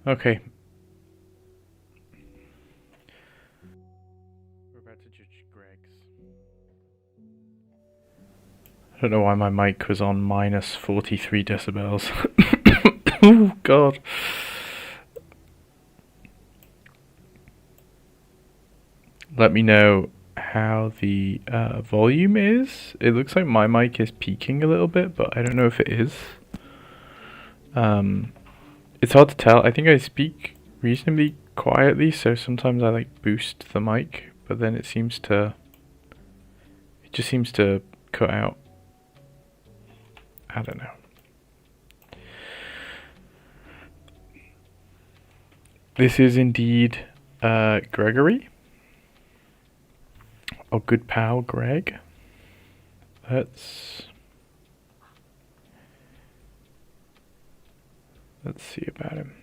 Okay. We're about to judge Greg's. I don't know why my mic was on minus 43 decibels. Oh, God. Let me know how the volume is. It looks like my mic is peaking a little bit, but I don't know if it is. It's hard to tell. I think I speak reasonably quietly, so sometimes I like boost the mic, but then it just seems to cut out. I don't know. This is indeed Gregory. Our good pal Greg. Let's see about him.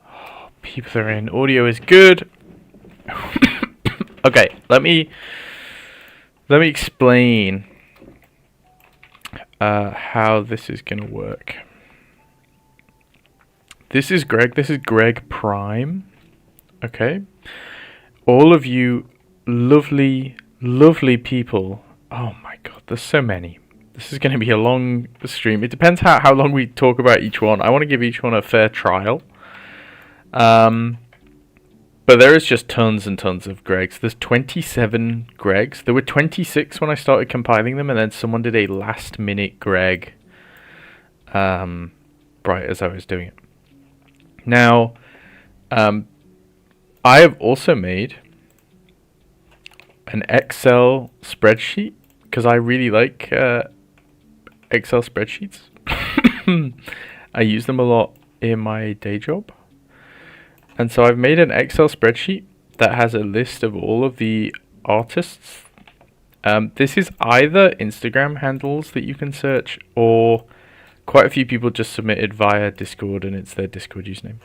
Oh, people are in. Audio is good. Okay, let me explain how this is gonna work. This is Greg. This is Greg Prime. Okay. All of you lovely, lovely people. Oh my God, there's so many. This is going to be a long stream. It depends how long we talk about each one. I want to give each one a fair trial. But there is just tons and tons of Gregs. There's 27 Gregs. There were 26 when I started compiling them, and then someone did a last minute Greg right as I was doing it. Now, I have also made an Excel spreadsheet because I really like Excel spreadsheets. I use them a lot in my day job. And so I've made an Excel spreadsheet that has a list of all of the artists. This is either Instagram handles that you can search, or quite a few people just submitted via Discord and it's their Discord username.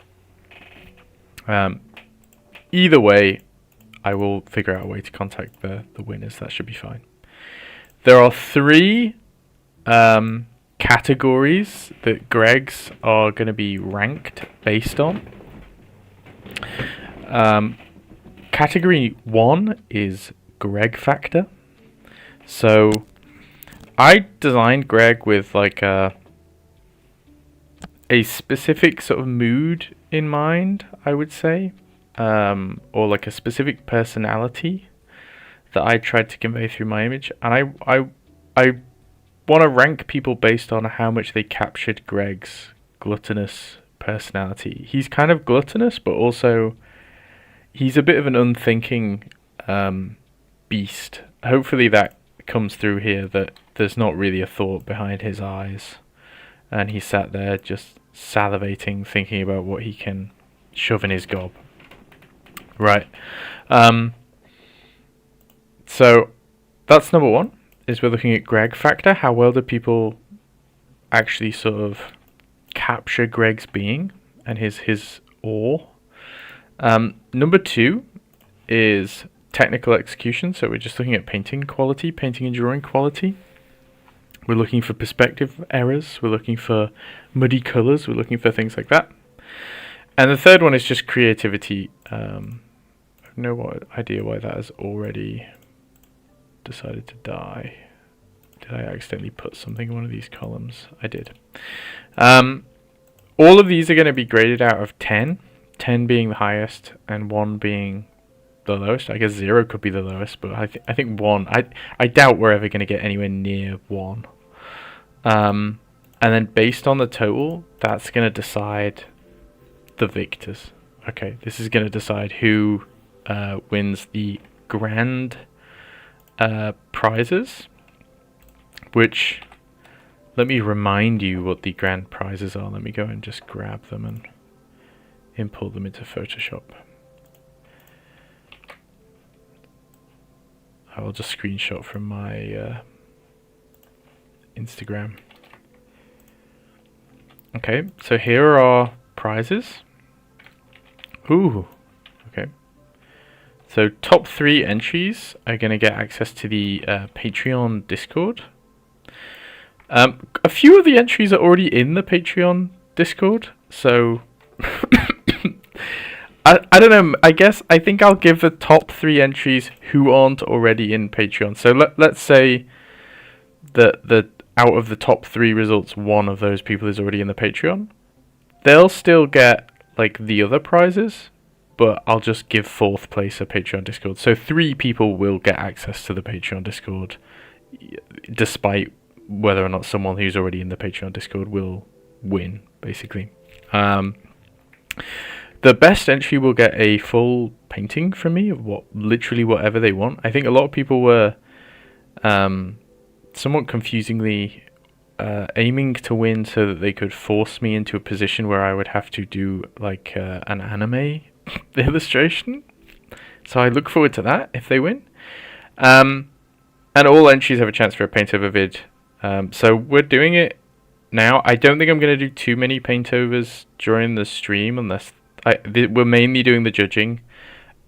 Either way, I will figure out a way to contact the winners. That should be fine. There are 3 categories that Gregs are going to be ranked based on. Category 1 is Greg Factor. So I designed Greg with like a specific sort of mood in mind, I would say. Or like a specific personality that I tried to convey through my image, and I want to rank people based on how much they captured Greg's gluttonous personality. He's kind of gluttonous, but also he's a bit of an unthinking beast. Hopefully that comes through here, that there's not really a thought behind his eyes, and he sat there just salivating, thinking about what he can shove in his gob. Right. So that's number 1, is we're looking at Greg Factor. How well do people actually sort of capture Greg's being and his awe? Number 2 is technical execution. So we're just looking at painting quality, painting and drawing quality. We're looking for perspective errors. We're looking for muddy colors. We're looking for things like that. And the third one is just creativity. I have no idea why that has already decided to die. Did I accidentally put something in one of these columns? I did. All of these are going to be graded out of 10. 10 being the highest and 1 being the lowest. I guess 0 could be the lowest, but I think 1. I doubt we're ever going to get anywhere near 1. And then based on the total, that's going to decide the victors. Okay, this is going to decide who wins the grand prizes, which, let me remind you what the grand prizes are. Let me go and just grab them and import them into Photoshop. I will just screenshot from my Instagram. Okay, so here are our prizes. Ooh, okay. So top 3 entries are going to get access to the Patreon Discord. A few of the entries are already in the Patreon Discord, so I don't know. I think I'll give the top 3 entries who aren't already in Patreon. So let's say that out of the top 3 results, one of those people is already in the Patreon. They'll still get like the other prizes, but I'll just give 4th place a Patreon Discord. So 3 people will get access to the Patreon Discord, despite whether or not someone who's already in the Patreon Discord will win, basically. The best entry will get a full painting from me of literally whatever they want. I think a lot of people were somewhat confusingly aiming to win so that they could force me into a position where I would have to do like an anime illustration. So I look forward to that if they win. And all entries have a chance for a paint over vid. So we're doing it now. I don't think I'm going to do too many paint overs during the stream unless we're mainly doing the judging,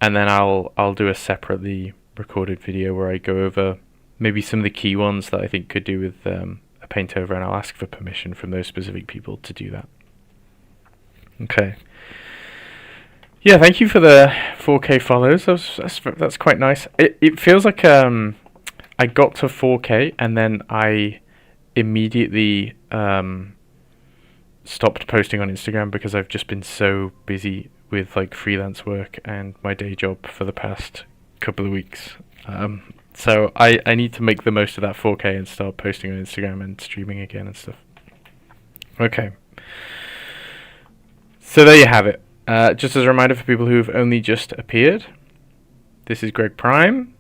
and then I'll do a separately recorded video where I go over maybe some of the key ones that I think could do with a paint over, and I'll ask for permission from those specific people to do that. Okay. Yeah, thank you for the 4K follows. That's quite nice. It feels like I got to 4K and then I immediately stopped posting on Instagram because I've just been so busy with like freelance work and my day job for the past couple of weeks. So I need to make the most of that 4K and start posting on Instagram and streaming again and stuff. Okay. So there you have it. Just as a reminder for people who've only just appeared, this is Greg Prime.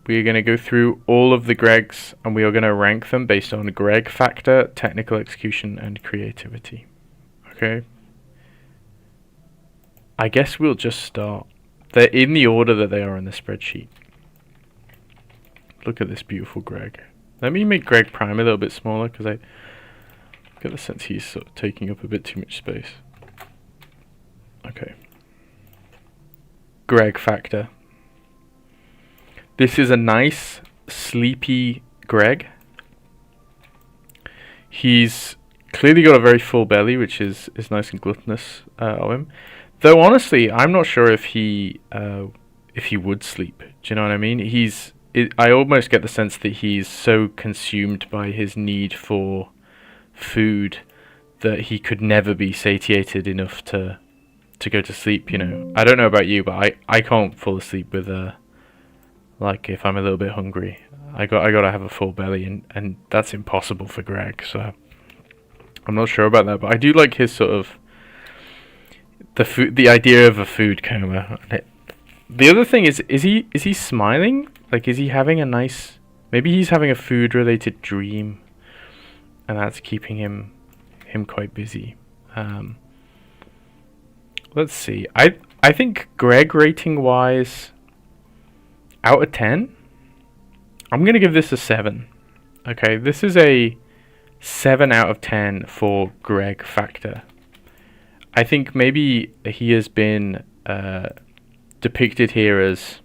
We're going to go through all of the Gregs and we are going to rank them based on Greg factor, technical execution, and creativity. Okay. I guess we'll just start. They're in the order that they are in the spreadsheet. Look at this beautiful Greg. Let me make Greg Prime a little bit smaller because I get the sense he's sort of taking up a bit too much space. Okay. Greg factor. This is a nice, sleepy Greg. He's clearly got a very full belly, which is nice and gluttonous of him. Though honestly, I'm not sure if he would sleep. Do you know what I mean? I almost get the sense that he's so consumed by his need for food that he could never be satiated enough to go to sleep. You know, I don't know about you, but I can't fall asleep with like if I'm a little bit hungry. I gotta have a full belly, and that's impossible for Greg. So I'm not sure about that, but I do like his sort of the idea of a food coma. The other thing is he smiling? Like, is he having a nice? Maybe he's having a food related dream, and that's keeping him quite busy. Let's see. I think Greg rating wise, out of 10, I'm gonna give this a 7. Okay, this is a 7 out of 10 for Greg factor. I think maybe he has been depicted here as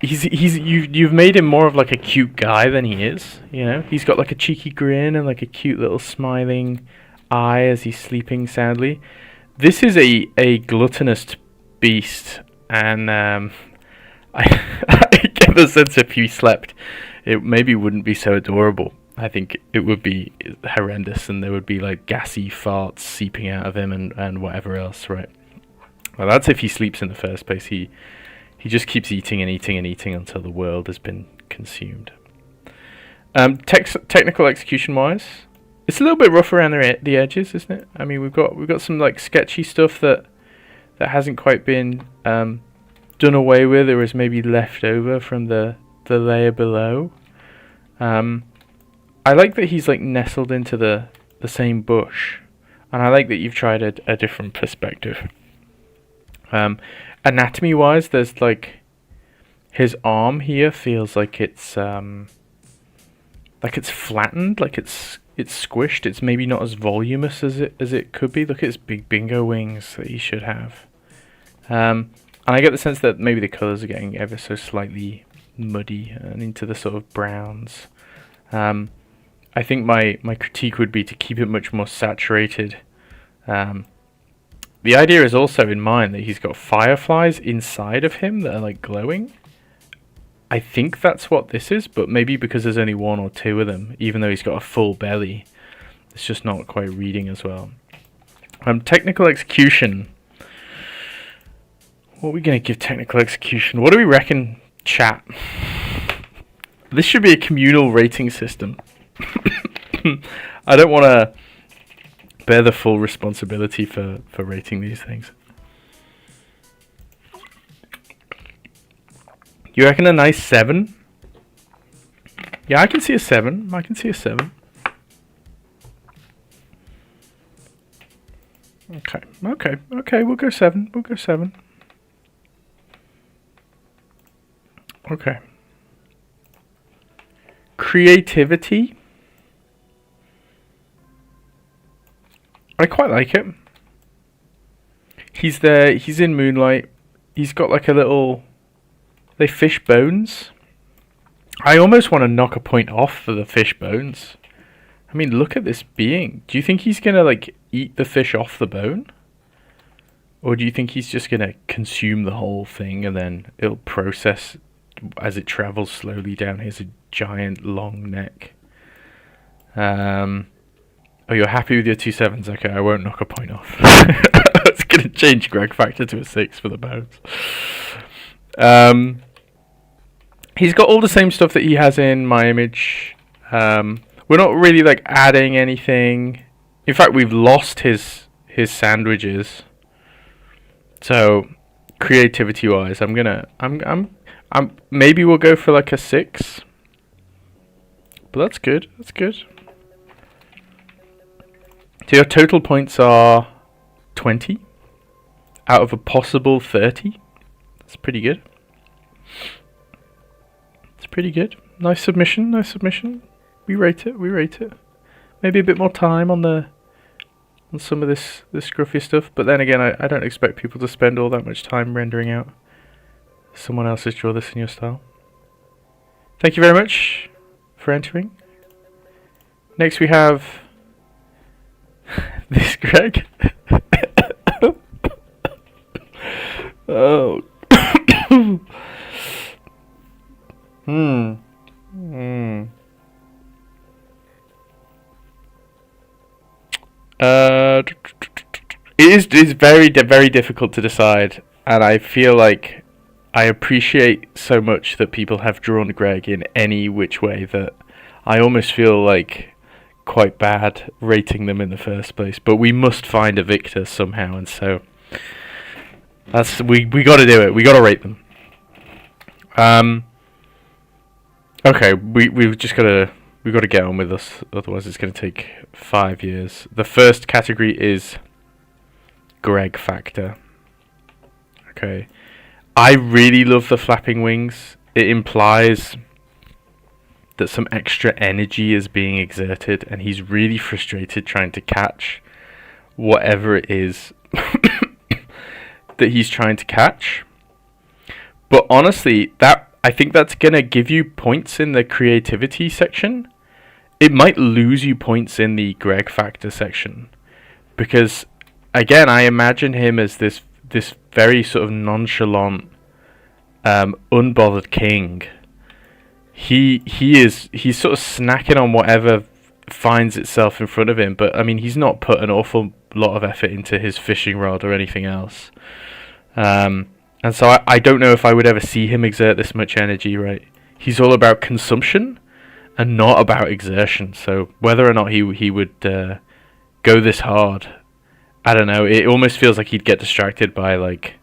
you've made him more of like a cute guy than he is. You know, he's got like a cheeky grin and like a cute little smiling eye as he's sleeping sadly. This is a gluttonous beast, and I get the sense if he slept, it maybe wouldn't be so adorable. I think it would be horrendous, and there would be like gassy farts seeping out of him and whatever else, right? Well, that's if he sleeps in the first place. He just keeps eating and eating and eating until the world has been consumed. Technical execution wise, it's a little bit rough around the edges, isn't it? I mean, we've got some like sketchy stuff that hasn't quite been done away with, or is maybe left over from the layer below. I like that he's like nestled into the same bush, and I like that you've tried a different perspective. Anatomy wise, there's like his arm here feels like it's flattened, like it's squished. It's maybe not as voluminous as it could be. Look at his big bingo wings that he should have. And I get the sense that maybe the colours are getting ever so slightly muddy and into the sort of browns. I think my critique would be to keep it much more saturated. The idea is also in mind that he's got fireflies inside of him that are like glowing. I think that's what this is, but maybe because there's only one or two of them, even though he's got a full belly, it's just not quite reading as well. Technical execution. What are we going to give technical execution? What do we reckon, chat? This should be a communal rating system. I don't want to bear the full responsibility for rating these things. You reckon a nice 7? Yeah, I can see a 7. I can see a 7. Okay, we'll go 7. We'll go 7. Okay. Creativity. I quite like it. He's there, he's in moonlight. He's got like a little... They fish bones. I almost want to knock a point off for the fish bones. I mean, look at this being. Do you think he's going to like eat the fish off the bone? Or do you think he's just going to consume the whole thing and then it'll process as it travels slowly down his giant long neck? Oh, you're happy with your 2 7s? Okay, I won't knock a point off. It's going to change Greg factor to a 6 for the bones. He's got all the same stuff that he has in my image. We're not really like adding anything. In fact, we've lost his sandwiches. So, creativity-wise, I'm maybe we'll go for like a 6. But that's good. That's good. So your total points are 20 out of a possible 30. That's pretty good. It's pretty good. Nice submission. Nice submission. We rate it. We rate it. Maybe a bit more time on some of this scruffy stuff. But then again, I don't expect people to spend all that much time rendering out someone else's draw this in your style. Thank you very much for entering. Next we have this Greg. Oh. It is very difficult to decide, and I feel like I appreciate so much that people have drawn Greg in any which way that I almost feel like quite bad rating them in the first place. But we must find a victor somehow, and so that's we got to do it. We got to rate them. Okay, we've got to get on with this, otherwise it's going to take 5 years. The first category is Greg factor. Okay, I really love the flapping wings. It implies that some extra energy is being exerted, and he's really frustrated trying to catch whatever it is that he's trying to catch. But honestly, I think that's gonna give you points in the creativity section. It might lose you points in the Greg factor section, because again, I imagine him as this very sort of nonchalant, unbothered king. He's sort of snacking on whatever finds itself in front of him, but I mean, he's not put an awful lot of effort into his fishing rod or anything else. And so I don't know if I would ever see him exert this much energy, right? He's all about consumption and not about exertion. So whether or not he would go this hard, I don't know. It almost feels like he'd get distracted by like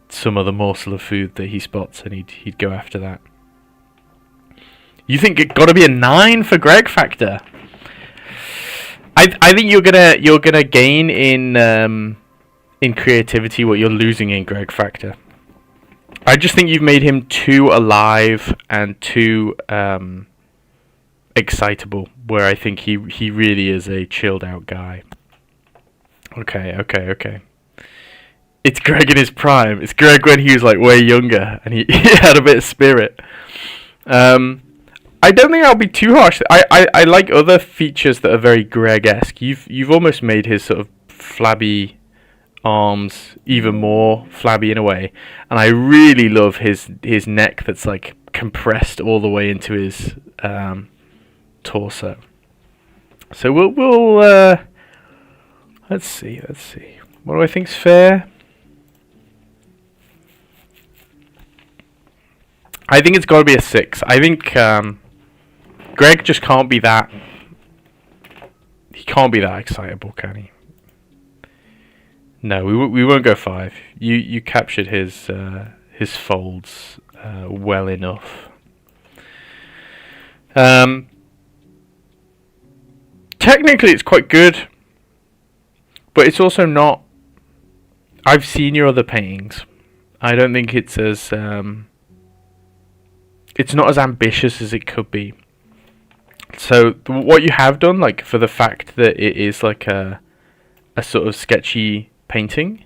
some other morsel of food that he spots, and he'd go after that. You think it got to be a 9 for Greg factor? I think you're gonna gain in creativity what you're losing in Greg factor. I just think you've made him too alive and too excitable, where I think he really is a chilled out guy. Okay. It's Greg in his prime. It's Greg when he was like way younger and he had a bit of spirit. I I don't think I'll be too harsh. I like other features that are very Greg-esque. You've almost made his sort of flabby arms even more flabby in a way, and I really love his neck that's like compressed all the way into his torso. So we'll let's see. What do I think's fair? I think it's got to be a 6. I think Greg just can't be that. He can't be that excitable, can he? No, we won't go 5. You captured his folds well enough. Technically, it's quite good, but it's also not. I've seen your other paintings. I don't think it's as it's not as ambitious as it could be. So what you have done, like for the fact that it is like a sort of sketchy painting,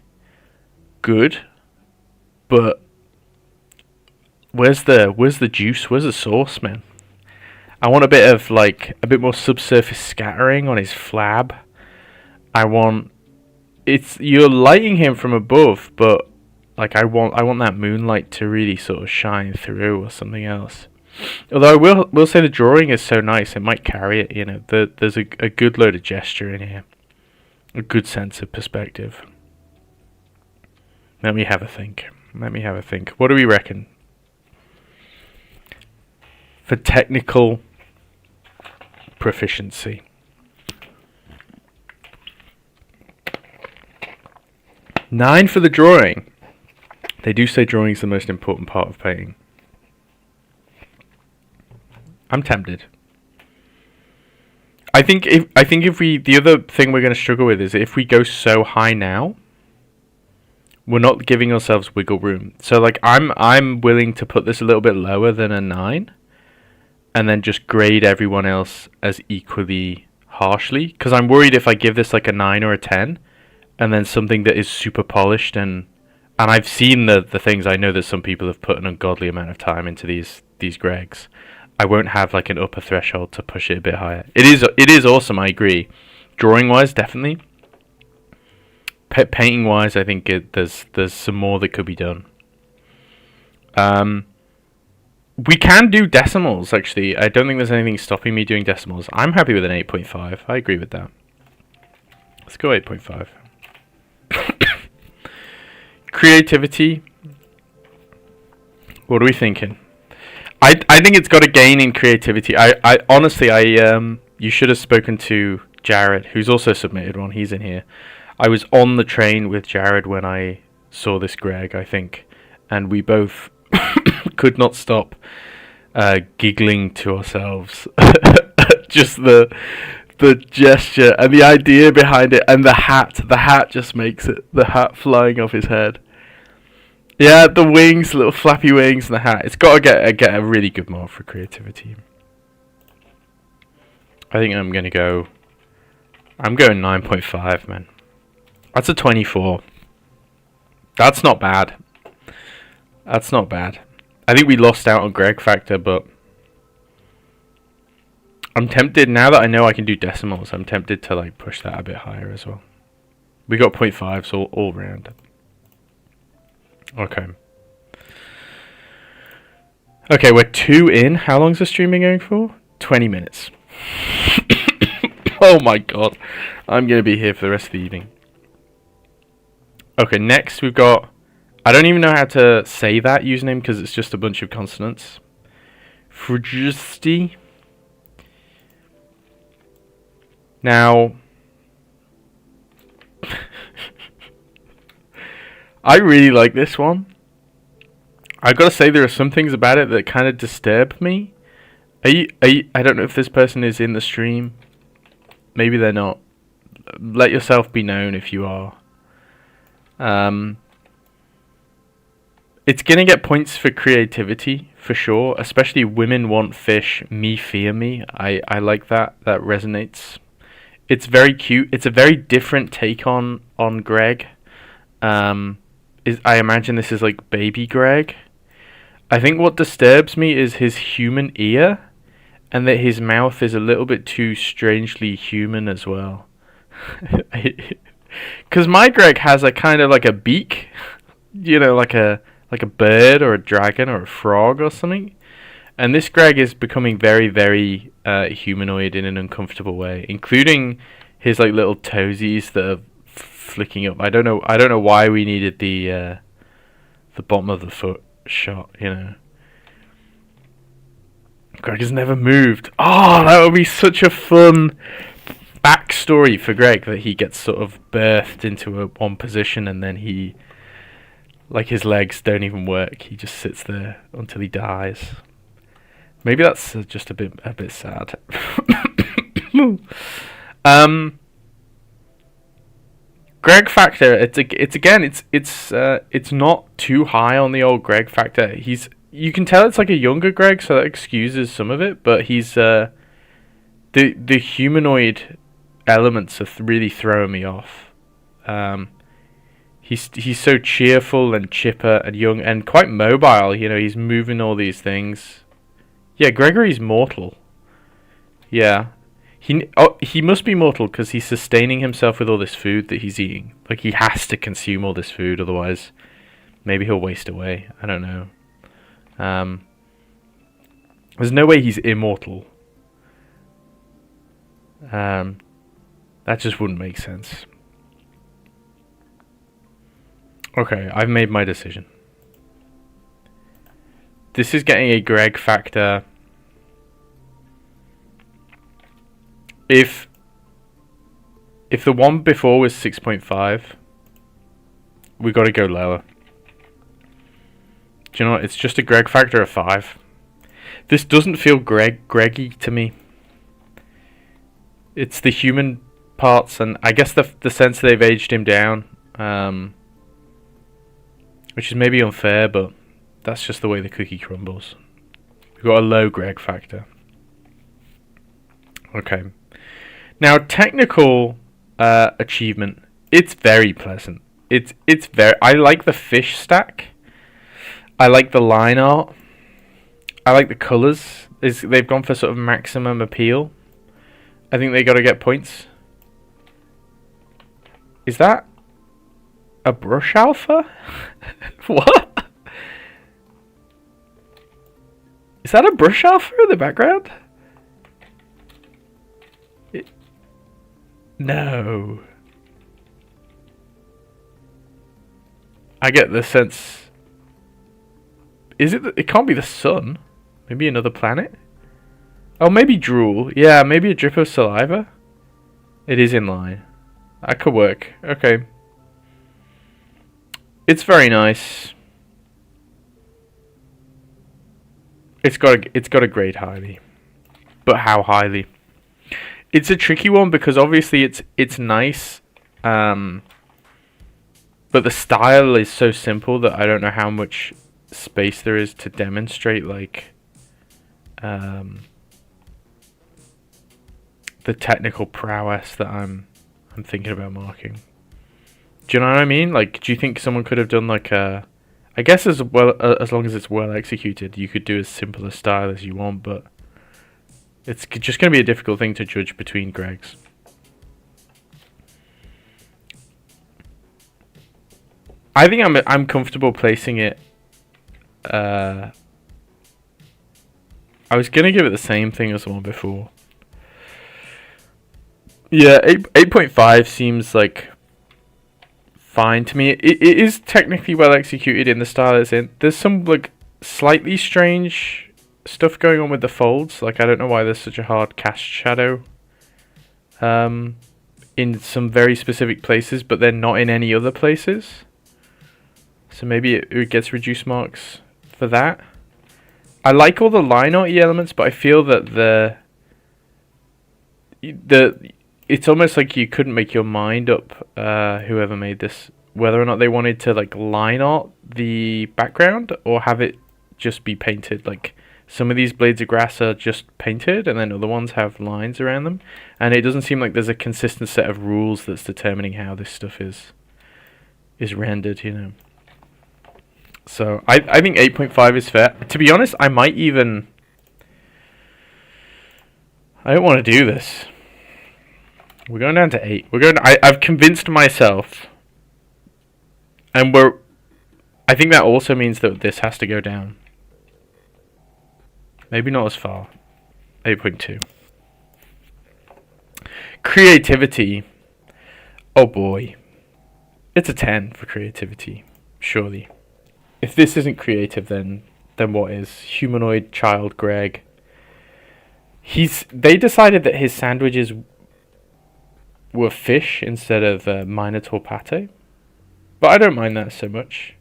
good, but where's the juice? Where's the sauce, man? I want a bit more subsurface scattering on his flab. You're lighting him from above, but like I want that moonlight to really sort of shine through or something else. Although I will say the drawing is so nice, it might carry it. You know, there's a good load of gesture in here, a good sense of perspective. Let me have a think. What do we reckon for technical proficiency? Nine for the drawing. They do say drawing is the most important part of painting. I'm tempted. I think if we, the other thing we're going to struggle with is if we go so high now, we're not giving ourselves wiggle room. So like I'm willing to put this a little bit lower than a 9, and then just grade everyone else as equally harshly, because I'm worried if I give this like a 9 or a 10, and then something that is super polished and I've seen the things. I know that some people have put an ungodly amount of time into these Gregs. I won't have like an upper threshold to push it a bit higher. It is awesome, I agree. Drawing wise, definitely. Painting wise, I think there's some more that could be done. We can do decimals, actually. I don't think there's anything stopping me doing decimals. I'm happy with an 8.5. I agree with that. Let's go 8.5. Creativity. What are we thinking? I think it's got a gain in creativity. I honestly, you should have spoken to Jared, who's also submitted one. He's in here. I was on the train with Jared when I saw this Greg, I think, and we both could not stop giggling to ourselves. Just the gesture and the idea behind it, and the hat just makes it, the hat flying off his head. Yeah, the wings, little flappy wings, and the hat. It's got to get a really good mark for creativity. I think I'm going 9.5, man. That's a 24. That's not bad. I think we lost out on Greg factor, but I'm tempted, now that I know I can do decimals, I'm tempted to like push that a bit higher as well. We got 0.5s all round. Okay, we're 2 in. How long's the stream been going for? 20 minutes. Oh my god. I'm going to be here for the rest of the evening. Okay, next we've got... I don't even know how to say that username because it's just a bunch of consonants. Frugesti. Now... I really like this one. I've got to say there are some things about it that kind of disturb me. I don't know if this person is in the stream. Maybe they're not. Let yourself be known if you are. It's going to get points for creativity, for sure. Especially women want fish, me fear me. I like that. That resonates. It's very cute. It's a very different take on Greg. I imagine this is like baby Greg. I think what disturbs me is his human ear and that his mouth is a little bit too strangely human as well. Because my Greg has a kind of like a beak, like a bird or a dragon or a frog or something. And this Greg is becoming very, very humanoid in an uncomfortable way, including his like little toesies that are flicking up. I don't know why we needed the bottom of the foot shot. Greg has never moved. Oh, that would be such a fun backstory for Greg, that he gets sort of birthed into one position and then he, like, his legs don't even work. He just sits there until he dies. Maybe that's just a bit sad. Greg factor. It's not too high on the old Greg factor. You can tell it's like a younger Greg, so that excuses some of it. But he's the humanoid elements are really throwing me off. He's so cheerful and chipper and young and quite mobile. He's moving all these things. Yeah, Gregory's mortal. Yeah, he must be mortal because he's sustaining himself with all this food that he's eating. Like, he has to consume all this food, otherwise maybe he'll waste away. I don't know. There's no way he's immortal. That just wouldn't make sense. Okay, I've made my decision. This is getting a Greg factor. If the one before was 6.5, we got to go lower. Do you know what? It's just a Greg factor of 5. This doesn't feel Greggy to me. It's the human parts, and I guess the sense they've aged him down, which is maybe unfair, but that's just the way the cookie crumbles. We've got a low Greg factor. Okay. Now, technical achievement, it's very pleasant. It's very. I like the fish stack. I like the line art. I like the colours. They've gone for sort of maximum appeal. I think they got to get points. Is that a brush alpha? What? Is that a brush alpha in the background? No. I get the sense. Is it? It can't be the sun. Maybe another planet. Oh, maybe drool. Yeah, maybe a drip of saliva. It is in line. That could work. Okay. It's very nice. It's got a grade highly, but how highly? It's a tricky one because obviously it's nice, but the style is so simple that I don't know how much space there is to demonstrate like the technical prowess that I'm thinking about marking. Do you know what I mean? Like, do you think someone could have done like a? I guess as long as it's well executed, you could do as simple a style as you want, but it's just going to be a difficult thing to judge between Gregs. I think I'm comfortable placing it. I was going to give it the same thing as the one before. Yeah, 8.5 seems like fine to me. It is technically well executed in the style it's in. There's some like slightly strange stuff going on with the folds. Like, I don't know why there's such a hard cast shadow in some very specific places, but they're not in any other places. So maybe it gets reduced marks for that. I like all the line art elements, but I feel that it's almost like you couldn't make your mind up, whoever made this, whether or not they wanted to like line art the background or have it just be painted. Like, some of these blades of grass are just painted and then other ones have lines around them, and it doesn't seem like there's a consistent set of rules that's determining how this stuff is rendered, you know. So I think 8.5 is fair. To be honest, I might even I don't want to do this. We're going down to 8. I've convinced myself, and I think that also means that this has to go down. Maybe not as far. 8.2. Creativity. Oh boy. It's a 10 for creativity, surely. If this isn't creative, then what is? Humanoid child Greg. They decided that his sandwiches were fish instead of Minotaur pate, but I don't mind that so much.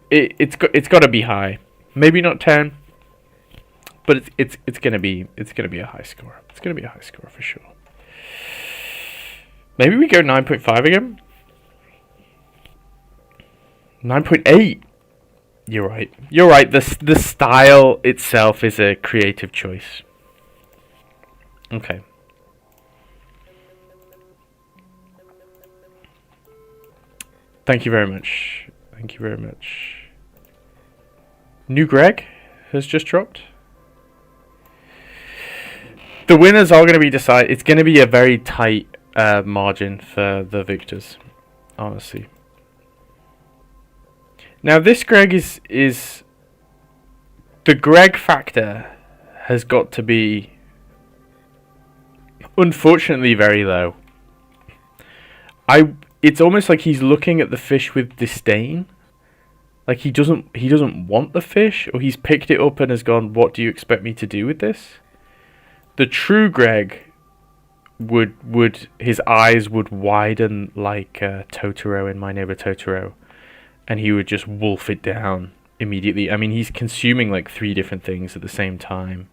It's got to be high. Maybe not 10, but it's gonna be a high score. It's gonna be a high score for sure. Maybe we go 9.5 again. 9.8. You're right. You're right. The style itself is a creative choice. Okay. Thank you very much. Thank you very much. New Greg has just dropped. The winners are going to be decided. It's going to be a very tight margin for the victors, honestly. Now this Greg is the Greg factor has got to be, unfortunately, very low. It's almost like he's looking at the fish with disdain. Like he doesn't want the fish, or he's picked it up and has gone, "What do you expect me to do with this?" The true Greg would his eyes would widen like Totoro in My Neighbor Totoro, and he would just wolf it down immediately. I mean, he's consuming like 3 different things at the same time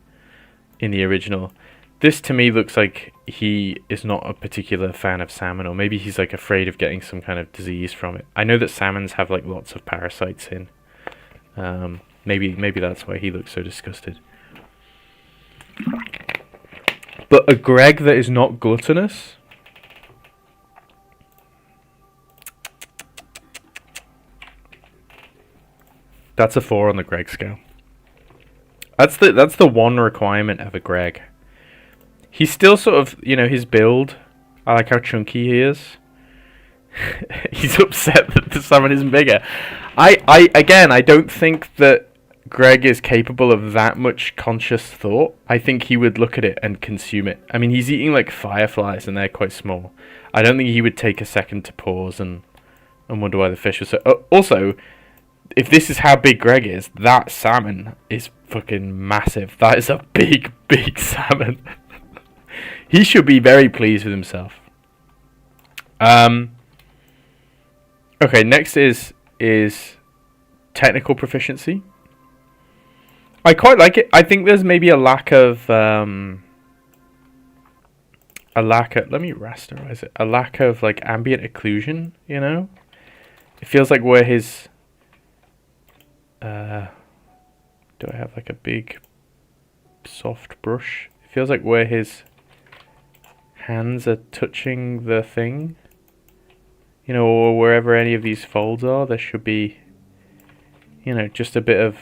in the original. This to me looks like he is not a particular fan of salmon, or maybe he's like afraid of getting some kind of disease from it. I know that salmons have like lots of parasites in. Maybe that's why he looks so disgusted. But a Greg that is not gluttonous. That's a 4 on the Greg scale. That's the one requirement of a Greg. He's still sort of, his build. I like how chunky he is. He's upset that the salmon isn't bigger. I don't think that Greg is capable of that much conscious thought. I think he would look at it and consume it. I mean, he's eating like fireflies and they're quite small. I don't think he would take a second to pause and wonder why the fish was so... Also, if this is how big Greg is, that salmon is fucking massive. That is a big, big salmon. He should be very pleased with himself. Okay, next is technical proficiency. I quite like it. I think there's maybe a lack of let me rasterize it. A lack of like ambient occlusion, It feels like where his do I have like a big soft brush? It feels like where his hands are touching the thing, or wherever any of these folds are, there should be, just a bit of,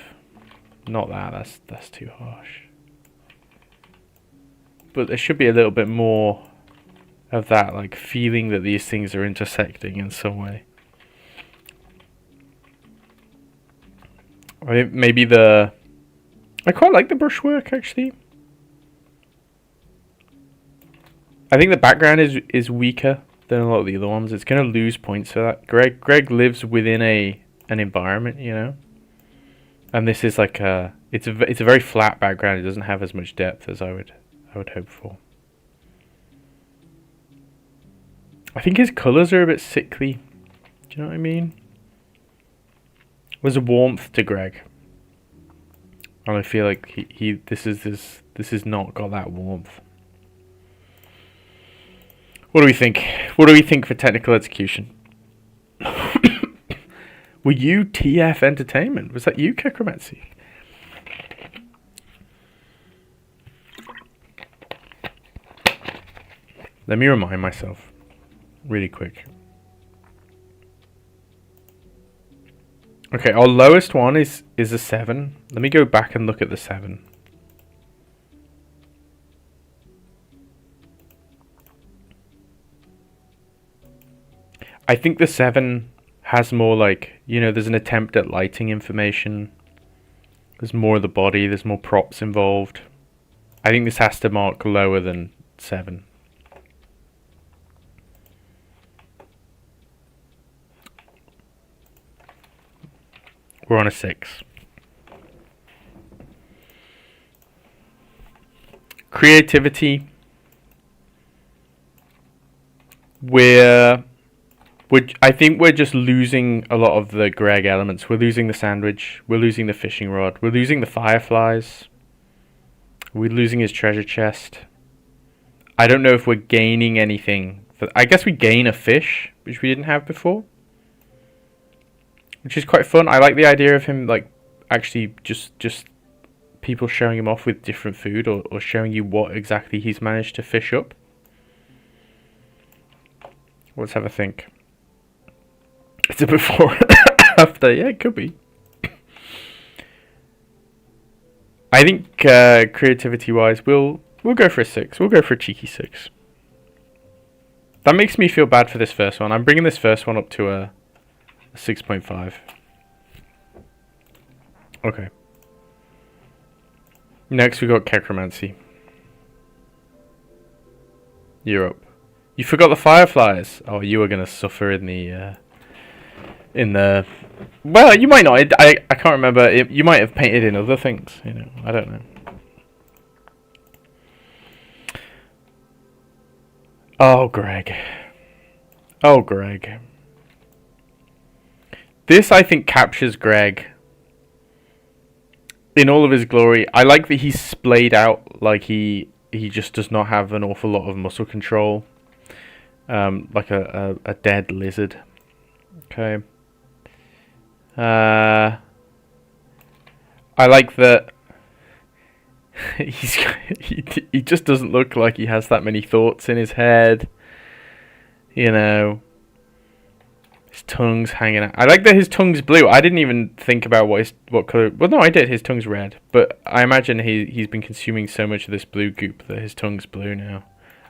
not that's too harsh, but there should be a little bit more of that, like feeling that these things are intersecting in some way. I think maybe I quite like the brushwork actually. I think the background is weaker than a lot of the other ones. It's going to lose points for that. Greg lives within an environment, and this is like it's a very flat background. It doesn't have as much depth as I would hope for. I think his colors are a bit sickly. Do you know what I mean? There's a warmth to Greg, and I feel like this is not got that warmth. What do we think? What do we think for technical execution? Were you TF Entertainment? Was that you, Kekromancy? Let me remind myself really quick. Okay, our lowest one is a 7. Let me go back and look at the 7. I think the 7 has more like, there's an attempt at lighting information. There's more of the body, there's more props involved. I think this has to mark lower than 7. We're on a 6. Creativity. I think we're just losing a lot of the Greg elements. We're losing the sandwich. We're losing the fishing rod. We're losing the fireflies. We're losing his treasure chest. I don't know if we're gaining anything. I guess we gain a fish, which we didn't have before. Which is quite fun. I like the idea of him, like, actually just people showing him off with different food or showing you what exactly he's managed to fish up. Let's have a think. It's a before after. Yeah, it could be. I think creativity wise, we'll go for a 6. We'll go for a cheeky 6. That makes me feel bad for this first one. I'm bringing this first one up to a 6.5. Okay. Next we got Necromancy. You're up. You forgot the fireflies. Oh, you are gonna suffer in the. Well, you might not. I can't remember. You might have painted in other things. I don't know. Oh, Greg. Oh, Greg. This, I think, captures Greg in all of his glory. I like that he's splayed out, like he just does not have an awful lot of muscle control. Like a dead lizard. Okay. I like that he just doesn't look like he has that many thoughts in his head. His tongue's hanging out. I like that his tongue's blue. I didn't even think about what color. Well, no, I did. His tongue's red, but I imagine he's been consuming so much of this blue goop that his tongue's blue now.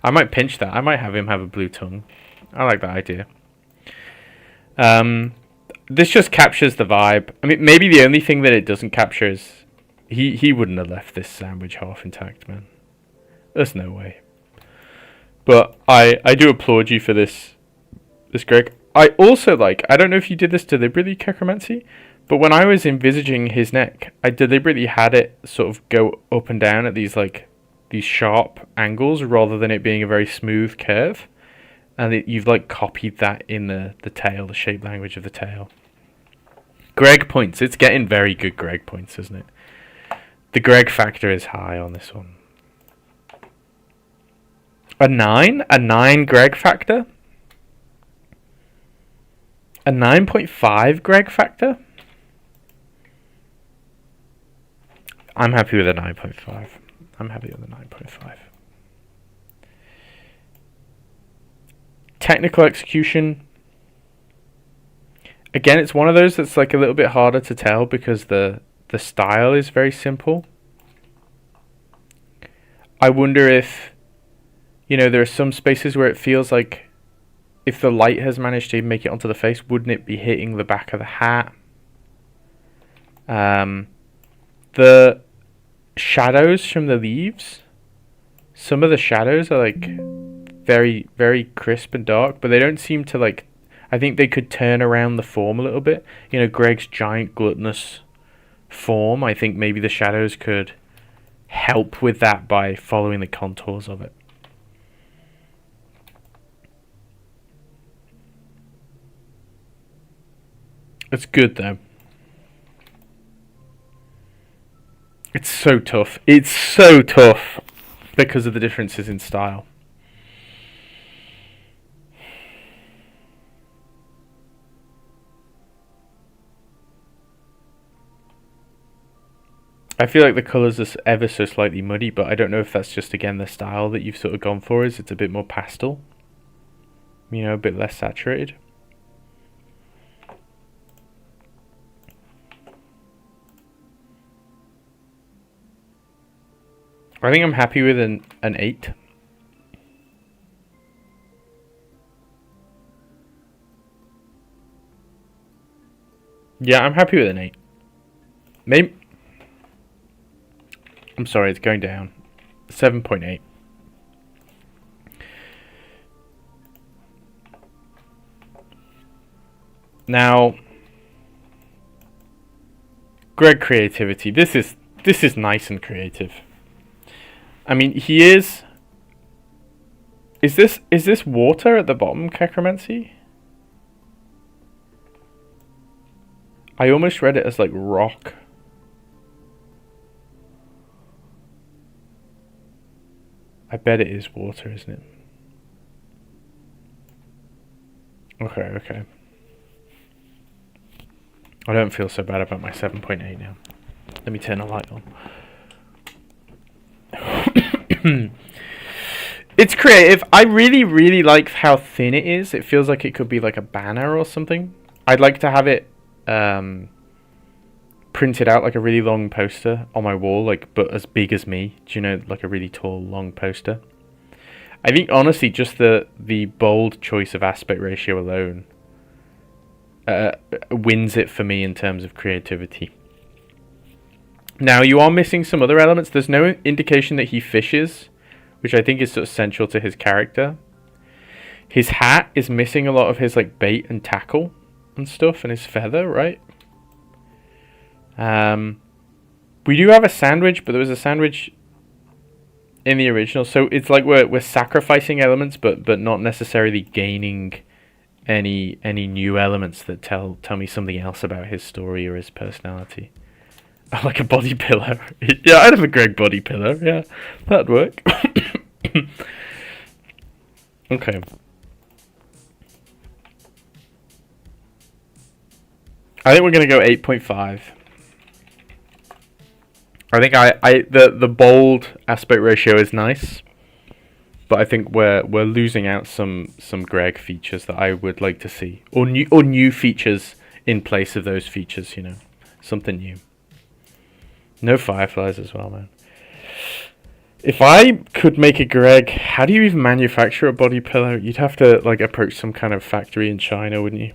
I might pinch that. I might have him have a blue tongue. I like that idea. This just captures the vibe. I mean, maybe the only thing that it doesn't capture is he wouldn't have left this sandwich half intact, man. There's no way. But I do applaud you for this, Greg. I also I don't know if you did this deliberately, Necromancy, but when I was envisaging his neck, I deliberately had it sort of go up and down at these sharp angles rather than it being a very smooth curve. And you've copied that in the tail, the shape language of the tail. Greg points. It's getting very good Greg points, isn't it? The Greg factor is high on this one. A 9? A 9 Greg factor? A 9.5 Greg factor? I'm happy with a 9.5. I'm happy with a 9.5. Technical execution. Again, it's one of those that's a little bit harder to tell because the style is very simple. I wonder if, there are some spaces where it feels like if the light has managed to make it onto the face, wouldn't it be hitting the back of the hat? The shadows from the leaves, some of the shadows are very, very crisp and dark, but they don't seem to I think they could turn around the form a little bit. Greg's giant gluttonous form, I think maybe the shadows could help with that by following the contours of it. It's good though. It's so tough. It's so tough because of the differences in style. I feel like the colours are ever so slightly muddy, but I don't know if that's just, again, the style that you've sort of gone for is it's a bit more pastel. A bit less saturated. I think I'm happy with an 8. Yeah, I'm happy with an 8. Maybe. I'm sorry, it's going down. 7.8. Now, Greg creativity. This is nice and creative. I mean, he is. Is this water at the bottom, Kekromancy? I almost read it as like rock. I bet it is water, isn't it? Okay. I don't feel so bad about my 7.8 now. Let me turn the light on. It's creative. I really like how thin it is. It feels like it could be like a banner or something. I'd like to have it printed out like a really long poster on my wall, like, but as big as me. Do you know, like a really tall, long poster? I think honestly, just the bold choice of aspect ratio alone wins it for me in terms of creativity. Now, you are missing some other elements. There's no indication that he fishes, which I think is sort of central to his character. His hat is missing a lot of his like bait and tackle and stuff, and his feather, right? We do have a sandwich, but there was a sandwich in the original, so it's like we're sacrificing elements, but not necessarily gaining any new elements that tell me something else about his story or his personality. Like a body pillow. Yeah, I'd have a Greg body pillow. Yeah, that'd work. Okay. I think we're gonna go 8.5. I think the bold aspect ratio is nice, but I think we're losing out some Greg features that I would like to see, or new features in place of those features. You know, something new. No fireflies as well, man. If I could make a Greg, how do you even manufacture a body pillow? You'd have to like approach some kind of factory in China, wouldn't you?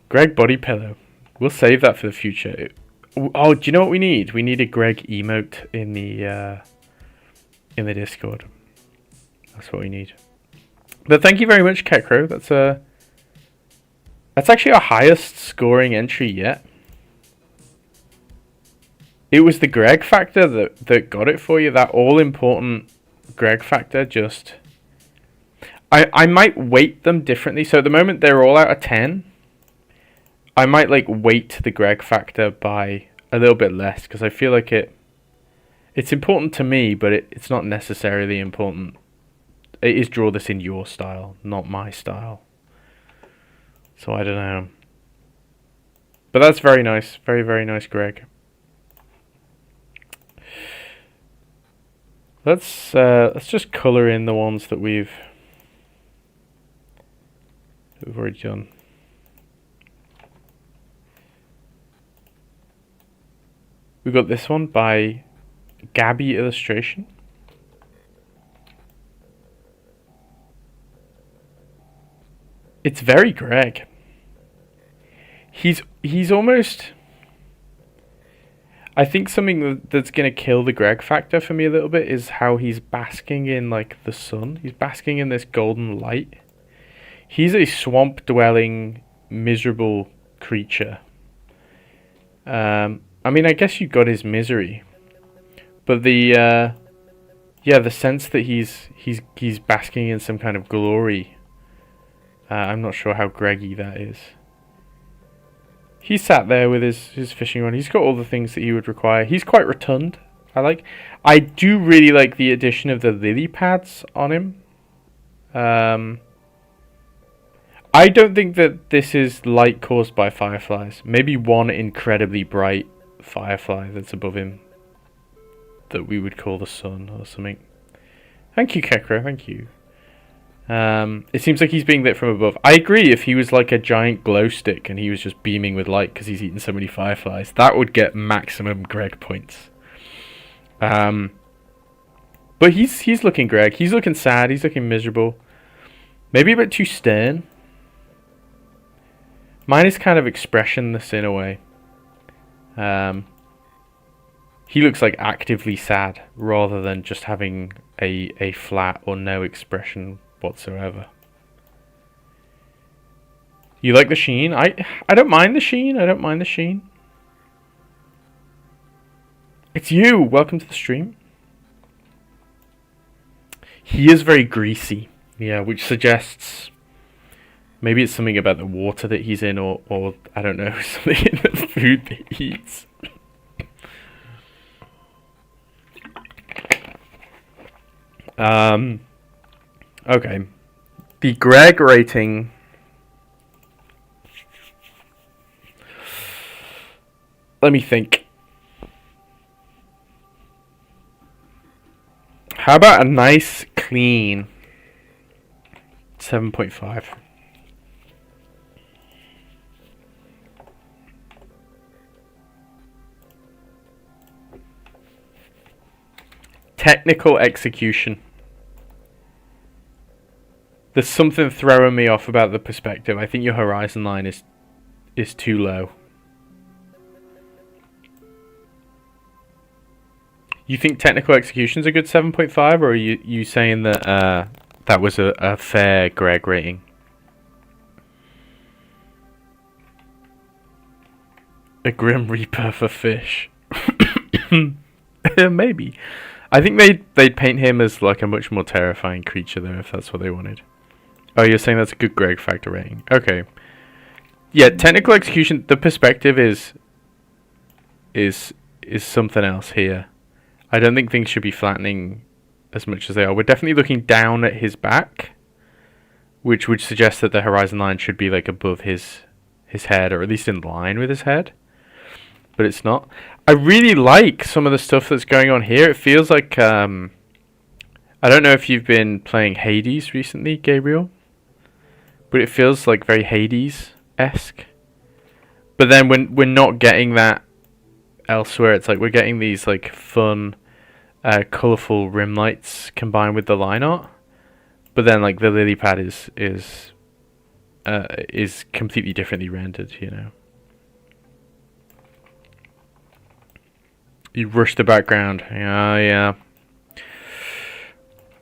Greg body pillow. We'll save that for the future. Oh, do you know what we need? We need a Greg emote in the Discord. That's what we need. But thank you very much, Kekro. That's actually our highest scoring entry yet. It was the Greg factor that got it for you. That all-important Greg factor just... I might weight them differently. So at the moment, they're all out of 10. I might like weight the Greg factor by a little bit less, because I feel like it's important to me, but it's not necessarily important. It is draw this in your style, not my style. So I don't know. But that's very nice. Very, very nice, Greg. Let's just colour in the ones that we've already done. We've got this one by Gabby Illustration. It's very Greg. He's almost... I think something that's going to kill the Greg factor for me a little bit is how he's basking in like the sun. He's basking in this golden light. He's a swamp-dwelling, miserable creature. I mean, I guess you got his misery, but the sense that he's basking in some kind of glory. I'm not sure how Greggy that is. He's sat there with his fishing rod. He's got all the things that he would require. He's quite rotund. I do really like the addition of the lily pads on him. I don't think that this is light caused by fireflies. Maybe one incredibly bright firefly that's above him that we would call the sun or something. Thank you, Kekro. Thank you. It seems like he's being lit from above. I agree, if he was like a giant glow stick and he was just beaming with light because he's eaten so many fireflies, that would get maximum Greg points. But he's looking Greg. He's looking sad. He's looking miserable. Maybe a bit too stern. Mine is kind of expressionless in a way. He looks like actively sad rather than just having a flat or no expression whatsoever. You like the sheen? I don't mind the sheen. I don't mind the sheen. It's you. Welcome to the stream. He is very greasy. Yeah, which suggests maybe it's something about the water that he's in, or I don't know, something in the food that he eats. Okay. The Greg rating. Let me think. How about a nice, clean 7.5? Technical execution. There's something throwing me off about the perspective. I think your horizon line is too low. You think technical execution's a good 7.5, or are you saying that that was a fair Greg rating? A Grim Reaper for fish. Maybe. I think they'd paint him as like a much more terrifying creature though, if that's what they wanted. Oh, you're saying that's a good Greg factor rating. Okay. Yeah, technical execution, the perspective is something else here. I don't think things should be flattening as much as they are. We're definitely looking down at his back, which would suggest that the horizon line should be like above his head, or at least in line with his head. But it's not. I really like some of the stuff that's going on here. It feels like I don't know if you've been playing Hades recently, Gabriel, but it feels like very Hades-esque. But then we're not getting that elsewhere. It's like we're getting these like fun, colourful rim lights combined with the line art. But then like the lily pad is completely differently rendered, you know. You rush the background. Yeah.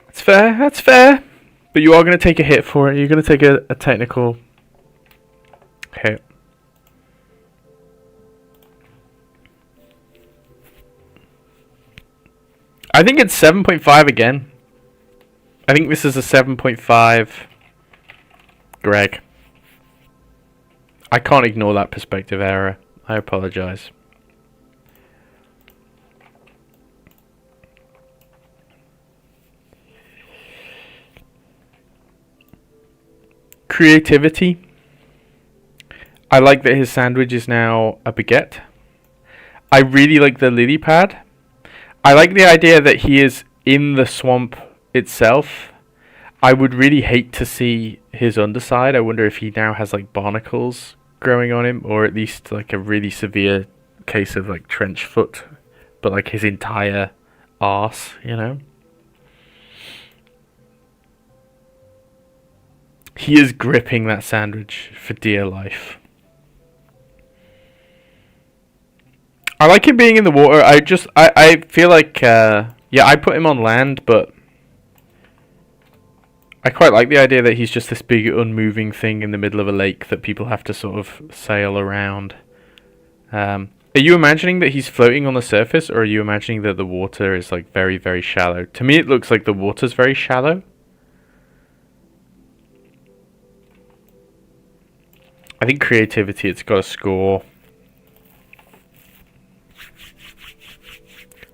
That's fair. That's fair. But you are going to take a hit for it. You're going to take a technical hit. I think it's 7.5 again. I think this is a 7.5 Greg. I can't ignore that perspective error. I apologize. Creativity. I like that his sandwich is now a baguette. I really like the lily pad. I like the idea that he is in the swamp itself. I would really hate to see his underside. I wonder if he now has like barnacles growing on him, or at least like a really severe case of like trench foot, but like his entire arse, you know? He is gripping that sandwich for dear life. I like him being in the water. I feel like, yeah, I put him on land, but I quite like the idea that he's just this big unmoving thing in the middle of a lake that people have to sort of sail around. Are you imagining that he's floating on the surface, or are you imagining that the water is like very, very shallow? To me, it looks like the water's very shallow. I think creativity, it's got a score.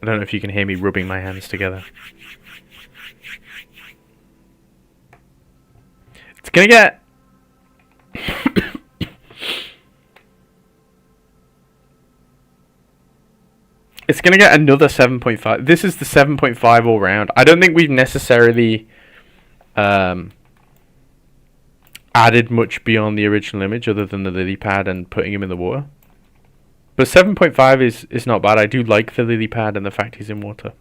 I don't know if you can hear me rubbing my hands together. It's gonna get... It's gonna get another 7.5. This is the 7.5 all round. I don't think we've necessarily added much beyond the original image other than the lily pad and putting him in the water. But 7.5 is not bad. I do like the lily pad and the fact he's in water.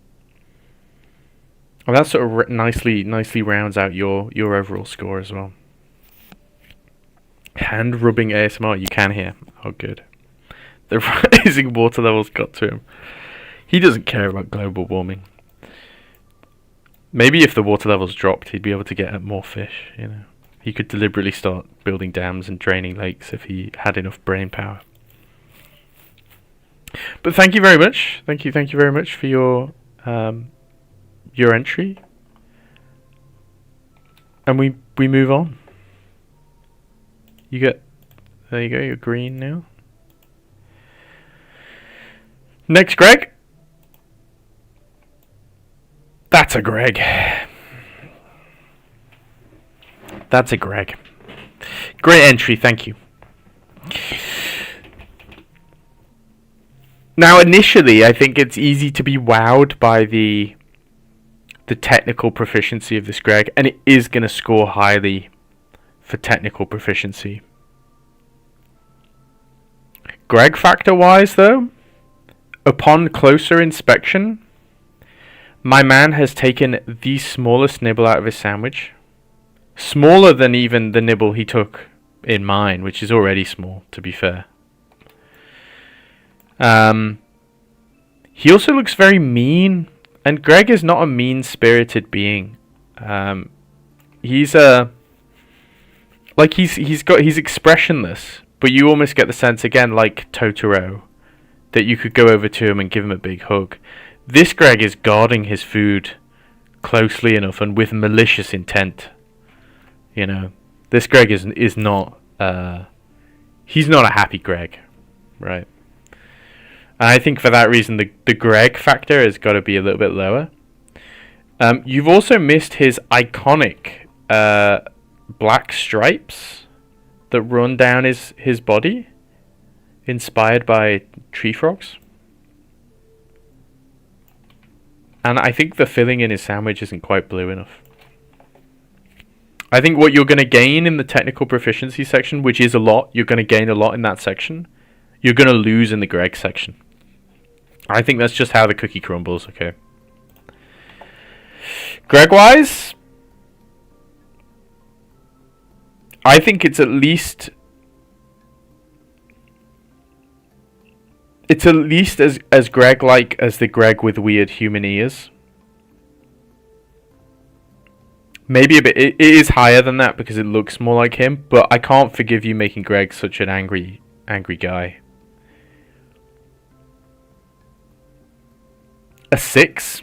And that sort of nicely rounds out your overall score as well. Hand rubbing ASMR, you can hear. Oh, good. The rising water levels got to him. He doesn't care about global warming. Maybe if the water levels dropped, he'd be able to get at more fish, you know. He could deliberately start building dams and draining lakes if he had enough brain power. But thank you very much. Thank you very much for your entry. And we move on. There you go, you're green now. Next, Greg. That's a Greg. That's a Greg. Great entry, thank you. Now, initially, I think it's easy to be wowed by the technical proficiency of this Greg, and it is going to score highly for technical proficiency. Greg factor-wise, though, upon closer inspection, my man has taken the smallest nibble out of his sandwich. Smaller than even the nibble he took in mine, which is already small, to be fair. He also looks very mean, and Greg is not a mean-spirited being. He's expressionless, but you almost get the sense, again, like Totoro, that you could go over to him and give him a big hug. This Greg is guarding his food closely enough and with malicious intent. You know, this Greg is not. He's not a happy Greg, right? And I think for that reason, the Greg factor has got to be a little bit lower. You've also missed his iconic black stripes that run down his body, inspired by tree frogs. And I think the filling in his sandwich isn't quite blue enough. I think what you're going to gain in the technical proficiency section, which is a lot, you're going to gain a lot in that section. You're going to lose in the Greg section. I think that's just how the cookie crumbles, okay? Greg-wise, I think it's at least as Greg-like as the Greg with weird human ears. Maybe a bit. It is higher than that because it looks more like him, but I can't forgive you making Greg such an angry guy. A 6.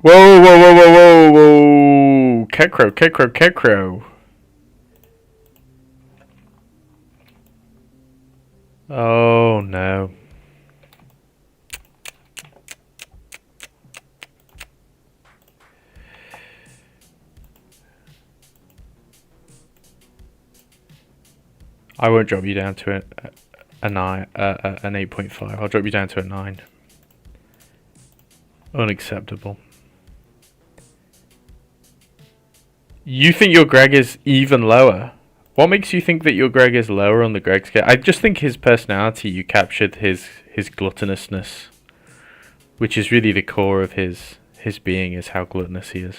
Whoa. Kekro. Oh, no. I won't drop you down to an 8.5. I'll drop you down to a 9. Unacceptable. You think your Greg is even lower? What makes you think that your Greg is lower on the Greg scale? I just think his personality, you captured his gluttonousness, which is really the core of his being, is how gluttonous he is.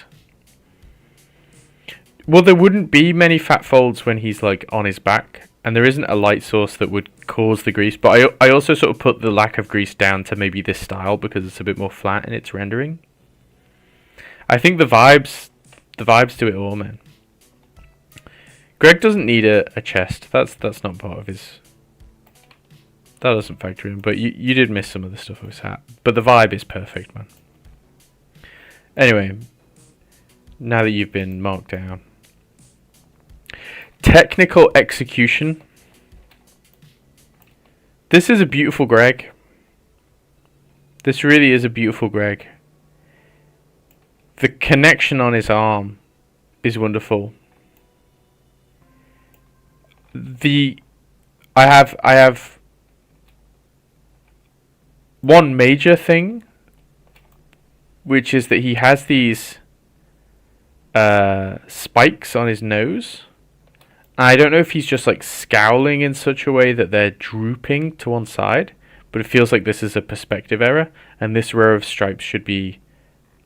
Well, there wouldn't be many fat folds when he's like on his back, and there isn't a light source that would cause the grease. But I also sort of put the lack of grease down to maybe this style because it's a bit more flat in its rendering. I think the vibes do it all, man. Greg doesn't need a chest. That's not part of his. That doesn't factor in. But you did miss some of the stuff of his hat. But the vibe is perfect, man. Anyway, now that you've been marked down. Technical execution. This is a beautiful Greg. This really is a beautiful Greg. The connection on his arm is wonderful. I have one major thing, which is that he has these spikes on his nose. I don't know if he's just like scowling in such a way that they're drooping to one side, but it feels like this is a perspective error, and this row of stripes should be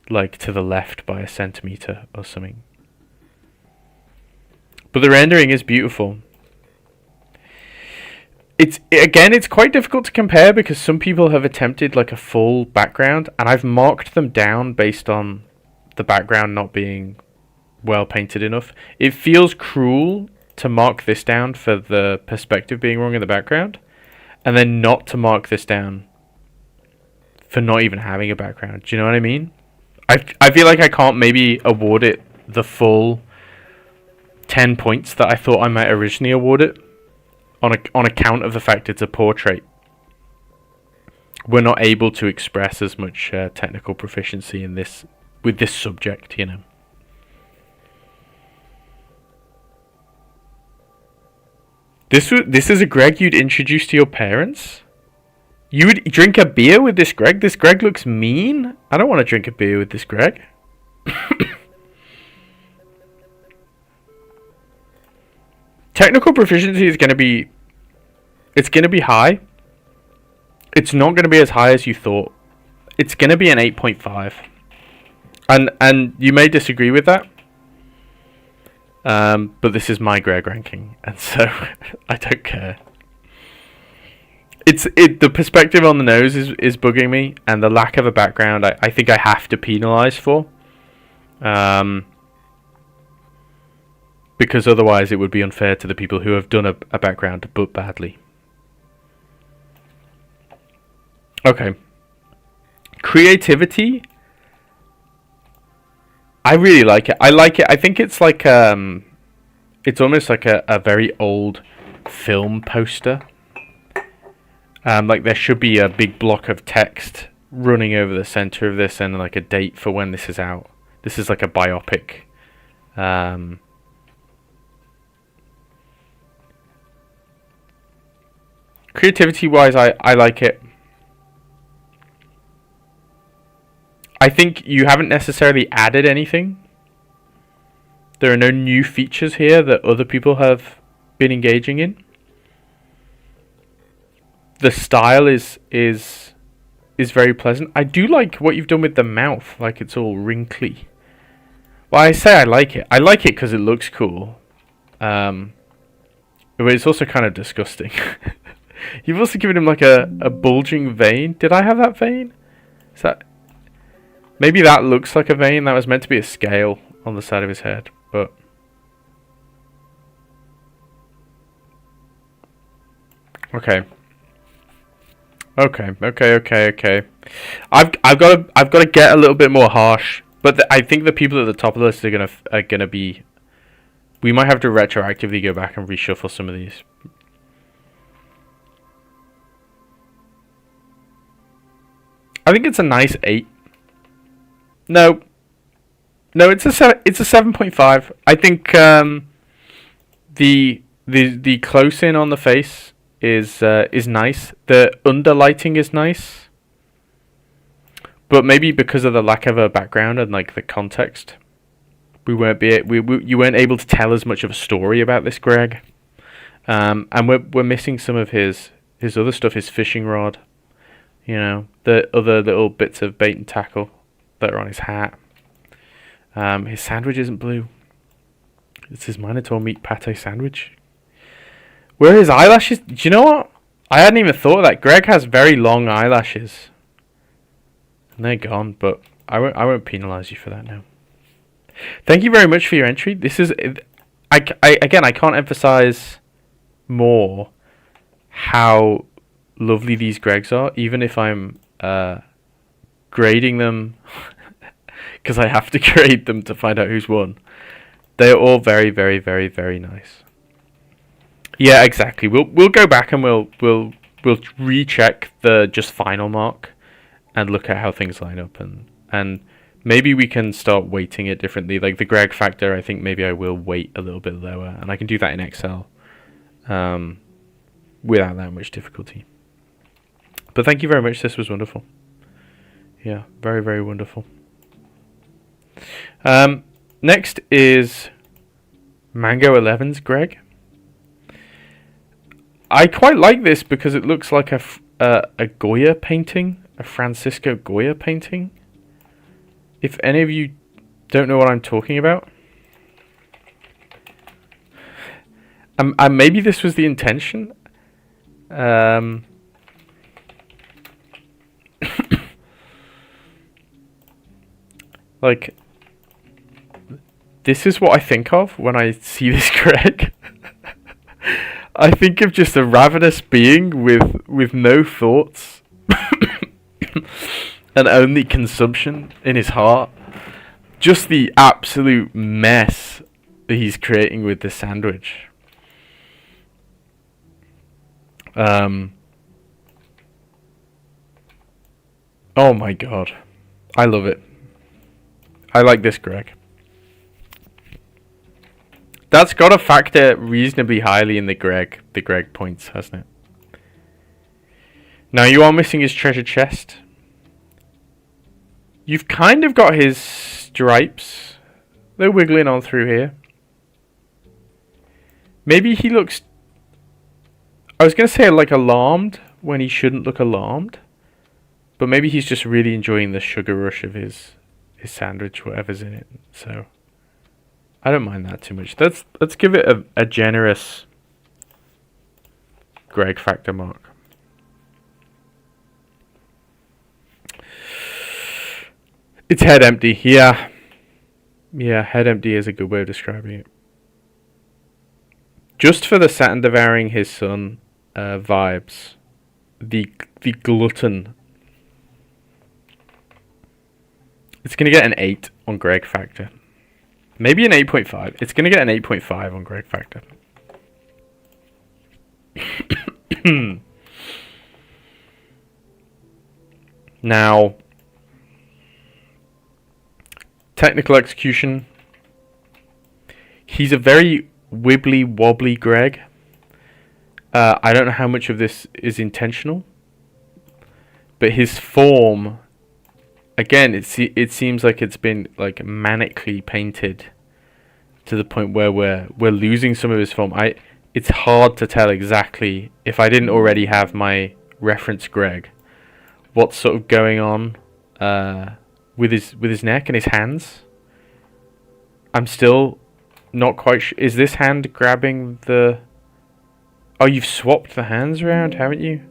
like to the left by a centimeter or something. But the rendering is beautiful. It's quite difficult to compare because some people have attempted like a full background, and I've marked them down based on the background not being well painted enough. It feels cruel to mark this down for the perspective being wrong in the background, and then not to mark this down for not even having a background. Do you know what I mean? I feel like I can't maybe award it the full 10 points that I thought I might originally award it on account of the fact it's a portrait. We're not able to express as much technical proficiency in this with this subject, you know. This is a Greg you'd introduce to your parents? You would drink a beer with this Greg? This Greg looks mean. I don't want to drink a beer with this Greg. Technical proficiency is going to be... It's going to be high. It's not going to be as high as you thought. It's going to be an 8.5. And you may disagree with that. But this is my Greg ranking. And so, I don't care. The perspective on the nose is bugging me. And the lack of a background, I think I have to penalise for. Because otherwise it would be unfair to the people who have done a background but badly. Okay. Creativity. I really like it. I like it. I think it's like it's almost like a very old film poster. Like there should be a big block of text running over the center of this and like a date for when this is out. This is like a biopic. Creativity wise, I like it. I think you haven't necessarily added anything. There are no new features here that other people have been engaging in. The style is very pleasant. I do like what you've done with the mouth, like it's all wrinkly. Well, I say I like it. I like it because it looks cool. But it's also kind of disgusting. You've also given him like a bulging vein. Did I have that vein? Is that... Maybe that looks like a vein. That was meant to be a scale on the side of his head, but... Okay. I've got to get a little bit more harsh, but I think the people at the top of the list are gonna be... We might have to retroactively go back and reshuffle some of these. I think it's a nice 8. No, it's a 7.5. I think the close in on the face is nice. The underlighting is nice, but maybe because of the lack of a background and like the context, you weren't able to tell as much of a story about this Greg. And we're missing some of his other stuff. His fishing rod, you know, the other little bits of bait and tackle that are on his hat. His sandwich isn't blue. It's his Minotaur meat pate sandwich. Where are his eyelashes? Do you know what? I hadn't even thought of that. Greg has very long eyelashes. And they're gone, but I won't penalise you for that now. Thank you very much for your entry. This is... Again, I can't emphasise more how lovely these Gregs are, even if I'm... grading them because I have to grade them to find out who's won. They're all very, very, very, very nice. Yeah, exactly. We'll go back and we'll recheck the just final mark and look at how things line up, and maybe we can start weighting it differently. Like the Greg factor, I think maybe I will weight a little bit lower, and I can do that in Excel without that much difficulty. But thank you very much. This was wonderful. Yeah, very, very wonderful. Next is Mango 11's Greg. I quite like this because it looks like a Goya painting, a Francisco Goya painting. If any of you don't know what I'm talking about, maybe this was the intention. Like, this is what I think of when I see this Greg. I think of just a ravenous being with no thoughts and only consumption in his heart. Just the absolute mess that he's creating with this sandwich. Oh my god. I love it. I like this Greg. That's got to factor reasonably highly in the Greg points, hasn't it? Now you are missing his treasure chest. You've kind of got his stripes. They're wiggling on through here. Maybe he looks... I was going to say like alarmed when he shouldn't look alarmed. But maybe he's just really enjoying the sugar rush of his sandwich, whatever's in it. So I don't mind that too much. Let's give it a generous Greg factor mark. It's head empty. Yeah, head empty is a good way of describing it. Just for the Saturn devouring his son vibes, the glutton. It's going to get an 8 on Greg factor. Maybe an 8.5. It's going to get an 8.5 on Greg factor. Now, technical execution. He's a very wibbly wobbly Greg. I don't know how much of this is intentional, but his form, again, it seems like it's been like manically painted to the point where we're losing some of his form. It's hard to tell exactly, if I didn't already have my reference Greg, what's sort of going on with his neck and his hands. I'm still not quite sure. Is this hand grabbing the... Oh, you've swapped the hands around, haven't you?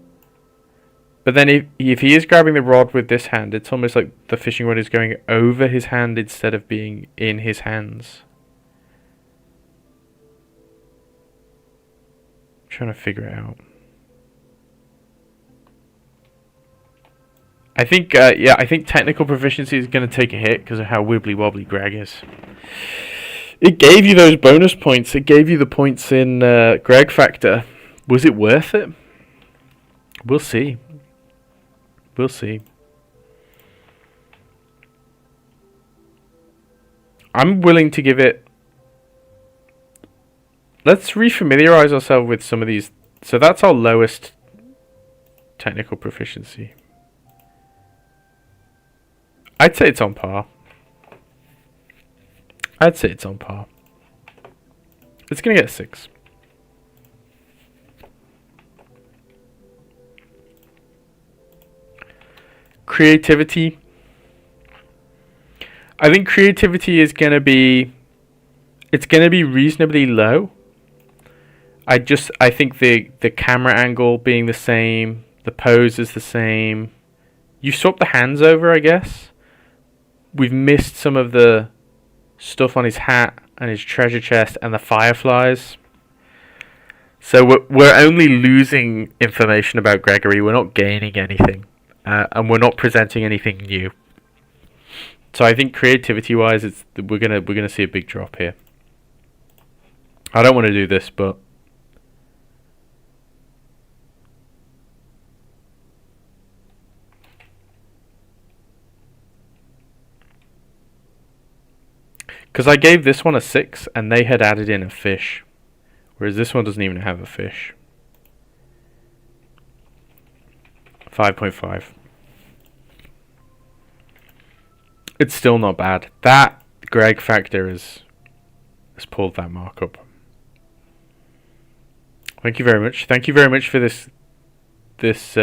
But then if he is grabbing the rod with this hand, it's almost like the fishing rod is going over his hand instead of being in his hands. I'm trying to figure it out. I think, I think technical proficiency is going to take a hit because of how wibbly wobbly Greg is. It gave you those bonus points. It gave you the points in Greg factor. Was it worth it? We'll see. We'll see. I'm willing to give it... Let's refamiliarize ourselves with some of these. So that's our lowest technical proficiency. I'd say it's on par. It's going to get a 6. Creativity. I think creativity is going to be... It's going to be reasonably low. I think the camera angle being the same, the pose is the same. You swap the hands over, I guess. We've missed some of the stuff on his hat and his treasure chest and the fireflies. So we're only losing information about Gregory. We're not gaining anything, and we're not presenting anything new. So I think creativity-wise, we're gonna see a big drop here. I don't want to do this, but because I gave this one a 6 and they had added in a fish, whereas this one doesn't even have a fish. 5.5. It's still not bad. That Greg factor has pulled that mark up. Thank you very much. Thank you very much for this there's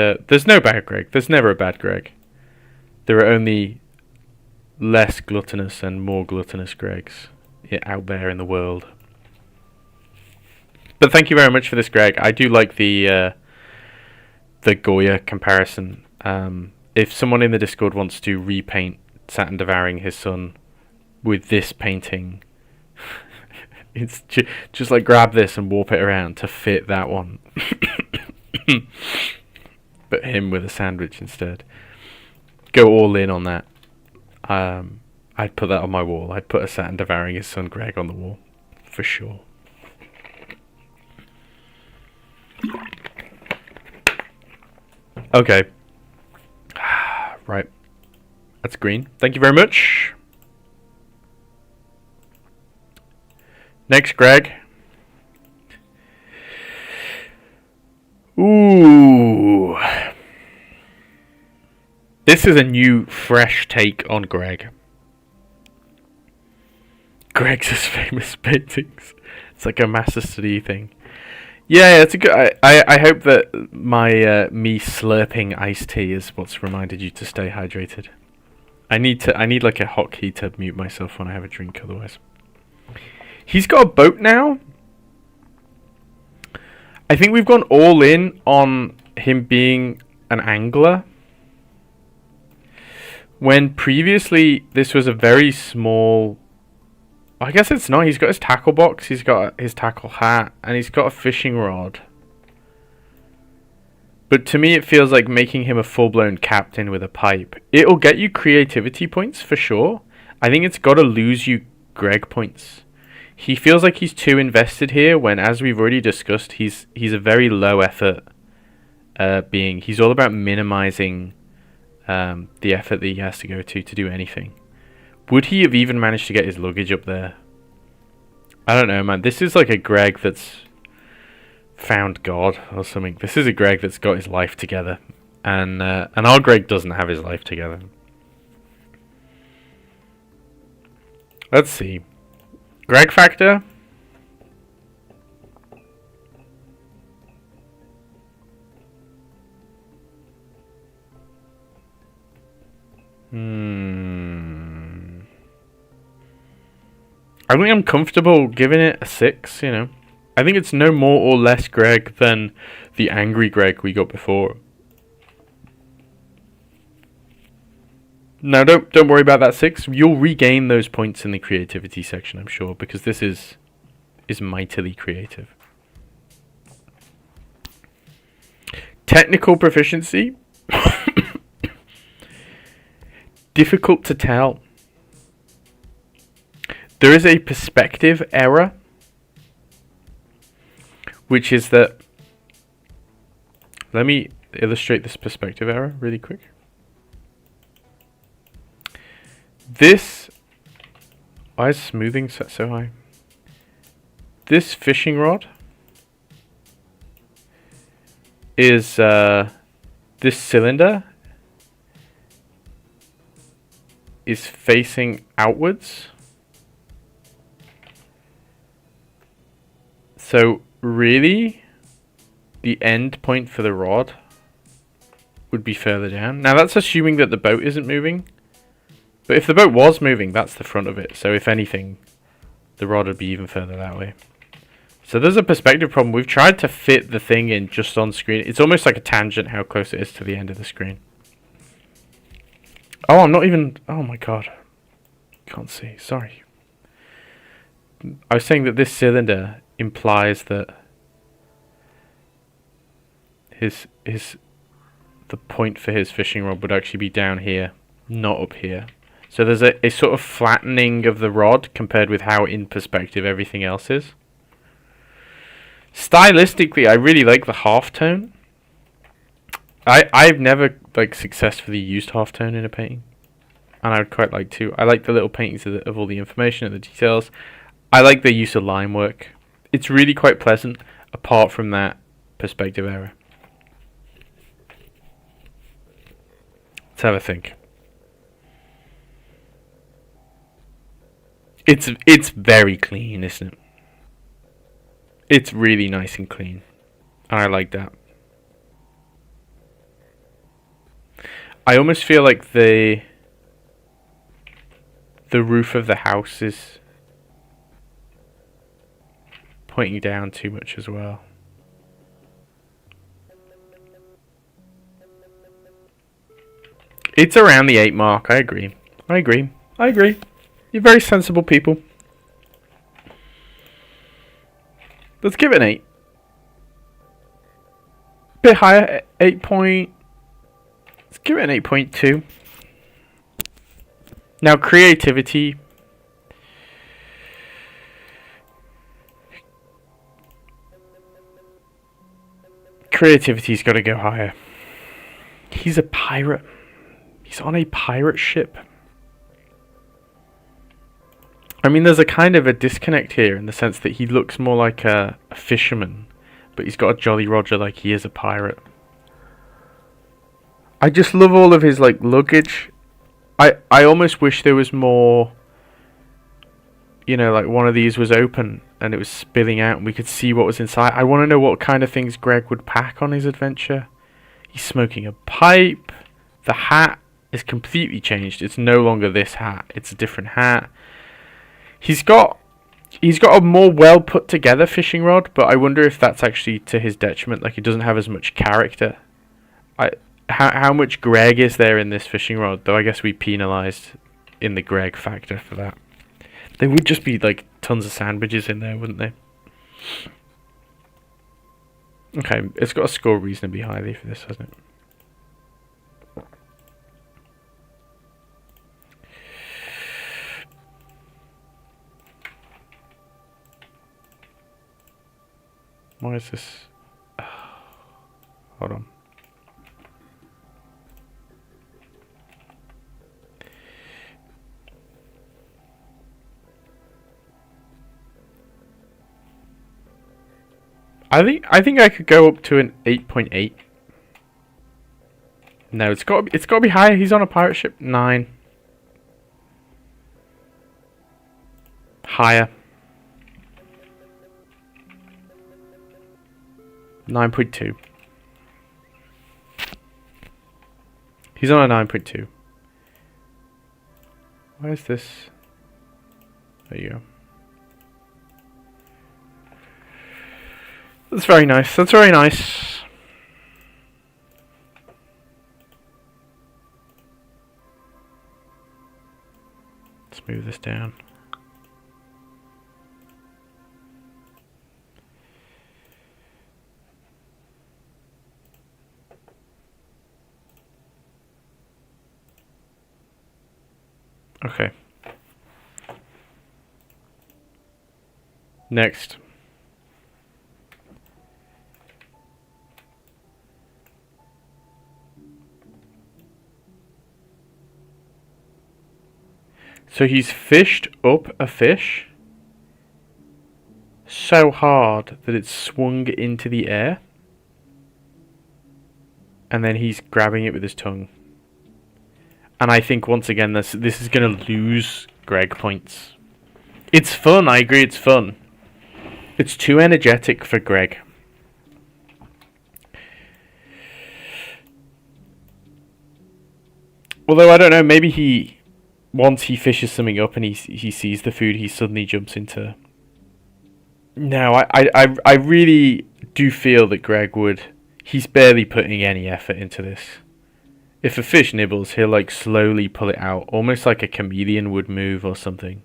no bad Greg. There's never a bad Greg. There are only less gluttonous and more gluttonous Gregs out there in the world. But thank you very much for this, Greg. I do like the Goya comparison. If someone in the Discord wants to repaint Saturn devouring his son with this painting, it's just like grab this and warp it around to fit that one. But him with a sandwich instead. Go all in on that. I'd put that on my wall. I'd put a Saturn devouring his son Greg on the wall. For sure. Okay. Right. That's green. Thank you very much. Next, Greg. Ooh. This is a new, fresh take on Greg. Greg's famous paintings. It's like a master study thing. Yeah, it's a good. I hope that my me slurping iced tea is what's reminded you to stay hydrated. I need like a hotkey to mute myself when I have a drink. Otherwise, he's got a boat now. I think we've gone all in on him being an angler. When previously this was a very small. I guess it's not. He's got his tackle box, he's got his tackle hat, and he's got a fishing rod. But to me it feels like making him a full-blown captain with a pipe. It'll get you creativity points for sure. I think it's got to lose you Greg points. He feels like he's too invested here when, as we've already discussed, he's a very low effort being. He's all about minimizing the effort that he has to go to do anything. Would he have even managed to get his luggage up there? I don't know, man. This is like a Greg that's found God or something. This is a Greg that's got his life together. And our Greg doesn't have his life together. Let's see. Greg factor? I think I'm comfortable giving it a 6, you know. I think it's no more or less Greg than the angry Greg we got before. No, don't worry about that 6. You'll regain those points in the creativity section, I'm sure, because this is mightily creative. Technical proficiency? Difficult to tell. There is a perspective error, which is that... Let me illustrate this perspective error really quick. This... Why is smoothing set so high? This fishing rod is this cylinder is facing outwards. So really, the end point for the rod would be further down. Now that's assuming that the boat isn't moving. But if the boat was moving, that's the front of it. So if anything, the rod would be even further that way. So there's a perspective problem. We've tried to fit the thing in just on screen. It's almost like a tangent how close it is to the end of the screen. Oh, I'm not even... Oh my god. Can't see. Sorry. I was saying that this cylinder implies that the point for his fishing rod would actually be down here, not up here. So there's a sort of flattening of the rod compared with how in perspective everything else is. Stylistically, I really like the halftone. I've never like successfully used halftone in a painting, and I would quite like to. I like the little paintings of all the information and the details. I like the use of line work. It's really quite pleasant, apart from that perspective error. Let's have a think. It's very clean, isn't it? It's really nice and clean. I like that. I almost feel like the roof of the house is pointing down too much as well. It's around the 8 mark. I agree. You're very sensible people. Let's give it an 8. Bit higher, 8 point. Let's give it an 8.2. Now creativity. Creativity's got to go higher. He's a pirate. He's on a pirate ship. I mean, there's a kind of a disconnect here in the sense that he looks more like a fisherman, but he's got a Jolly Roger like he is a pirate. I just love all of his like luggage. I almost wish there was more, you know, like one of these was open and it was spilling out and we could see what was inside. I want to know what kind of things Greg would pack on his adventure. He's smoking a pipe. The hat is completely changed. It's no longer this hat. It's a different hat. He's got a more well put together fishing rod, but I wonder if that's actually to his detriment. Like, he doesn't have as much character. How much Greg is there in this fishing rod? Though I guess we penalised in the Greg factor for that. There would just be like tons of sandwiches in there, wouldn't they? Okay, it's got to score reasonably highly for this, hasn't it? Why is this? Hold on. I think I could go up to an 8.8. No, it's got to be higher. He's on a pirate ship. 9. Higher. 9.2. He's on a 9.2. Where's this? There you go. That's very nice. That's very nice. Let's move this down. Okay. Next. So he's fished up a fish so hard that it swung into the air. And then he's grabbing it with his tongue. And I think, once again, this is going to lose Greg points. It's fun, I agree, it's fun. It's too energetic for Greg. Although, I don't know, maybe once he fishes something up and he sees the food, he suddenly jumps into... No, I really do feel that Greg would... He's barely putting any effort into this. If a fish nibbles, he'll like slowly pull it out, almost like a chameleon would move or something.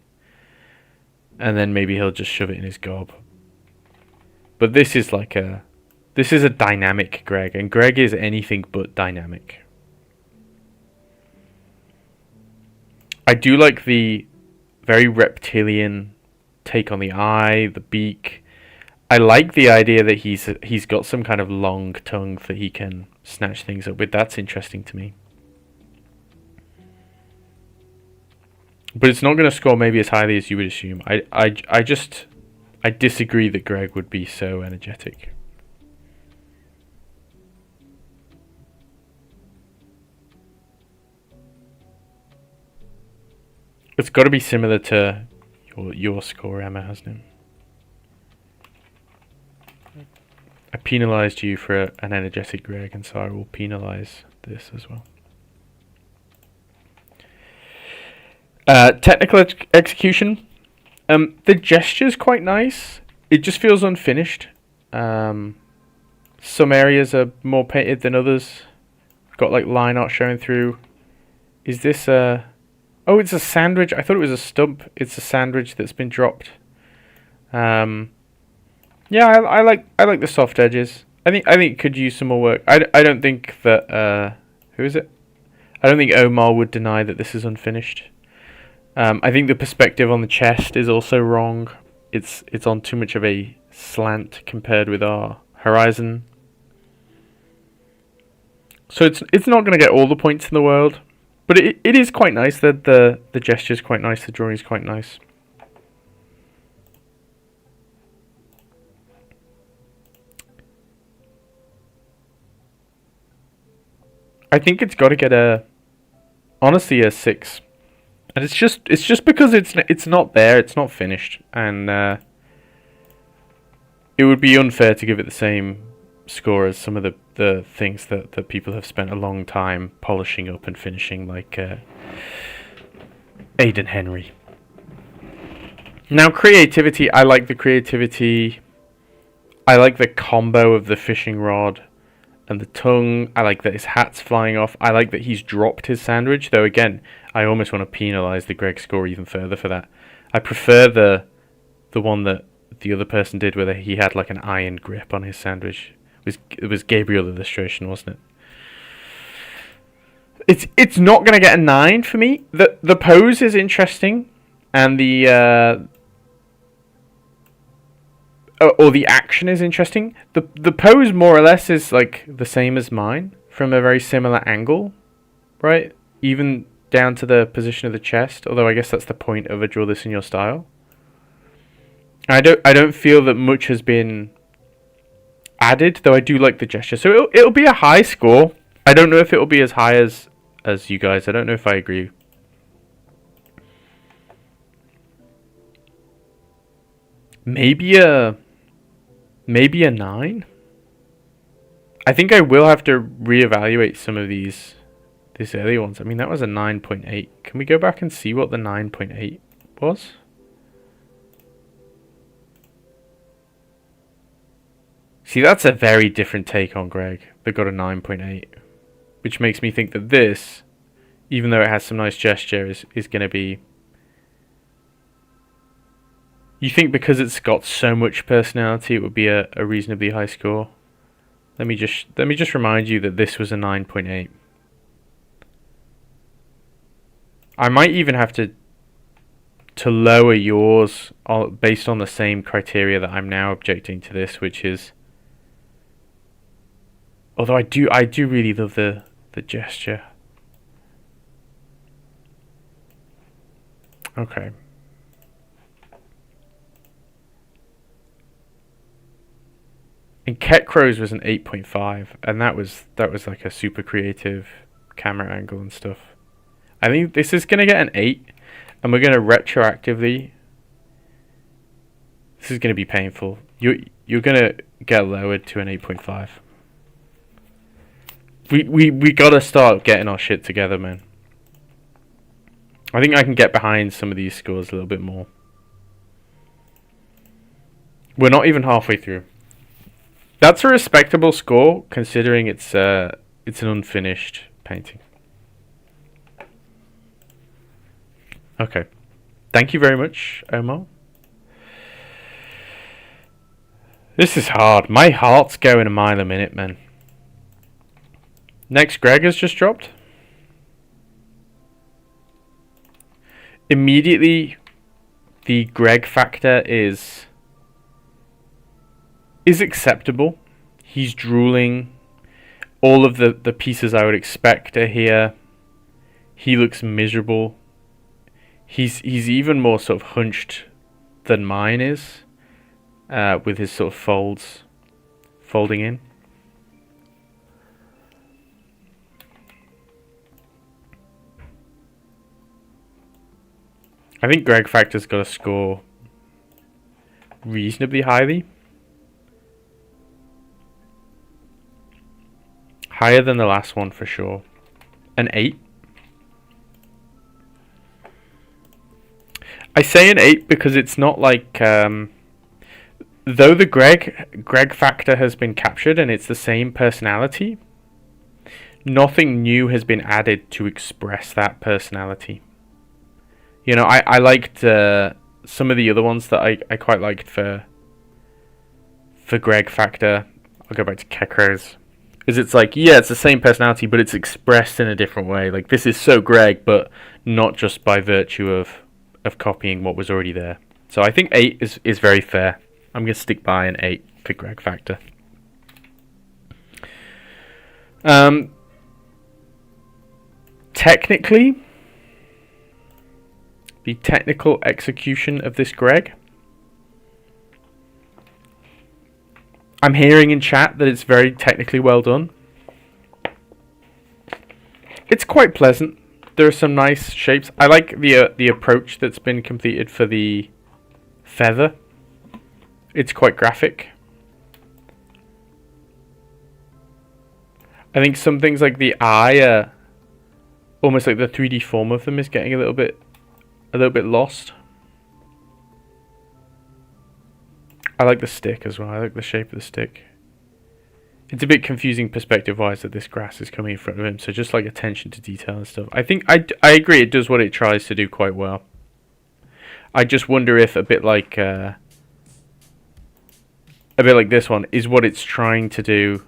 And then maybe he'll just shove it in his gob. But this is a dynamic Greg, and Greg is anything but dynamic. I do like the very reptilian take on the eye, the beak. I like the idea that he's got some kind of long tongue that he can snatch things up with. That's interesting to me. But it's not going to score maybe as highly as you would assume. I disagree that Greg would be so energetic. It's got to be similar to your score, Emma, hasn't it? I penalised you for an energetic Greg, and so I will penalise this as well. Technical execution. The gesture's quite nice. It just feels unfinished. Some areas are more painted than others. Got like line art showing through. Is this a... Oh, it's a sandwich. I thought it was a stump. It's a sandwich that's been dropped. Yeah, I like the soft edges. I think it could use some more work. I don't think that who is it? I don't think Omar would deny that this is unfinished. I think the perspective on the chest is also wrong. It's on too much of a slant compared with our horizon. So it's not going to get all the points in the world, but it is quite nice. The gesture is quite nice. The drawing is quite nice. I think it's got to get honestly a 6, and it's just because it's not there. It's not finished, and it would be unfair to give it the same score as some of the things that people have spent a long time polishing up and finishing, like Aidan Henry. Now, creativity. I like the creativity. I like the combo of the fishing rod and the tongue. I like that his hat's flying off. I like that he's dropped his sandwich, though again, I almost want to penalise the Greg score even further for that. I prefer the one that the other person did where he had like an iron grip on his sandwich. It was Gabriel illustration, wasn't it? It's not going to get a 9 for me. The pose is interesting, and the action is interesting. The pose more or less is like the same as mine from a very similar angle, right? Even down to the position of the chest. Although I guess that's the point of a draw this in your style. I don't feel that much has been added, though I do like the gesture. So it'll be a high score. I don't know if it'll be as high as you guys. I don't know if I agree. Maybe a 9. I think I will have to reevaluate some of these earlier ones. I mean, that was a 9.8. Can we go back and see what the 9.8 was? See, that's a very different take on Greg. They got a 9.8, which makes me think that this, even though it has some nice gesture, is going to be... You think because it's got so much personality, it would be a reasonably high score? Let me just remind you that this was a 9.8. I might even have to lower yours based on the same criteria that I'm now objecting to this, which is... Although I do really love the gesture. Okay. And Ket Crow's was an 8.5, and that was like a super creative camera angle and stuff. I think this is gonna get an 8, and we're gonna retroactively. This is gonna be painful. You're gonna get lowered to an 8.5. We gotta start getting our shit together, man. I think I can get behind some of these scores a little bit more. We're not even halfway through. That's a respectable score considering it's an unfinished painting. Okay. Thank you very much, Omar. This is hard. My heart's going a mile a minute, man. Next, Greg has just dropped. Immediately, the Greg factor is acceptable. He's drooling. All of the pieces I would expect are here. He looks miserable. He's even more sort of hunched than mine is, with his sort of folding in. I think Greg Factor's got to score reasonably highly. Higher than the last one for sure. An 8. I say an 8 because it's not like though the Greg factor has been captured and it's the same personality, nothing new has been added to express that personality. You know, I liked some of the other ones that I quite liked for Greg factor. I'll go back to Kekro's. Is it's like, yeah, it's the same personality, but it's expressed in a different way. Like, this is so Greg, but not just by virtue of copying what was already there. So I think 8 is very fair. I'm going to stick by an 8 for Greg factor. Technically, the technical execution of this Greg, I'm hearing in chat that it's very technically well done. It's quite pleasant. There are some nice shapes. I like the approach that's been completed for the feather. It's quite graphic. I think some things like the eye, almost like the 3D form of them is getting a little bit lost. I like the stick as well. I like the shape of the stick. It's a bit confusing perspective-wise that this grass is coming in front of him. So just like attention to detail and stuff. I think I agree. It does what it tries to do quite well. I just wonder if a bit like this one is what it's trying to do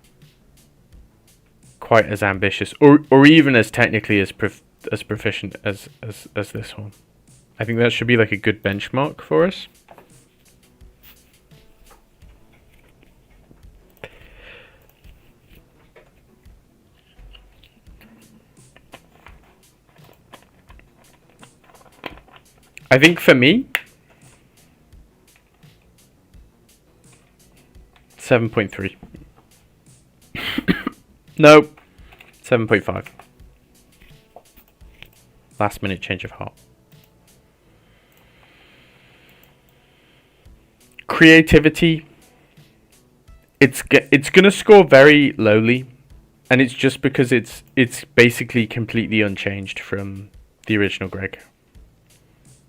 quite as ambitious or even as technically as proficient as this one. I think that should be like a good benchmark for us. I think for me, 7.3. Nope, 7.5. Last minute change of heart. Creativity. It's gonna score very lowly, and it's just because it's basically completely unchanged from the original Greg.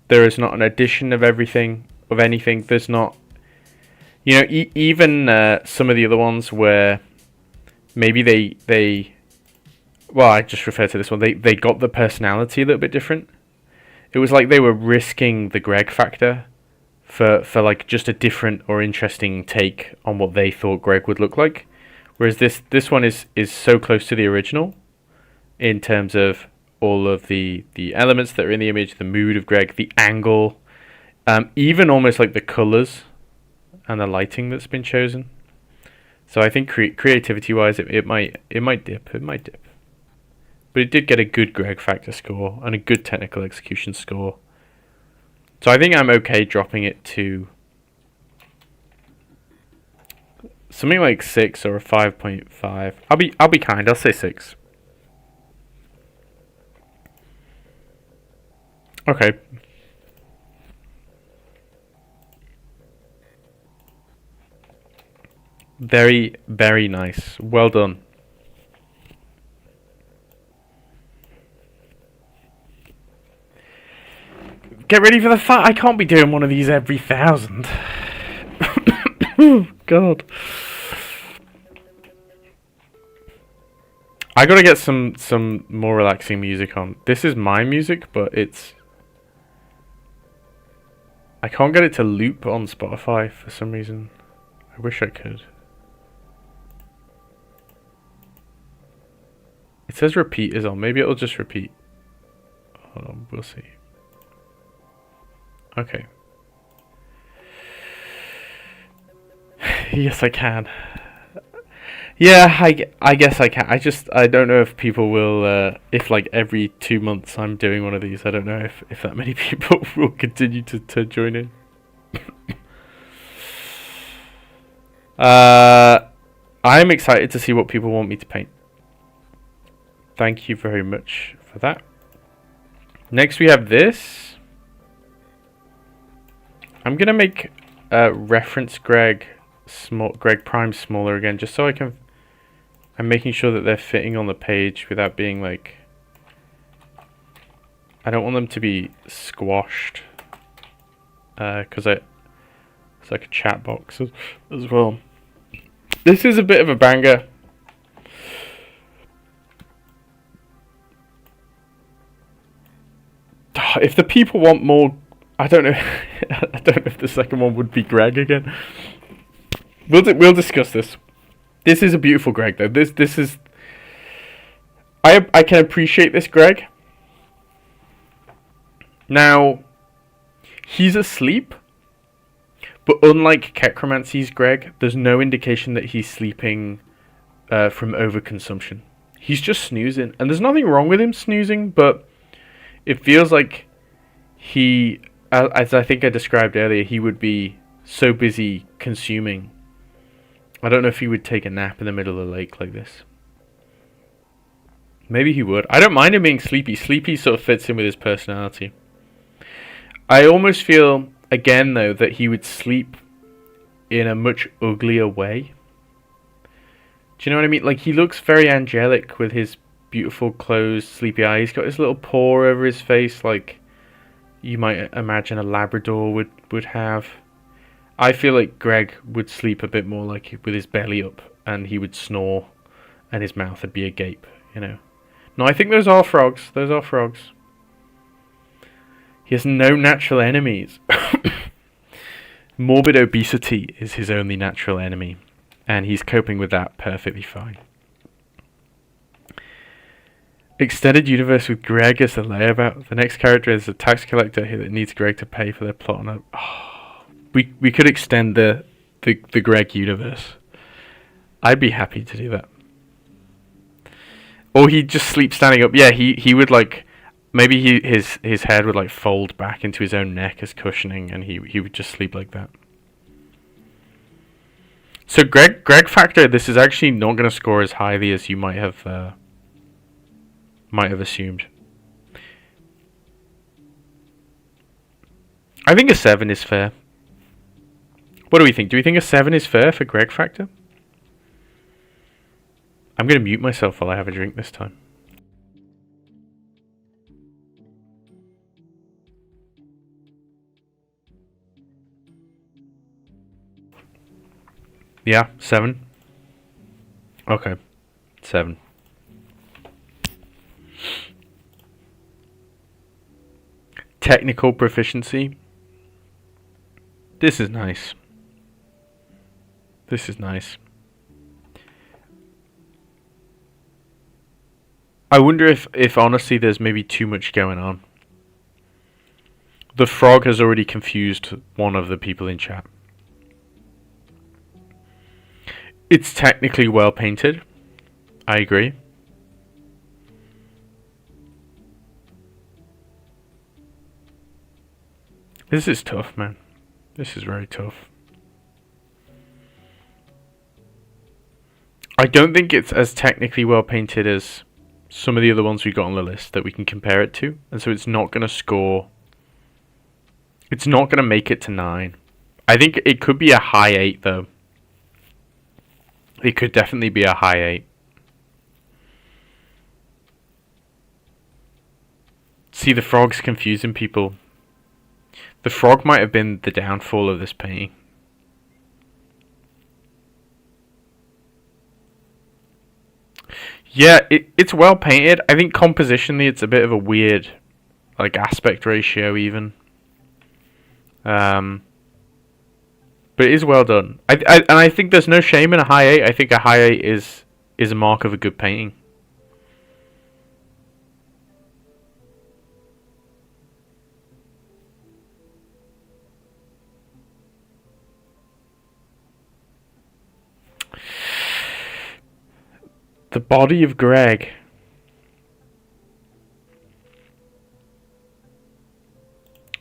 There is not an addition of anything. There's not, you know, even some of the other ones where maybe they well, I just refer to this one. They got the personality a little bit different. It was like they were risking the Greg factor for like just a different or interesting take on what they thought Greg would look like. Whereas this one is so close to the original in terms of all of the elements that are in the image, the mood of Greg, the angle, even almost like the colors and the lighting that's been chosen. So I think creativity-wise, it might dip. But it did get a good Greg factor score and a good technical execution score. So I think I'm okay dropping it to something like 6 or a 5.5. I'll be kind. I'll say 6. Okay. Very, very nice. Well done. Get ready for the fight. I can't be doing one of these every 1,000. God. I gotta get some more relaxing music on. This is my music, but it's... I can't get it to loop on Spotify for some reason. I wish I could. It says repeat is on. Maybe it'll just repeat. Hold on, we'll see. Okay. Yes, I can. Yeah, I guess I can. I don't know if people will, if like every 2 months I'm doing one of these, I don't know if that many people will continue to join in. I'm excited to see what people want me to paint. Thank you very much for that. Next we have this. I'm gonna make reference Greg Prime smaller again, just so I'm making sure that they're fitting on the page without being like, I don't want them to be squashed. because it's like a chat box as well. This is a bit of a banger. If the people want more, I don't know. I don't know if the second one would be Greg again. We'll discuss this. This is a beautiful Greg though. This is. I can appreciate this Greg. Now, he's asleep, but unlike Kekromancy's Greg, there's no indication that he's sleeping from overconsumption. He's just snoozing, and there's nothing wrong with him snoozing, but it feels like he, as I think I described earlier, he would be so busy consuming. I don't know if he would take a nap in the middle of the lake like this. Maybe he would. I don't mind him being sleepy. Sleepy sort of fits in with his personality. I almost feel, again though, that he would sleep in a much uglier way. Do you know what I mean? Like, he looks very angelic with his beautiful closed sleepy eye. He's got his little paw over his face like you might imagine a Labrador would have. I feel like Greg would sleep a bit more like with his belly up, and he would snore and his mouth would be agape, you know. No, I think those are frogs. Those are frogs. He has no natural enemies. Morbid obesity is his only natural enemy, and he's coping with that perfectly fine. Extended universe with Greg as the layabout. The next character is a tax collector here that needs Greg to pay for their plot. We could extend the Greg universe. I'd be happy to do that. Or he'd just sleep standing up. Yeah, he would like, maybe his head would like fold back into his own neck as cushioning, and he would just sleep like that. So Greg factor, this is actually not going to score as highly as you might have assumed. I think a 7 is fair. What do we think? Do we think a 7 is fair for Greg factor? I'm going to mute myself while I have a drink this time. Yeah, 7. Okay, 7. Technical proficiency. This is nice. This is nice. I wonder if honestly there's maybe too much going on. The frog has already confused one of the people in chat. It's technically well painted. I agree. This is tough, man. This is very tough. I don't think it's as technically well painted as some of the other ones we got on the list that we can compare it to, and so it's not going to score. It's not going to make it to 9. I think it could be a high 8 though. It could definitely be a high 8. See, the frog's confusing people. The frog might have been the downfall of this painting. Yeah, it's well painted. I think compositionally it's a bit of a weird, like, aspect ratio even. But it is well done. And I think there's no shame in a high 8. I think a high 8 is a mark of a good painting. The body of Greg.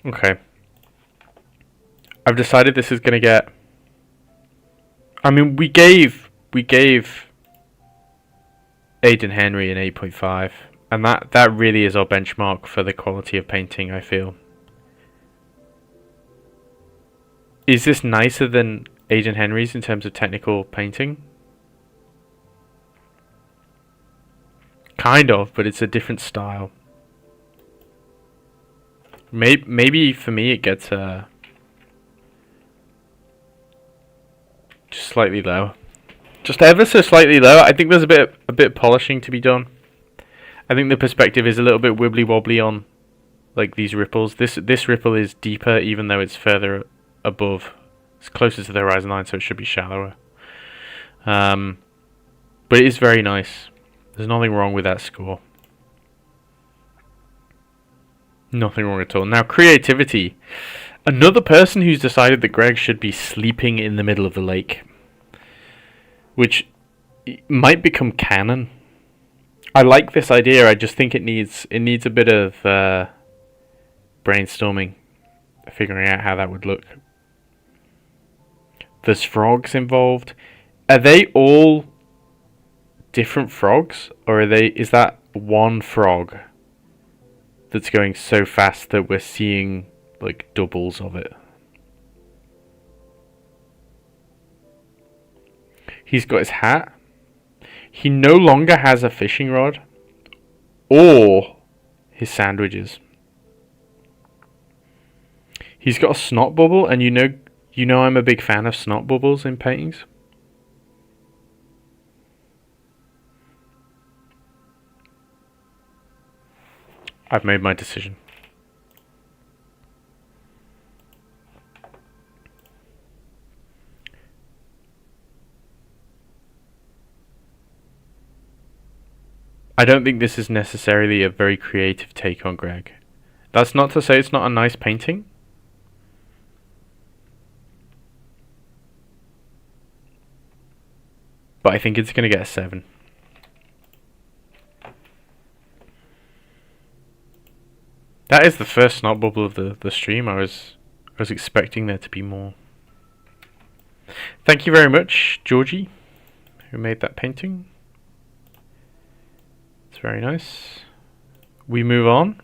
Okay. I've decided this is going to get... I mean, we gave Aidan Henry an 8.5. And that really is our benchmark for the quality of painting, I feel. Is this nicer than Aidan Henry's in terms of technical painting? Kind of, but it's a different style. Maybe for me it gets a Just slightly lower. Just ever so slightly lower. I think there's a bit of polishing to be done. I think the perspective is a little bit wibbly wobbly on like these ripples. This ripple is deeper even though it's further above. It's closer to the horizon line, so it should be shallower. But it is very nice. There's nothing wrong with that score. Nothing wrong at all. Now, creativity. Another person who's decided that Greg should be sleeping in the middle of the lake. Which might become canon. I like this idea. I just think it needs a bit of brainstorming. Figuring out how that would look. There's frogs involved. Are they all different frogs? Or is that one frog that's going so fast that we're seeing like doubles of it? He's got his hat. He no longer has a fishing rod or his sandwiches. He's got a snot bubble, and you know I'm a big fan of snot bubbles in paintings. I've made my decision. I don't think this is necessarily a very creative take on Greg. That's not to say it's not a nice painting. But I think it's going to get a 7. That is the first snot bubble of the stream. I was expecting there to be more. Thank you very much, Georgie, who made that painting. It's very nice. We move on.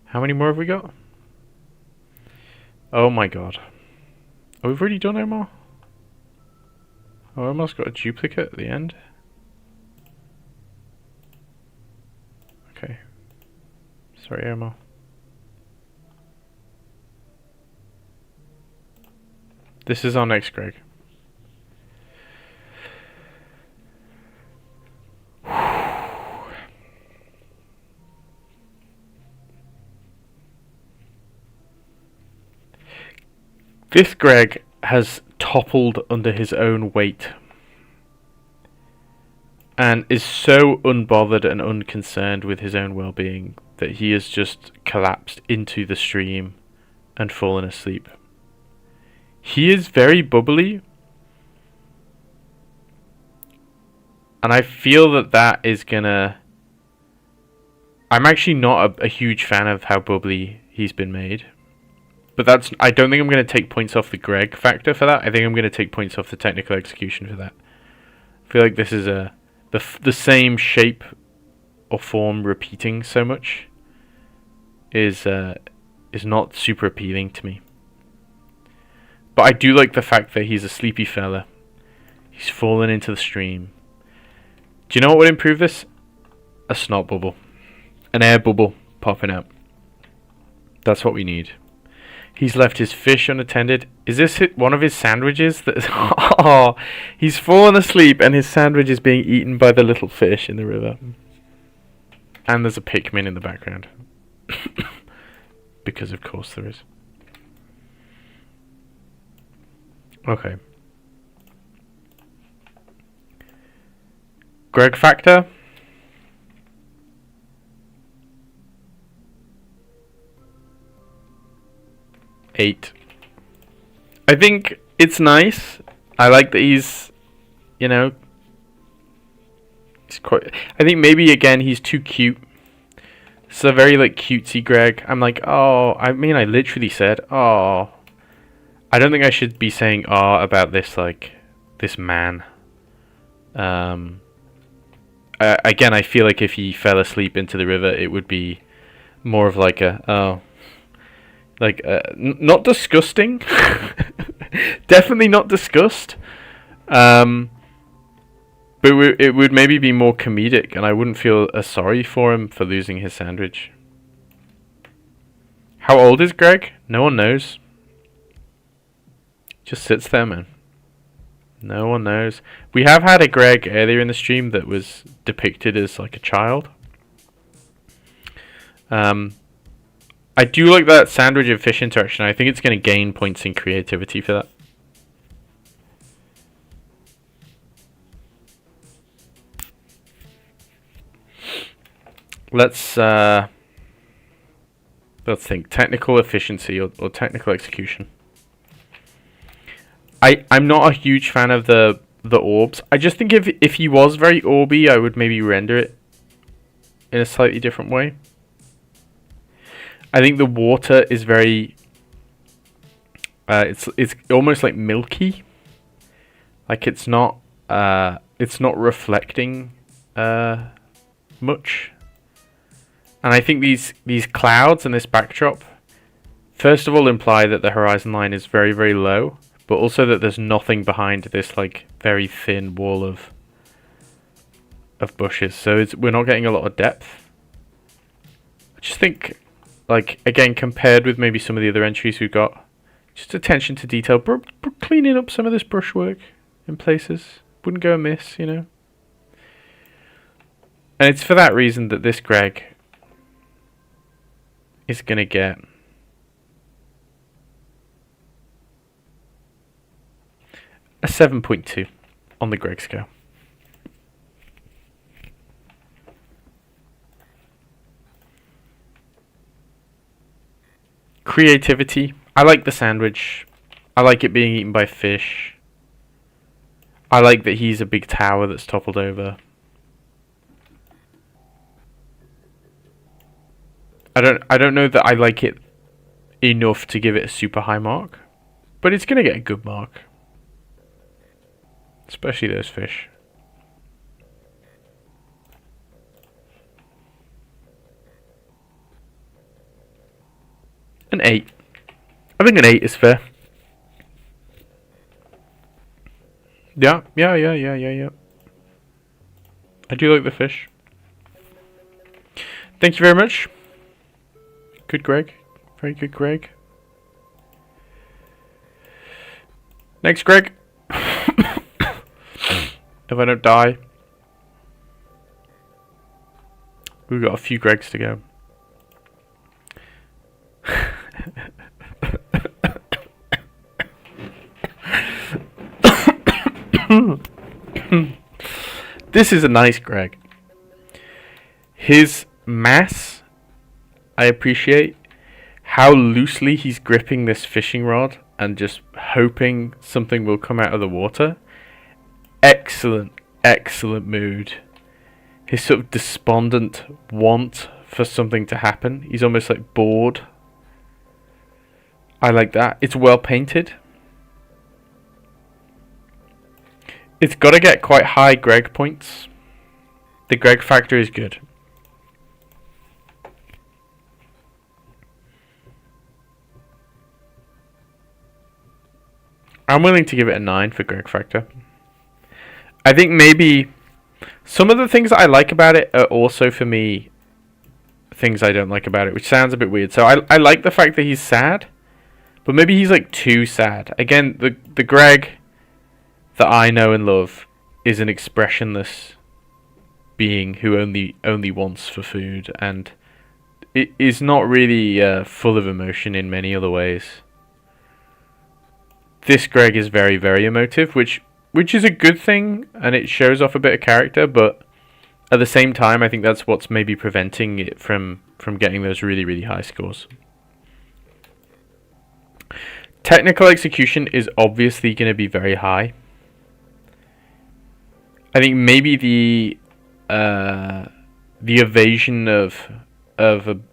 How many more have we got? Oh my god. Oh, we've already done Omar? Oh, I almost got a duplicate at the end. Okay. Sorry, Omar. This is our next Greg. This Greg has toppled under his own weight and is so unbothered and unconcerned with his own well-being that he has just collapsed into the stream and fallen asleep. He is very bubbly, and I feel that is gonna... I'm actually not a huge fan of how bubbly he's been made. But I don't think I'm going to take points off the Greg factor for that. I think I'm going to take points off the technical execution for that. I feel like this is the same shape or form repeating so much is not super appealing to me. But I do like the fact that he's a sleepy fella. He's fallen into the stream. Do you know what would improve this? A snot bubble. An air bubble popping out. That's what we need. He's left his fish unattended. Is this one of his sandwiches? Oh, he's fallen asleep and his sandwich is being eaten by the little fish in the river. And there's a Pikmin in the background. Because of course there is. Okay. Greg factor. Eight. I think it's nice. I like that he's, he's quite... I think maybe, again, he's too cute. It's a very, cutesy Greg. I'm like, oh, I literally said, oh. I don't think I should be saying, oh, about this, this man. Again, I feel like if he fell asleep into the river, it would be more of not disgusting. Definitely not disgust. But it would maybe be more comedic, and I wouldn't feel as sorry for him for losing his sandwich. How old is Greg? No one knows. Just sits there, man. No one knows. We have had a Greg earlier in the stream that was depicted as like a child. I do like that sandwich and fish interaction. I think it's going to gain points in creativity for that. Let's think. Technical efficiency or technical execution. I'm not a huge fan of the orbs. I just think if he was very orby, I would maybe render it in a slightly different way. I think the water is very it's almost like milky. Like it's not reflecting much. And I think these clouds and this backdrop first of all imply that the horizon line is very, very low, but also that there's nothing behind this like very thin wall of bushes. So we're not getting a lot of depth. I just think, like, again, compared with maybe some of the other entries we've got, just attention to detail, cleaning up some of this brushwork in places. Wouldn't go amiss, you know. And it's for that reason that this Greg is going to get a 7.2 on the Greg scale. Creativity. I like the sandwich. I like it being eaten by fish. I like that he's a big tower that's toppled over. I don't know that I like it enough to give it a super high mark, but it's gonna get a good mark. Especially those fish. An 8. I think an 8 is fair. Yeah. I do like the fish. Thank you very much. Good Greg. Very good Greg. Next Greg. If I don't die. We've got a few Gregs to go. This is a nice Greg. His mass, I appreciate. How loosely he's gripping this fishing rod and just hoping something will come out of the water. Excellent, excellent mood. His sort of despondent want for something to happen. He's almost like bored. I like that. It's well painted. It's got to get quite high Greg points. The Greg factor is good. I'm willing to give it a 9 for Greg factor. I think maybe some of the things I like about it are also, for me, things I don't like about it, which sounds a bit weird. So I like the fact that he's sad, but maybe he's like too sad. Again, the Greg that I know and love is an expressionless being who only wants for food, and it is not really full of emotion in many other ways. This Greg is very, very emotive, which is a good thing, and it shows off a bit of character, but at the same time, I think that's what's maybe preventing it from getting those really, really high scores. Technical execution is obviously going to be very high. I think maybe the evasion of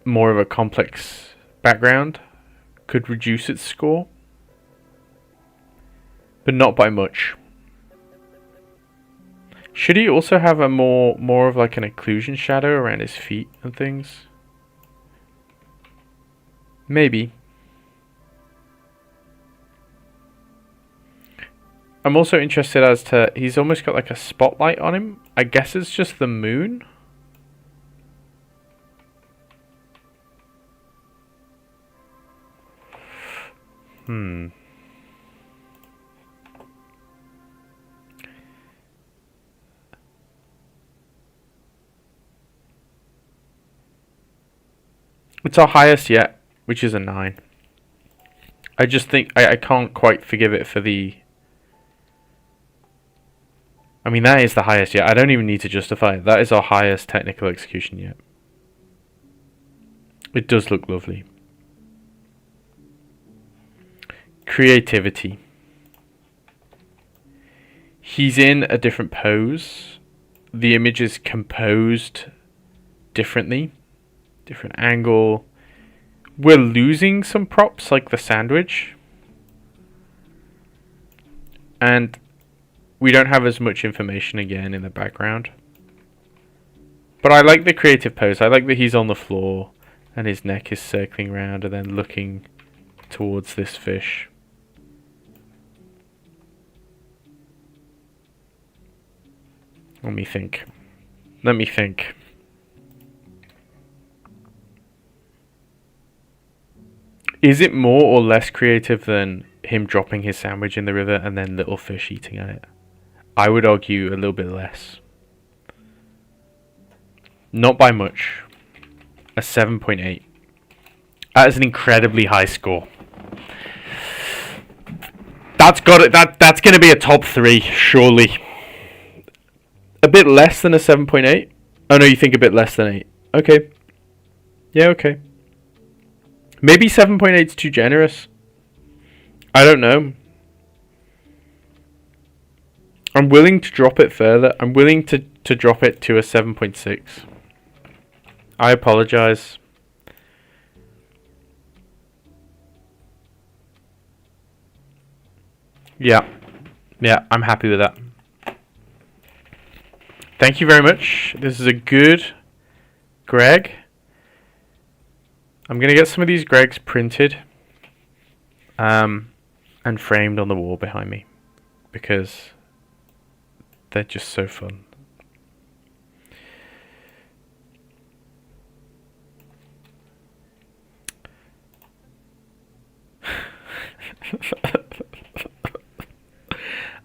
more of a complex background could reduce its score, but not by much. Should he also have a more of like an occlusion shadow around his feet and things? Maybe. I'm also interested as to, he's almost got like a spotlight on him. I guess it's just the moon. It's our highest yet, which is a 9. I just think I can't quite forgive it for the... I mean, that is the highest yet. I don't even need to justify it. That is our highest technical execution yet. It does look lovely. Creativity. He's in a different pose. The image is composed differently. Different angle. We're losing some props like the sandwich. And we don't have as much information again in the background. But I like the creative pose. I like that he's on the floor and his neck is circling around and then looking towards this fish. Let me think. Is it more or less creative than him dropping his sandwich in the river and then little fish eating at it? I would argue a little bit less. Not by much. A 7.8. That is an incredibly high score. That's got it. That's going to be a top 3, surely. A bit less than a 7.8? Oh no, you think a bit less than 8. Okay. Yeah, okay. Maybe 7.8 is too generous. I don't know. I'm willing to drop it further. I'm willing to drop it to a 7.6. I apologize. Yeah, I'm happy with that. Thank you very much. This is a good Greg. I'm going to get some of these Gregs printed and framed on the wall behind me because they're just so fun.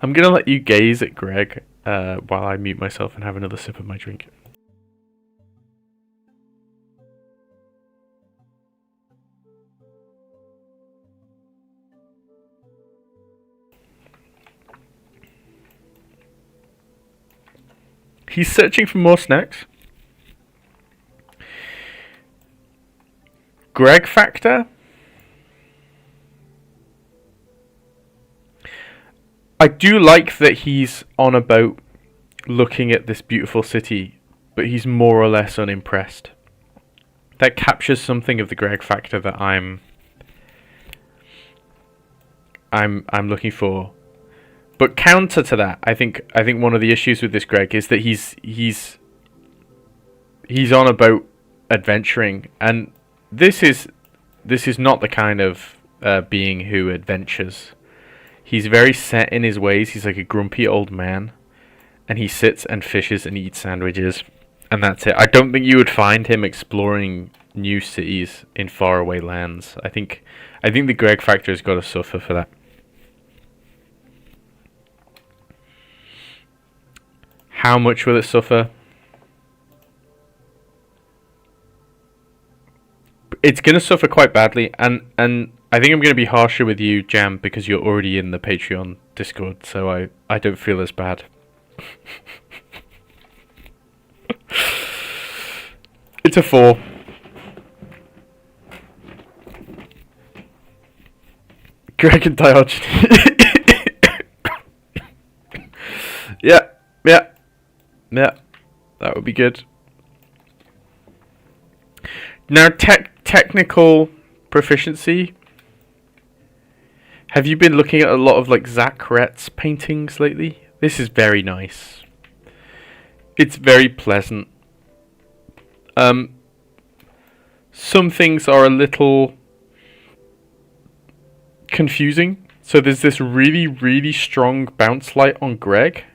I'm going to let you gaze at Greg while I mute myself and have another sip of my drink. He's searching for more snacks. Greg factor. I do like that he's on a boat looking at this beautiful city, but he's more or less unimpressed. That captures something of the Greg factor that I'm looking for. But counter to that, I think one of the issues with this Greg is that he's on a boat adventuring, and this is not the kind of being who adventures. He's very set in his ways. He's like a grumpy old man, and he sits and fishes and eats sandwiches, and that's it. I don't think you would find him exploring new cities in faraway lands. I think the Greg factor has got to suffer for that. How much will it suffer? It's going to suffer quite badly, and I think I'm going to be harsher with you, Jam, because you're already in the Patreon Discord, so I don't feel as bad. It's a 4. Greg and Diogenes. Yeah, that would be good. Now, technical proficiency. Have you been looking at a lot of like Zach Rett's paintings lately? This is very nice. It's very pleasant. Some things are a little confusing. So there's this really, really strong bounce light on Greg,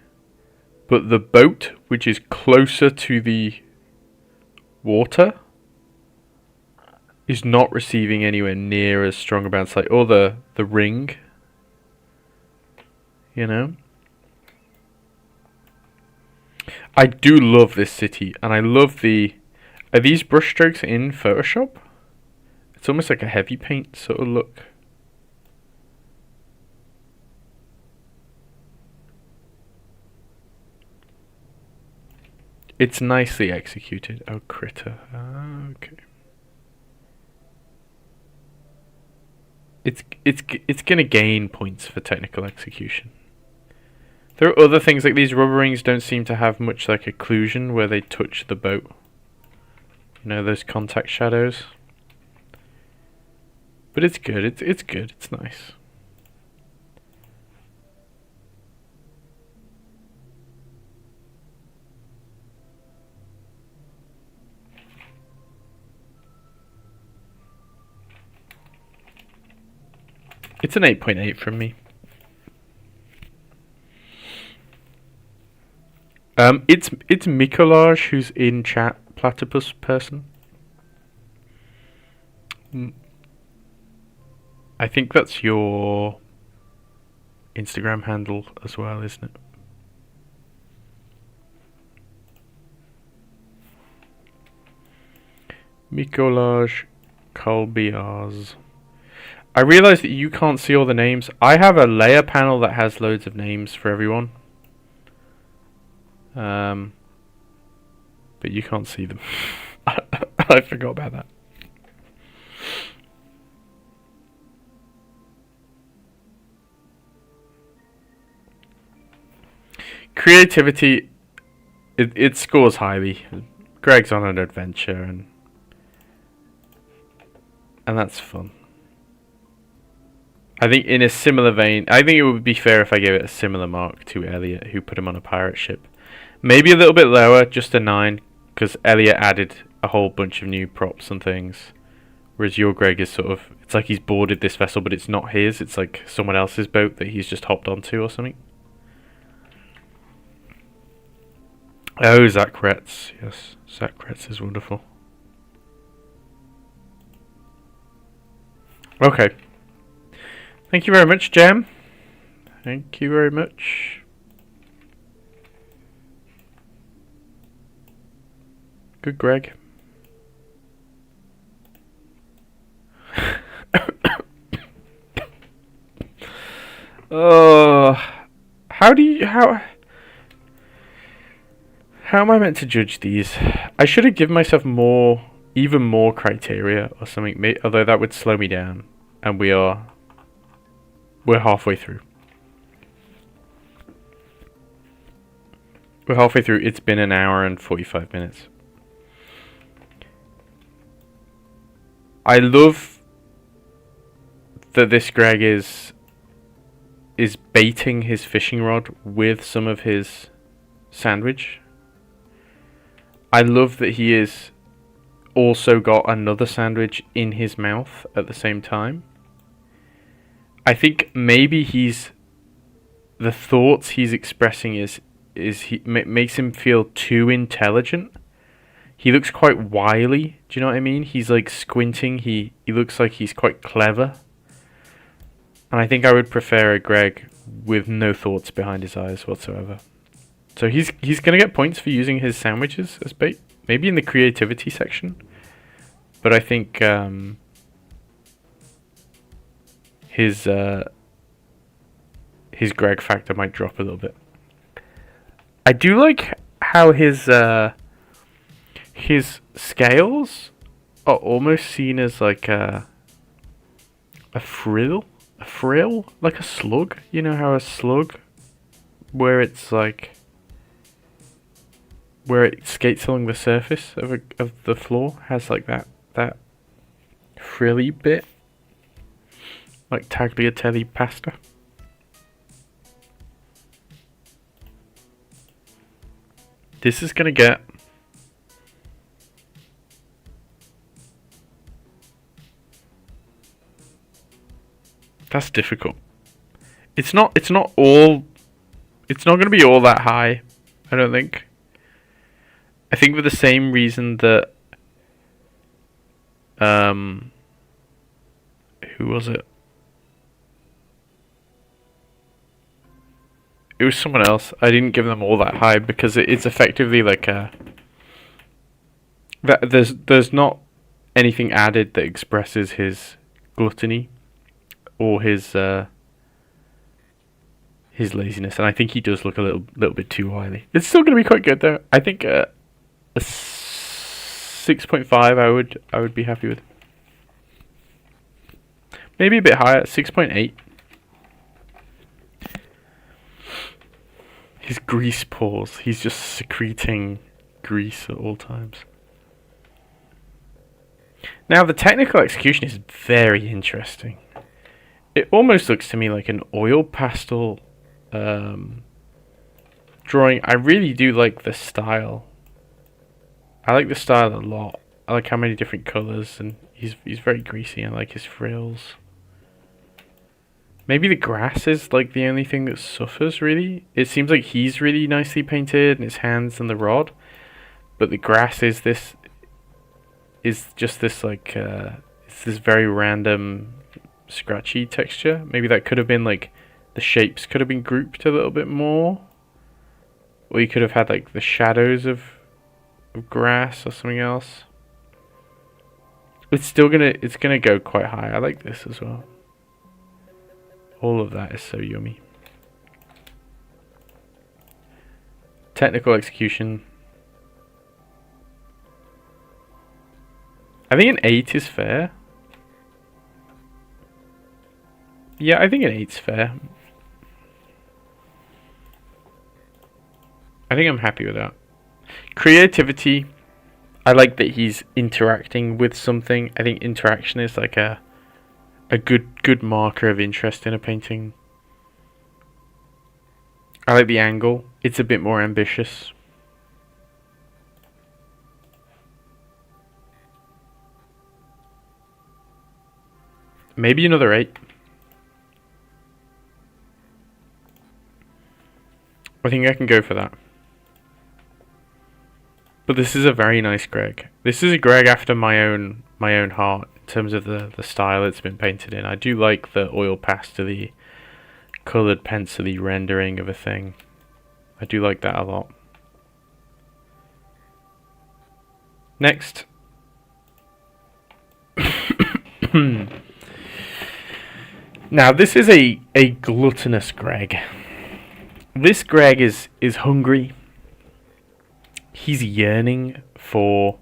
but the boat, which is closer to the water, is not receiving anywhere near as strong a bounce light. Or the ring. You know? I do love this city, and I love the... Are these brushstrokes in Photoshop? It's almost like a heavy paint sort of look. It's nicely executed. Oh, critter. Okay. It's gonna gain points for technical execution. There are other things like these rubber rings don't seem to have much like occlusion where they touch the boat. You know, those contact shadows. But it's good. It's good. It's nice. It's an 8.8 from me. It's Mikolaj who's in chat, platypus person. I think that's your Instagram handle as well, isn't it? Mikolaj Kolbiaz. I realise that you can't see all the names. I have a layer panel that has loads of names for everyone. But you can't see them. I forgot about that. Creativity, it scores highly. Greg's on an adventure and that's fun. I think in a similar vein, I think it would be fair if I gave it a similar mark to Elliot, who put him on a pirate ship. Maybe a little bit lower, just a 9, because Elliot added a whole bunch of new props and things. Whereas your Greg is sort of, it's like he's boarded this vessel, but it's not his. It's like someone else's boat that he's just hopped onto or something. Oh, Zach Retz. Yes, Zach Retz is wonderful. Okay. Thank you very much, Jam. Thank you very much. Good, Greg. How am I meant to judge these? I should have given myself even more criteria or something, although that would slow me down. And we're halfway through. We're halfway through. It's been an hour and 45 minutes. I love that this Greg is baiting his fishing rod with some of his sandwich. I love that he is also got another sandwich in his mouth at the same time. I think maybe the thoughts he's expressing makes him feel too intelligent. He looks quite wily. Do you know what I mean? He's like squinting. He looks like he's quite clever. And I think I would prefer a Greg with no thoughts behind his eyes whatsoever. So he's gonna get points for using his sandwiches as bait. Maybe in the creativity section. But I think his Greg factor might drop a little bit. I do like how his scales are almost seen as like a frill, like a slug. You know how a slug, where it's like, where it skates along the surface of the floor, has like that frilly bit, like tagliatelle pasta. This is gonna get that's difficult. It's not going to be all that high, I don't think. I think for the same reason that who was it? It was someone else. I didn't give them all that high because it's effectively like there's not anything added that expresses his gluttony or his laziness, and I think he does look a little bit too wily. It's still going to be quite good though. I think a 6.5 I would be happy with. Maybe a bit higher, 6.8. His grease pores. He's just secreting grease at all times. Now the technical execution is very interesting. It almost looks to me like an oil pastel drawing. I really do like the style. I like the style a lot. I like how many different colours, and he's very greasy. I like his frills. Maybe the grass is like the only thing that suffers, really. It seems like he's really nicely painted, and his hands and the rod. But the grass is just this like it's this very random scratchy texture. Maybe that could have been like the shapes could have been grouped a little bit more. Or you could have had like the shadows of grass or something else. It's gonna go quite high. I like this as well. All of that is so yummy. Technical execution. I think an 8 is fair. Yeah, I think an 8's fair. I think I'm happy with that. Creativity. I like that he's interacting with something. I think interaction is like a good marker of interest in a painting. I like the angle. It's a bit more ambitious. Maybe another 8. I think I can go for that. But this is a very nice Greg. This is a Greg after my own heart in terms of the style it's been painted in. I do like the oil pastel-y, coloured pencil-y rendering of a thing. I do like that a lot. Next. Now this is a gluttonous Greg. This Greg is hungry. He's yearning for...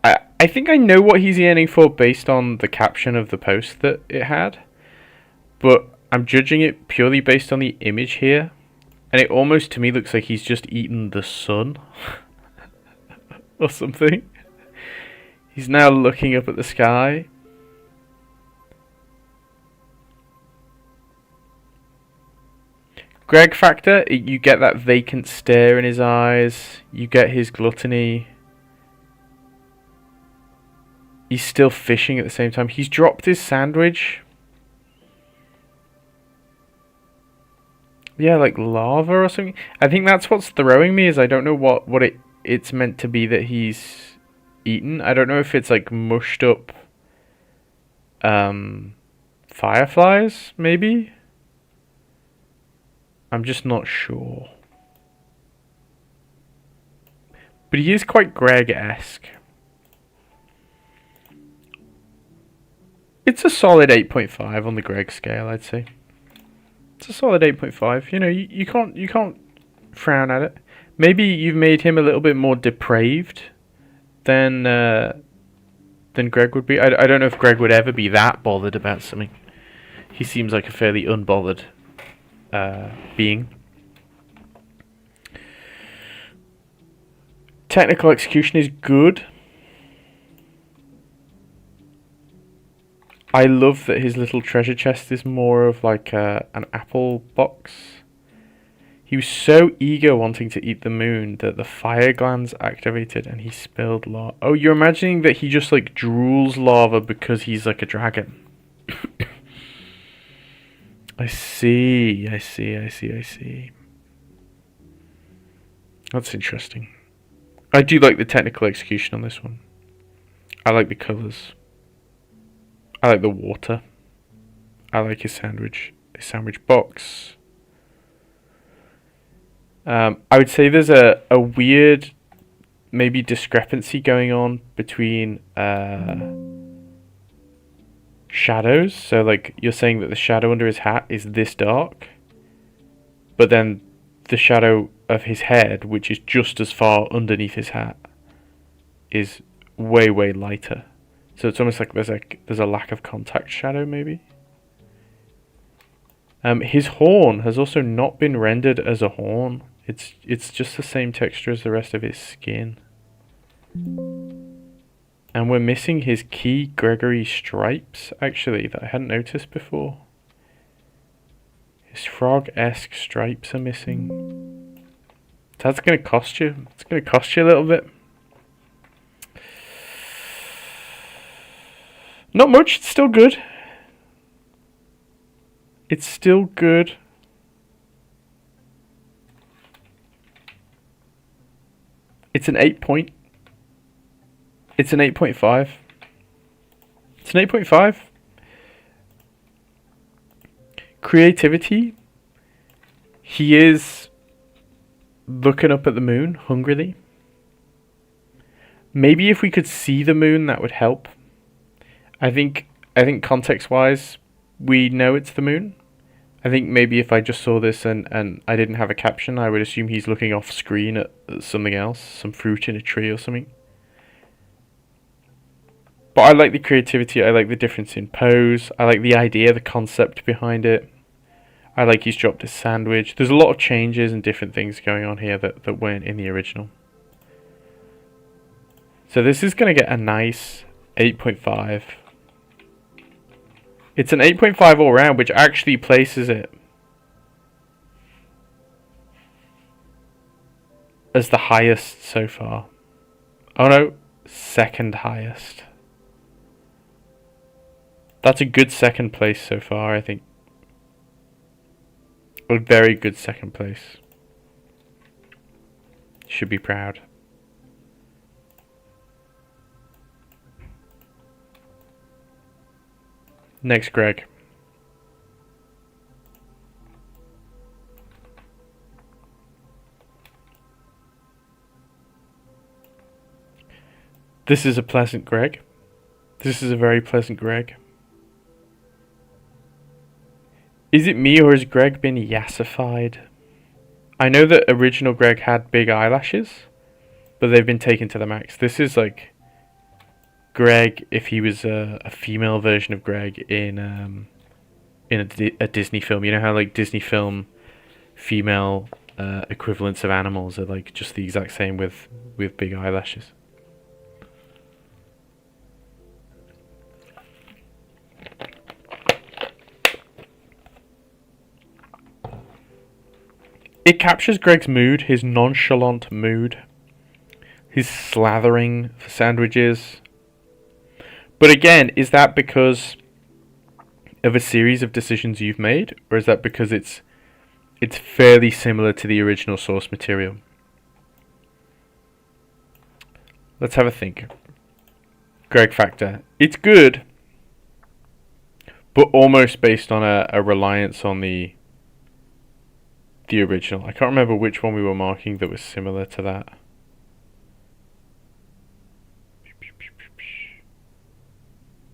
I think I know what he's yearning for based on the caption of the post that it had. But I'm judging it purely based on the image here. And it almost to me looks like he's just eaten the sun. Or something. He's now looking up at the sky. Greg factor, you get that vacant stare in his eyes. You get his gluttony. He's still fishing at the same time. He's dropped his sandwich. Yeah, like lava or something. I think that's what's throwing me, is I don't know what it's meant to be that he's eaten. I don't know if it's like mushed up fireflies, maybe? I'm just not sure. But he is quite Greg-esque. It's a solid 8.5 on the Greg scale, I'd say. It's a solid 8.5. You know, you can't frown at it. Maybe you've made him a little bit more depraved than Greg would be. I don't know if Greg would ever be that bothered about something. He seems like a fairly unbothered being. Technical execution is good. I love that his little treasure chest is more of like an apple box. He was so eager wanting to eat the moon that the fire glands activated and he spilled lava. Oh, you're imagining that he just like drools lava because he's like a dragon. I see. That's interesting. I do like the technical execution on this one. I like the colours. I like the water. I like his sandwich box. I would say there's a weird maybe discrepancy going on between shadows. So like you're saying that the shadow under his hat is this dark, but then the shadow of his head, which is just as far underneath his hat, is way lighter. So it's almost like there's a lack of contact shadow maybe. His horn has also not been rendered as a horn. It's just the same texture as the rest of his skin. And we're missing his key Gregory stripes, actually, that I hadn't noticed before. His frog-esque stripes are missing. So that's going to cost you. It's going to cost you a little bit. Not much, it's still good. It's still good. It's an 8 point. It's an 8.5. It's an 8.5. Creativity. He is looking up at the moon hungrily. Maybe if we could see the moon, that would help. I think context-wise, we know it's the moon. I think maybe if I just saw this and I didn't have a caption, I would assume he's looking off screen at something else, some fruit in a tree or something. But I like the creativity, I like the difference in pose, I like the idea, the concept behind it. I like he's dropped his sandwich. There's a lot of changes and different things going on here that weren't in the original. So this is going to get a nice 8.5. It's an 8.5 all round, which actually places it as the highest so far. Oh no, second highest. That's a good second place so far, I think. A very good second place. Should be proud. Next, Greg. This is a pleasant Greg. This is a very pleasant Greg. Is it me or has Greg been yassified? I know that original Greg had big eyelashes, but they've been taken to the max. This is like Greg if he was a female version of Greg in a Disney film. You know how like Disney film female equivalents of animals are like just the exact same with big eyelashes. It captures Greg's mood, his nonchalant mood, his slathering for sandwiches. But again, is that because of a series of decisions you've made, or is that because it's fairly similar to the original source material? Let's have a think. Greg factor. It's good, but almost based on a reliance on the original. I can't remember which one we were marking that was similar to that.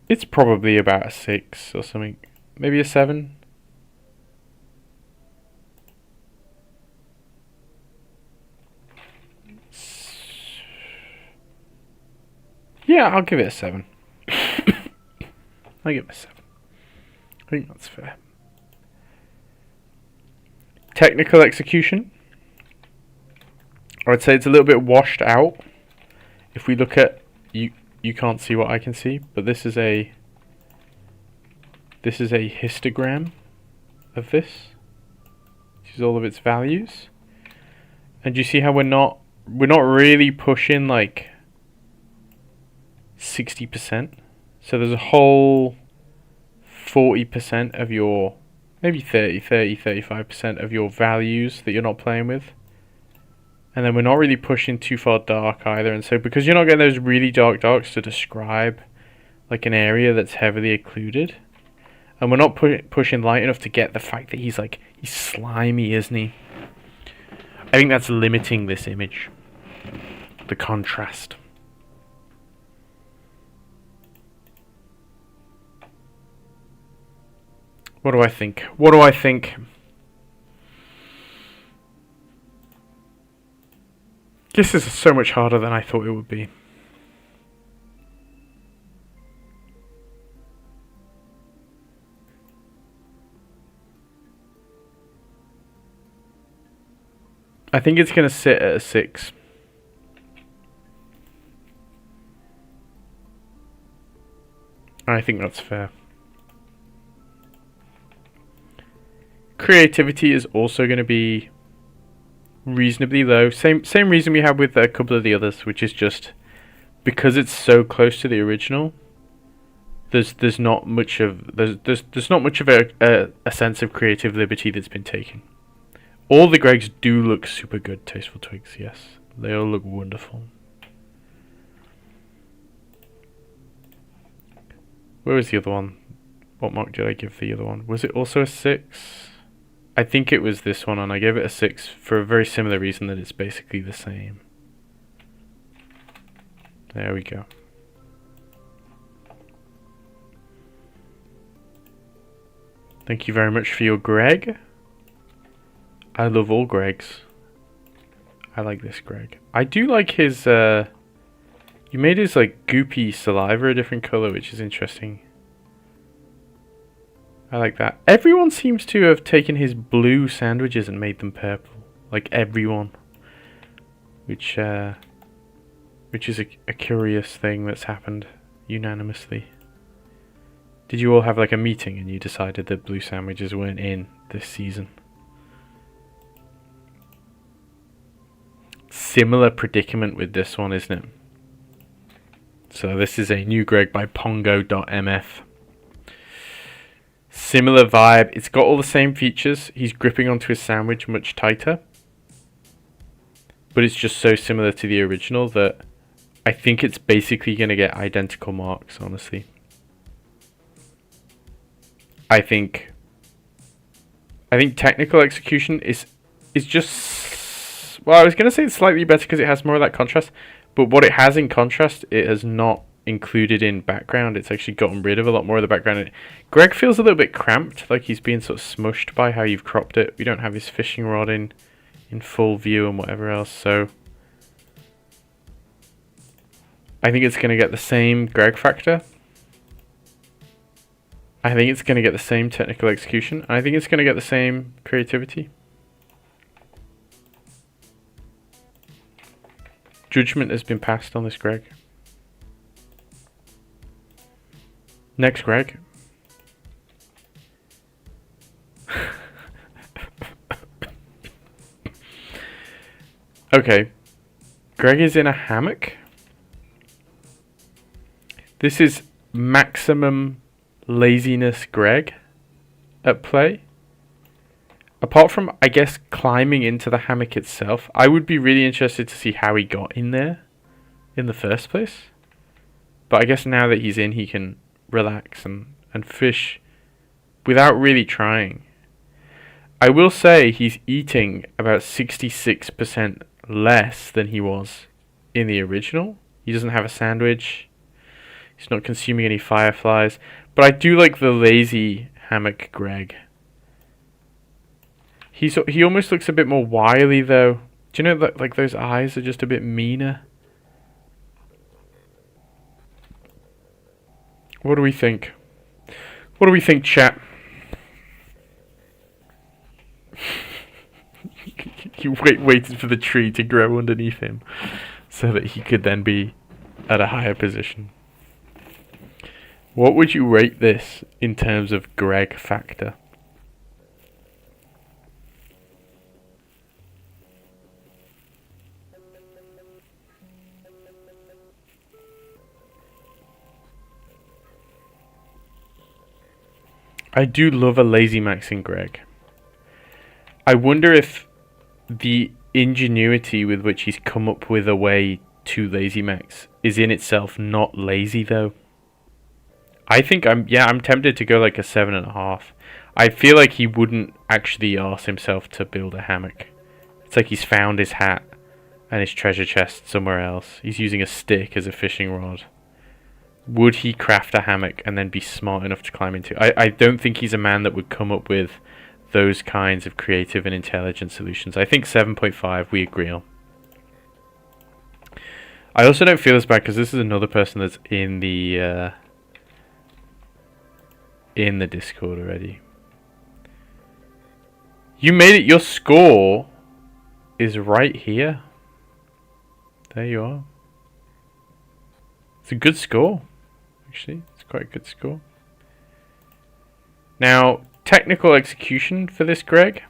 It's probably about a 6 or something. Maybe a 7. Yeah, I'll give it a 7. I'll give it a 7. I think that's fair. Technical execution. I would say it's a little bit washed out. If we look at you can't see what I can see, but this is a histogram of this. This is all of its values. And you see how we're not really pushing like 60%. So there's a whole 40% of your, maybe 35% of your values that you're not playing with. And then we're not really pushing too far dark either. And so because you're not getting those really dark darks to describe like an area that's heavily occluded, and we're not pushing light enough to get the fact that he's slimy, isn't he? I think that's limiting this image. the contrast. What do I think? What do I think? This is so much harder than I thought it would be. I think it's going to sit at a 6. I think that's fair. Creativity is also going to be reasonably low. Same reason we have with a couple of the others, which is just because it's so close to the original. There's not much of there's not much of a sense of creative liberty that's been taken. All the Gregs do look super good. Tasteful Twigs, yes, they all look wonderful. Where was the other one? What mark did I give the other one? Was it also a 6? I think it was this one, and I gave it a 6 for a very similar reason, that it's basically the same. There we go. Thank you very much for your Greg. I love all Gregs. I like this Greg. I do like his, you made his like goopy saliva a different color, which is interesting. I like that. Everyone seems to have taken his blue sandwiches and made them purple. Like everyone. Which is a curious thing that's happened unanimously. Did you all have like a meeting and you decided that blue sandwiches weren't in this season? Similar predicament with this one, isn't it? So this is a new Greg by Pongo.mf. Similar vibe. It's got all the same features. He's gripping onto his sandwich much tighter. But it's just so similar to the original that I think it's basically going to get identical marks, honestly. I think technical execution is just... Well, I was going to say it's slightly better because it has more of that contrast. But what it has in contrast, it has not included in background. It's actually gotten rid of a lot more of the background. Greg feels a little bit cramped, like he's being sort of smushed by how you've cropped it. We don't have his fishing rod in full view and whatever else, so I think it's going to get the same Greg factor. I think it's going to get the same technical execution. I think it's going to get the same creativity. Judgment has been passed on this Greg. Next Greg. Okay. Greg is in a hammock. This is maximum laziness Greg at play. Apart from, I guess, climbing into the hammock itself, I would be really interested to see how he got in there in the first place. But I guess now that he's in, he can relax and fish without really trying. I will say he's eating about 66% less than he was in the original. He doesn't have a sandwich. He's not consuming any fireflies. But I do like the lazy hammock Greg. He almost looks a bit more wily though. Do you know that like those eyes are just a bit meaner? What do we think? What do we think, chat? He waited for the tree to grow underneath him so that he could then be at a higher position. What would you rate this in terms of Greg factor? I do love a lazy max in Greg. I wonder if the ingenuity with which he's come up with a way to lazy max is in itself not lazy though. I think I'm tempted to go like a 7.5. I feel like he wouldn't actually arse himself to build a hammock. It's like he's found his hat and his treasure chest somewhere else. He's using a stick as a fishing rod. Would he craft a hammock and then be smart enough to climb into? I don't think he's a man that would come up with those kinds of creative and intelligent solutions. I think 7.5 we agree on. I also don't feel as bad because this is another person that's in the Discord already. You made it. Your score is right here. There you are. It's a good score. Actually, it's quite a good score. Now, technical execution for this, Greg.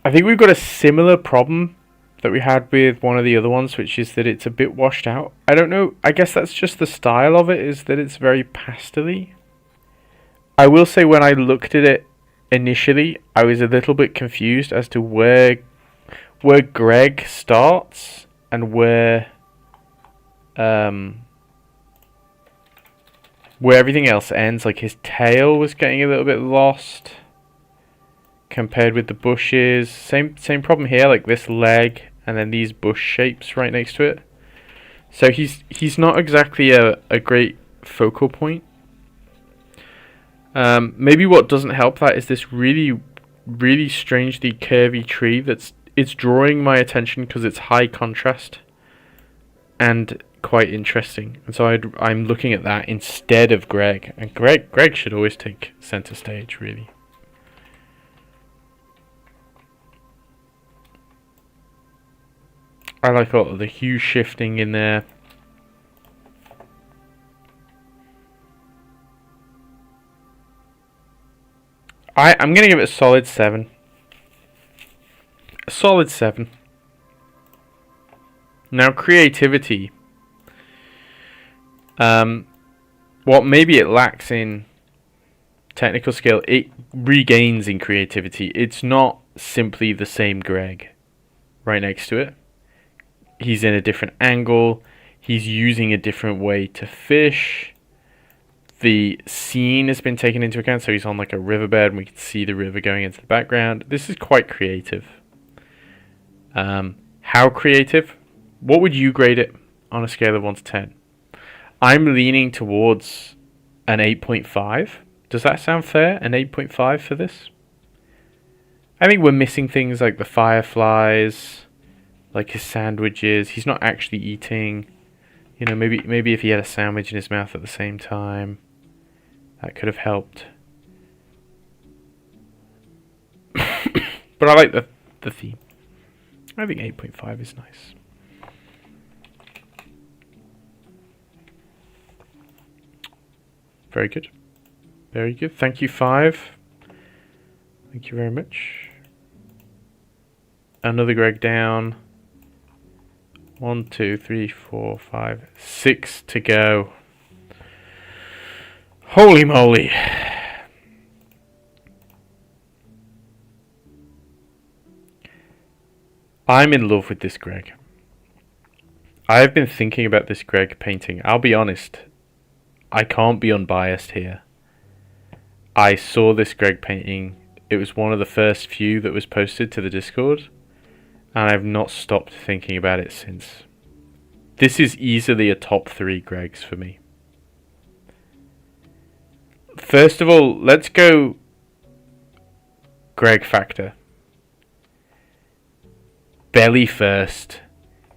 I think we've got a similar problem that we had with one of the other ones, which is that it's a bit washed out. I don't know. I guess that's just the style of it, is that it's very pastel-y. I will say when I looked at it initially, I was a little bit confused as to where Greg starts and where everything else ends. Like his tail was getting a little bit lost compared with the bushes. Same problem here, like this leg and then these bush shapes right next to it. So he's not exactly a great focal point. Maybe what doesn't help that is this really, really strangely curvy tree it's drawing my attention because it's high contrast and quite interesting. And so I'm looking at that instead of Greg. And Greg should always take center stage, really. I like all of the hue shifting in there. I'm going to give it a solid 7. A solid 7. Now, creativity. What maybe it lacks in technical skill, it regains in creativity. It's not simply the same Greg right next to it. He's in a different angle. He's using a different way to fish. The scene has been taken into account, so he's on like a riverbed and we can see the river going into the background. This is quite creative. How creative? What would you grade it on a scale of 1 to 10? I'm leaning towards an 8.5. Does that sound fair? An 8.5 for this? I think we're missing things like the fireflies, like his sandwiches. He's not actually eating. You know, maybe if he had a sandwich in his mouth at the same time, that could have helped. But I like the theme. I think 8.5 is nice. Very good. Very good. Thank you, 5. Thank you very much. Another Greg down. 1, 2, 3, 4, 5, 6 to go. Holy moly. I'm in love with this Greg. I've been thinking about this Greg painting. I'll be honest. I can't be unbiased here. I saw this Greg painting. It was one of the first few that was posted to the Discord. And I've not stopped thinking about it since. This is easily a top 3 Gregs for me. First of all, let's go Greg factor. Belly first.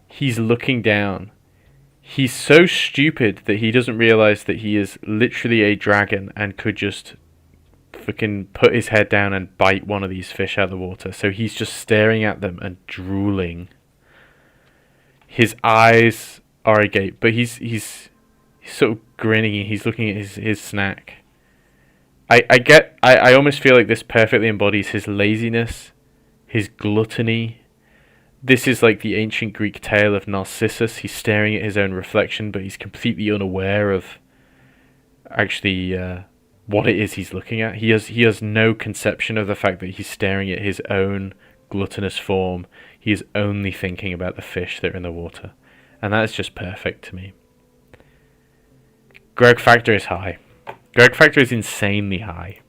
He's looking down. He's so stupid that he doesn't realize that he is literally a dragon and could just fucking put his head down and bite one of these fish out of the water. So he's just staring at them and drooling. His eyes are agape, but he's sort of grinning. He's looking at his snack. I almost feel like this perfectly embodies his laziness, his gluttony. This is like the ancient Greek tale of Narcissus. He's staring at his own reflection, but he's completely unaware of actually what it is he's looking at. He has no conception of the fact that he's staring at his own gluttonous form. He is only thinking about the fish that are in the water. And that is just perfect to me. Greg factor is high. Greg factor is insanely high.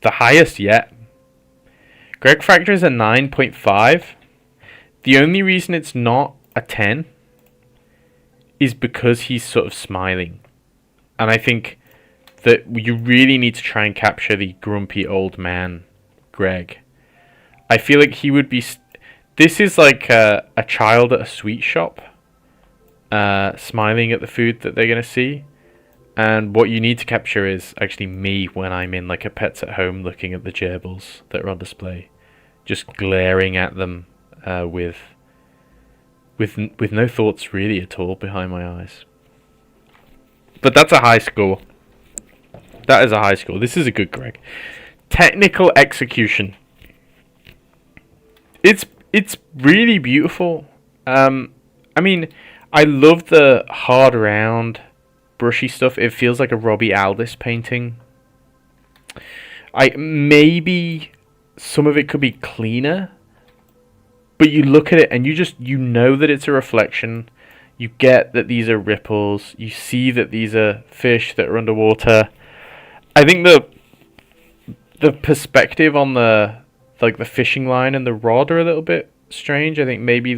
The highest yet. Greg factor is a 9.5. The only reason it's not a 10 is because he's sort of smiling. And I think that you really need to try and capture the grumpy old man, Greg. I feel like he would be... This is like a child at a sweet shop, smiling at the food that they're going to see. And what you need to capture is actually me when I'm in like a Pets at Home looking at the gerbils that are on display. Just glaring at them with no thoughts really at all behind my eyes. But that's a high score. That is a high score. This is a good Greg. Technical execution. It's really beautiful. I mean, I love the hard round brushy stuff. It feels like a Robbie Aldis painting. Maybe some of it could be cleaner, but you look at it and you know that it's a reflection. You get that these are ripples. You see that these are fish that are underwater. I think the perspective on the fishing line and the rod are a little bit strange. I think maybe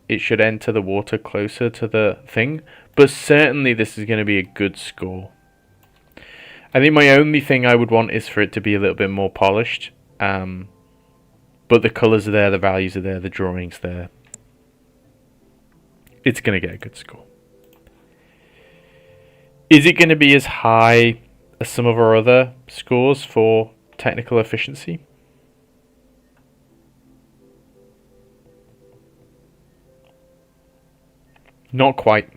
it should enter the water closer to the thing. But certainly this is going to be a good score. I think my only thing I would want is for it to be a little bit more polished. But the colours are there, the values are there, the drawing's there. It's going to get a good score. Is it going to be as high as some of our other scores for technical efficiency? Not quite.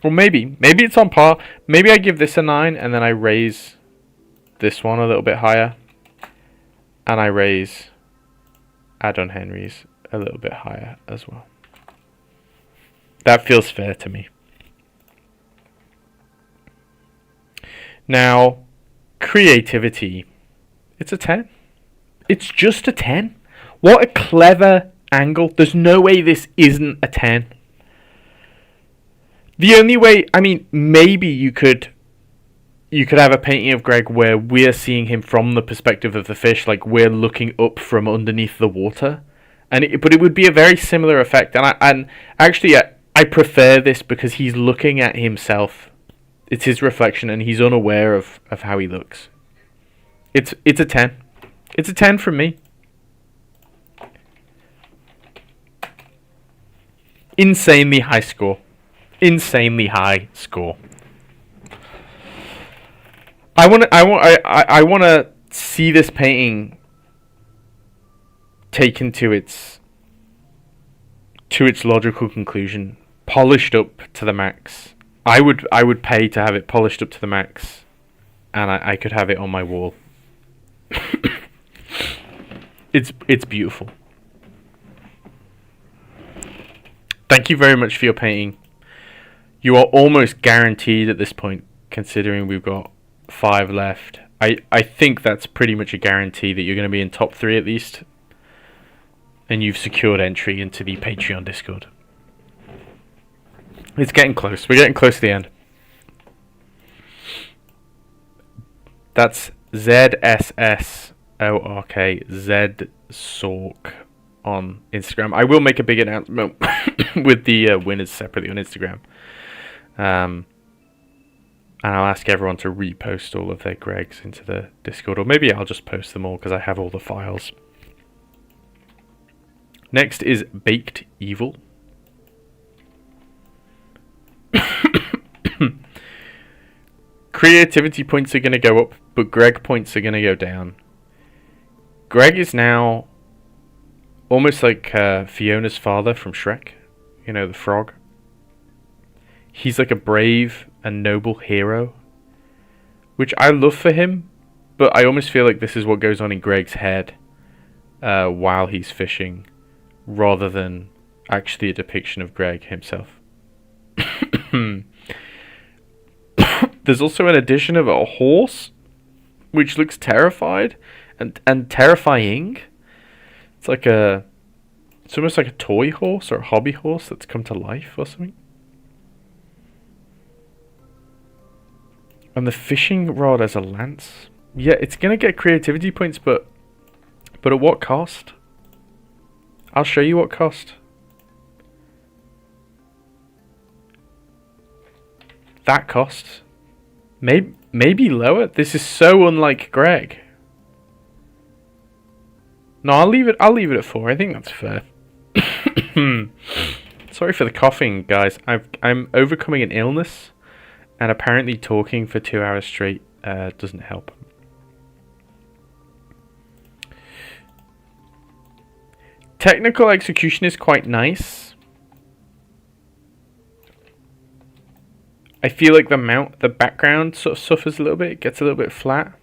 Well, maybe it's on par. Maybe I give this a 9 and then I raise this one a little bit higher. And I raise Adon Henry's a little bit higher as well. That feels fair to me. Now, creativity. It's a 10. It's just a 10. What a clever angle. There's no way this isn't a 10. The only way, I mean, maybe you could have a painting of Greg where we're seeing him from the perspective of the fish, like we're looking up from underneath the water, but it would be a very similar effect. And actually, I prefer this because he's looking at himself. It's his reflection, and he's unaware of how he looks. It's a 10. It's a 10 from me. Insanely high score. Insanely high score. I want to see this painting taken to its logical conclusion, polished up to the max. I would pay to have it polished up to the max, and I could have it on my wall. It's beautiful. Thank you very much for your painting. You are almost guaranteed at this point, considering we've got 5 left. I think that's pretty much a guarantee that you're going to be in top 3 at least. And you've secured entry into the Patreon Discord. It's getting close. We're getting close to the end. That's ZSSORK, ZSork on Instagram. I will make a big announcement with the winners separately on Instagram. And I'll ask everyone to repost all of their Gregs into the Discord. Or maybe I'll just post them all because I have all the files. Next is Baked Evil. Creativity points are going to go up, but Greg points are going to go down. Greg is now almost like Fiona's father from Shrek. You know, the frog. He's like a brave and noble hero, which I love for him, but I almost feel like this is what goes on in Greg's head while he's fishing, rather than actually a depiction of Greg himself. There's also an addition of a horse, which looks terrified and terrifying. It's almost like a toy horse or a hobby horse that's come to life or something. And the fishing rod as a lance. Yeah, it's gonna get creativity points, but at what cost? I'll show you what cost. That cost. Maybe lower. This is so unlike Greg. No, I'll leave it at 4. I think that's fair. Sorry for the coughing, guys. I'm overcoming an illness, and apparently talking for 2 hours straight doesn't help. Technical execution is quite nice. I feel like the background sort of suffers a little bit. It gets a little bit flat.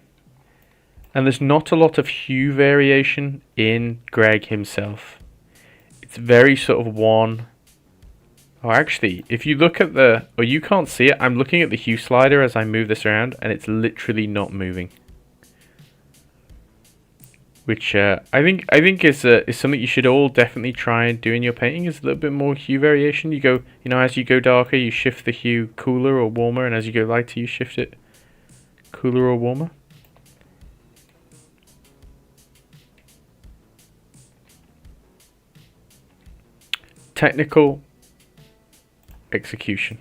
And there's not a lot of hue variation in Greg himself. It's very sort of one. Oh, actually, if you look at you can't see it. I'm looking at the hue slider as I move this around, and it's literally not moving. Which I think is something you should all definitely try and do in your painting. Is a little bit more hue variation. You go, as you go darker, you shift the hue cooler or warmer, and as you go lighter, you shift it cooler or warmer. Technical execution.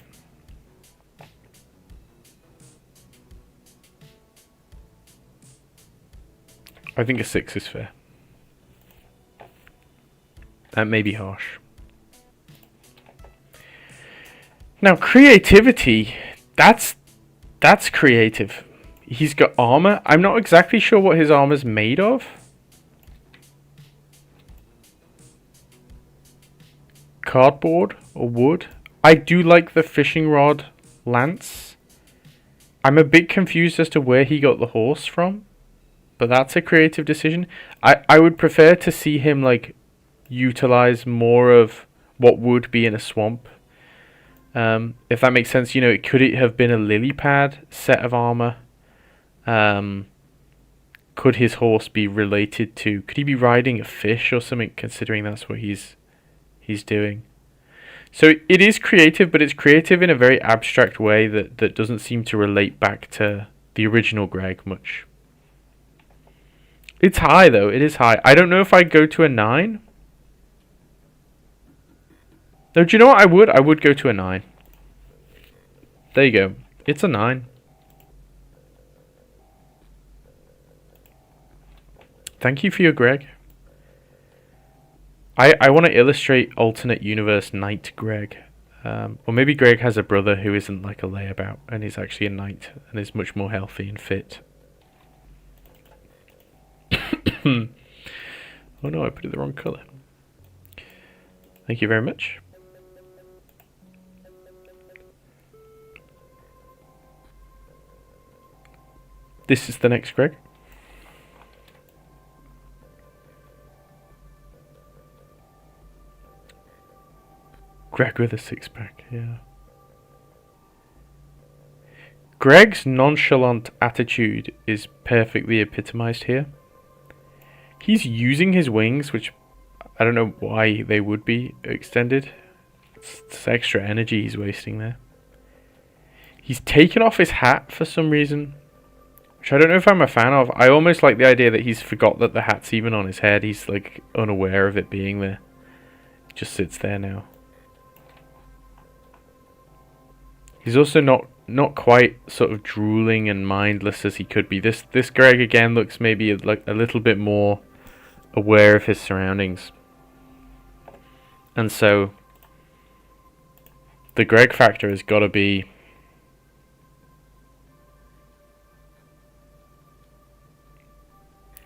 I think a 6 is fair. That may be harsh. Now, creativity, that's creative. He's got armor. I'm not exactly sure what his armor's made of. Cardboard or wood. I do like the fishing rod lance. I'm a bit confused as to where he got the horse from, but that's a creative decision. I would prefer to see him like utilize more of what would be in a swamp. If that makes sense, could it have been a lily pad set of armor? Could his horse be related to? Could he be riding a fish or something? Considering that's what he's doing. So it is creative, but it's creative in a very abstract way that doesn't seem to relate back to the original Greg much. It's high though. It is high. I don't know if I'd go to a 9. No, do you know what I would? I would go to a 9. There you go. It's a 9. Thank you for your Greg. I want to illustrate alternate universe knight Greg. Or maybe Greg has a brother who isn't like a layabout and is actually a knight and is much more healthy and fit. Oh no, I put it the wrong colour. Thank you very much. This is the next Greg. Greg with a 6-pack, yeah. Greg's nonchalant attitude is perfectly epitomized here. He's using his wings, which I don't know why they would be extended. It's extra energy he's wasting there. He's taken off his hat for some reason, which I don't know if I'm a fan of. I almost like the idea that he's forgot that the hat's even on his head. He's like unaware of it being there. It just sits there now. He's also not quite sort of drooling and mindless as he could be. This Greg again looks maybe like a little bit more aware of his surroundings. And so the Greg factor has got to be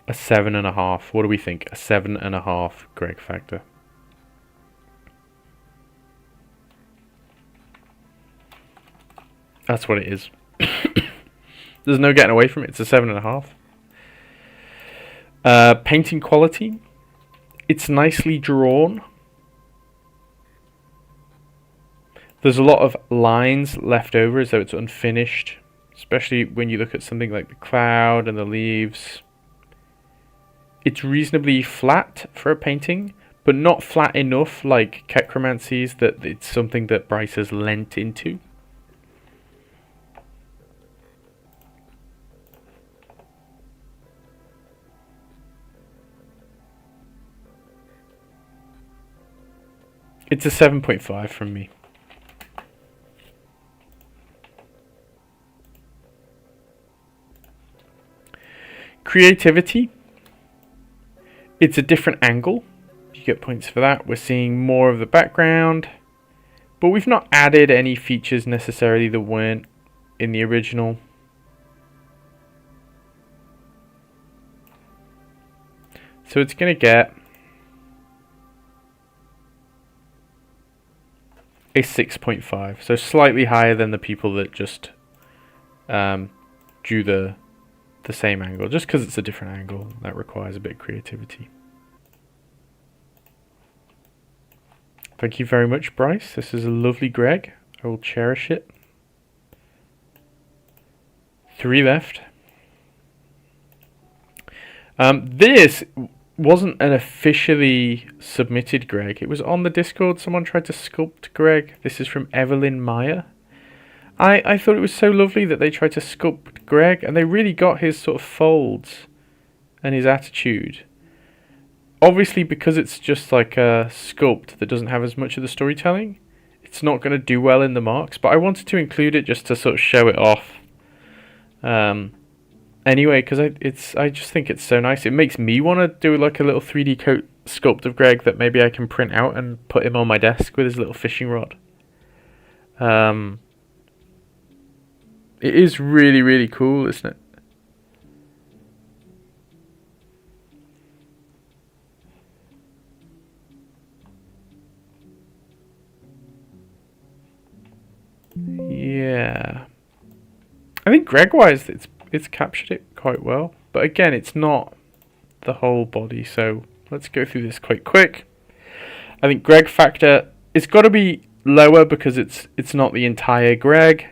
a 7.5. What do we think? A 7.5 Greg factor. That's what it is. There's no getting away from it. It's a 7.5. Painting quality. It's nicely drawn. There's a lot of lines left over as though it's unfinished. Especially when you look at something like the cloud and the leaves. It's reasonably flat for a painting, but not flat enough like Kekromancy's that it's something that Bryce has lent into. It's a 7.5 from me. Creativity. It's a different angle. You get points for that. We're seeing more of the background, but we've not added any features necessarily that weren't in the original. So it's going to get a 6.5. So slightly higher than the people that just drew the same angle. Just because it's a different angle, that requires a bit of creativity. Thank you very much, Bryce. This is a lovely Greg. I will cherish it. 3 left. This wasn't an officially submitted Greg. It was on the Discord. Someone tried to sculpt Greg. This is from Evelyn Meyer. I thought it was so lovely that they tried to sculpt Greg, and they really got his sort of folds and his attitude. Obviously, because it's just like a sculpt that doesn't have as much of the storytelling, it's not going to do well in the marks, but I wanted to include it just to sort of show it off. Anyway, because I just think it's so nice. It makes me want to do like a little 3D coat sculpt of Greg that maybe I can print out and put him on my desk with his little fishing rod. It is really, really cool, isn't it? Yeah. I think Greg-wise, it's captured it quite well. But again, it's not the whole body, so let's go through this quite quick. I think Greg factor, it's got to be lower because it's not the entire Greg,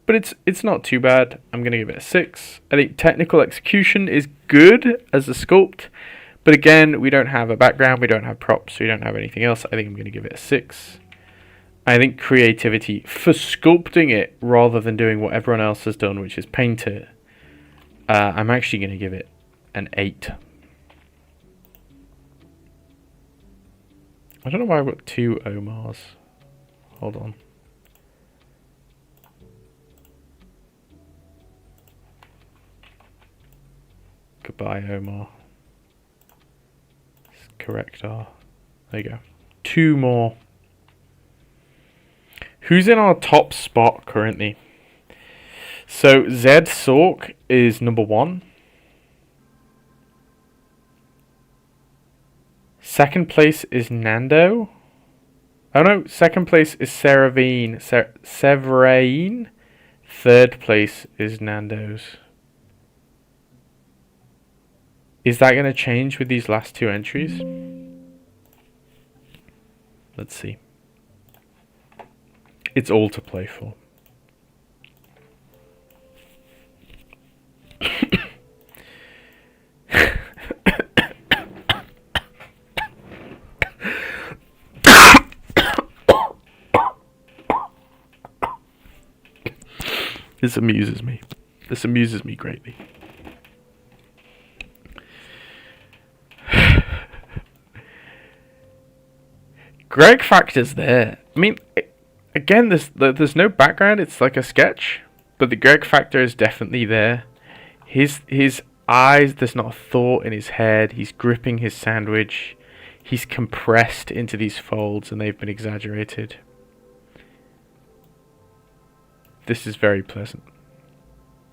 but it's not too bad. I'm going to give it a 6. I think technical execution is good as a sculpt, but again, we don't have a background, we don't have props, we don't have anything else. I think I'm going to give it a 6. I think creativity for sculpting it rather than doing what everyone else has done, which is paint it. I'm actually going to give it an 8. I don't know why I've got 2 Omars. Hold on. Goodbye, Omar. Let's correct our... There you go. 2 more. Who's in our top spot currently? So Zed Sork is number 1. Second place is Nando. Oh no, second place is Severine. Severine. Third place is Nando's. Is that going to change with these last 2 entries? Let's see. It's all to play for. This amuses me. This amuses me greatly. Greg factor's there. I mean, again, there's no background. It's like a sketch, but the Greg factor is definitely there. His eyes, there's not a thought in his head. He's gripping his sandwich. He's compressed into these folds, and they've been exaggerated. This is very pleasant.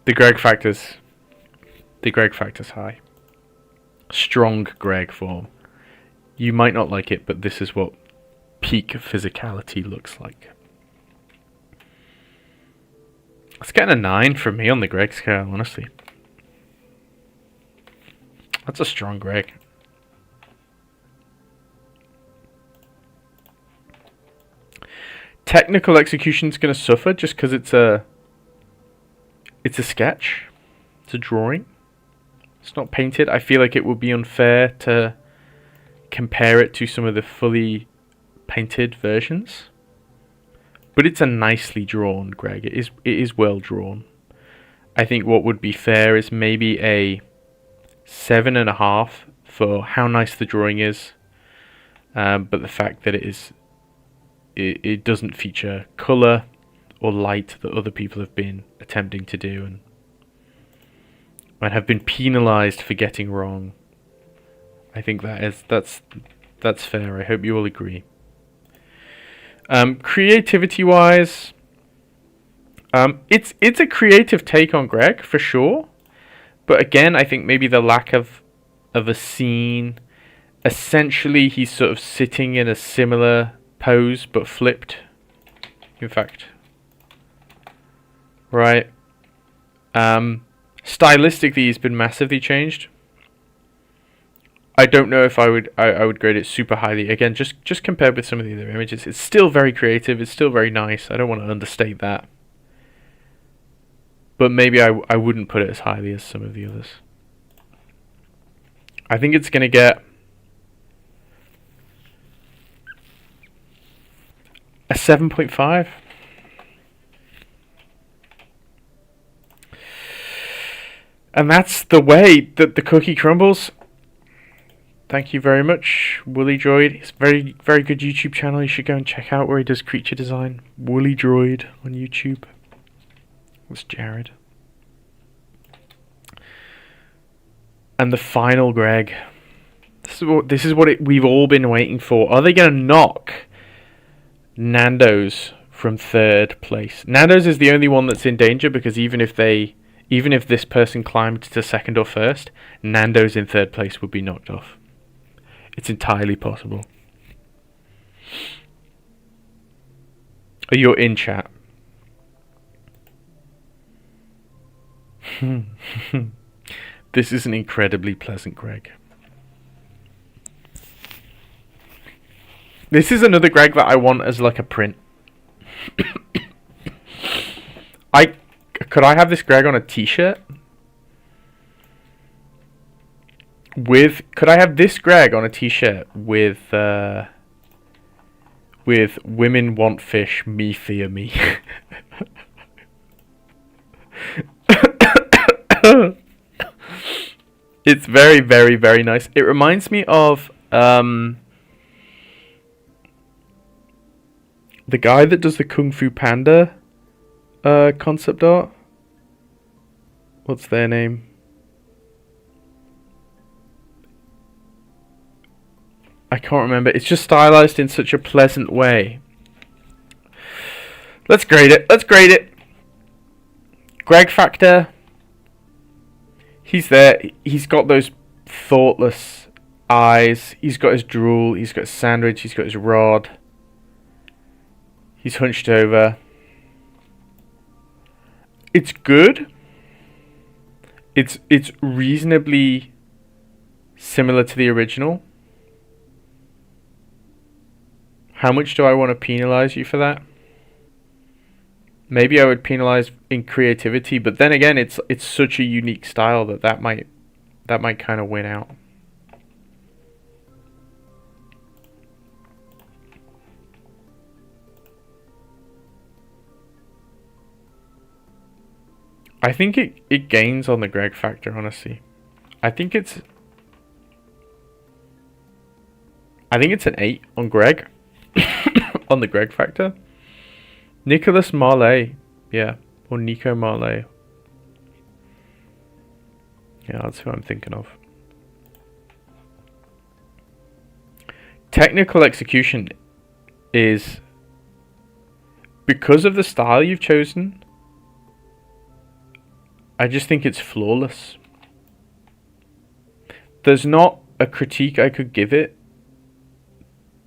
The Greg factor's high. Strong Greg form. You might not like it, but this is what peak physicality looks like. It's getting a 9 from me on the Greg scale, honestly. That's a strong Greg. Technical execution's going to suffer just because it's a sketch. It's a drawing. It's not painted. I feel like it would be unfair to compare it to some of the fully painted versions. But it's a nicely drawn Greg. It is well drawn. I think what would be fair is maybe a 7.5 for how nice the drawing is. But the fact that it is it doesn't feature colour or light that other people have been attempting to do and have been penalised for getting wrong. I think that's fair. I hope you all agree. Creativity wise, it's a creative take on Greg for sure, but again, I think maybe the lack of a scene. Essentially, he's sort of sitting in a similar pose but flipped. In fact, right. Stylistically, he's been massively changed. I don't know if I would grade it super highly. Again, just compared with some of the other images, it's still very creative. It's still very nice. I don't want to understate that. But maybe I wouldn't put it as highly as some of the others. I think it's going to get a 7.5. And that's the way that the cookie crumbles. Thank you very much, Woolly Droid. It's a very, very good YouTube channel. You should go and check out where he does creature design. Woolly Droid on YouTube. That's Jared. And the final Greg. This is what we've all been waiting for. Are they going to knock Nando's from third place? Nando's is the only one that's in danger, because even if this person climbed to second or first, Nando's in third place would be knocked off. It's entirely possible. Are you in chat? This is an incredibly pleasant Greg. This is another Greg that I want as like a print. Could I have this Greg on a t-shirt? Could I have this Greg on a t-shirt with women want fish, me fear me? It's very, very, very nice. It reminds me of the guy that does the Kung Fu Panda concept art. What's their name? I can't remember. It's just stylized in such a pleasant way. Let's grade it. Greg Factor. He's there. He's got those thoughtless eyes. He's got his drool. He's got his sandwich. He's got his rod. He's hunched over. It's good. It's reasonably similar to the original. How much do I want to penalize you for that? Maybe I would penalize in creativity, but then again, it's such a unique style that might kind of win out. I think it gains on the Greg factor, honestly. I think it's an 8 on Greg. On the Greg factor. Nicholas Marley. Yeah. Or Nico Marley. Yeah, that's who I'm thinking of. Technical execution is, because of the style you've chosen, I just think it's flawless. There's not a critique I could give it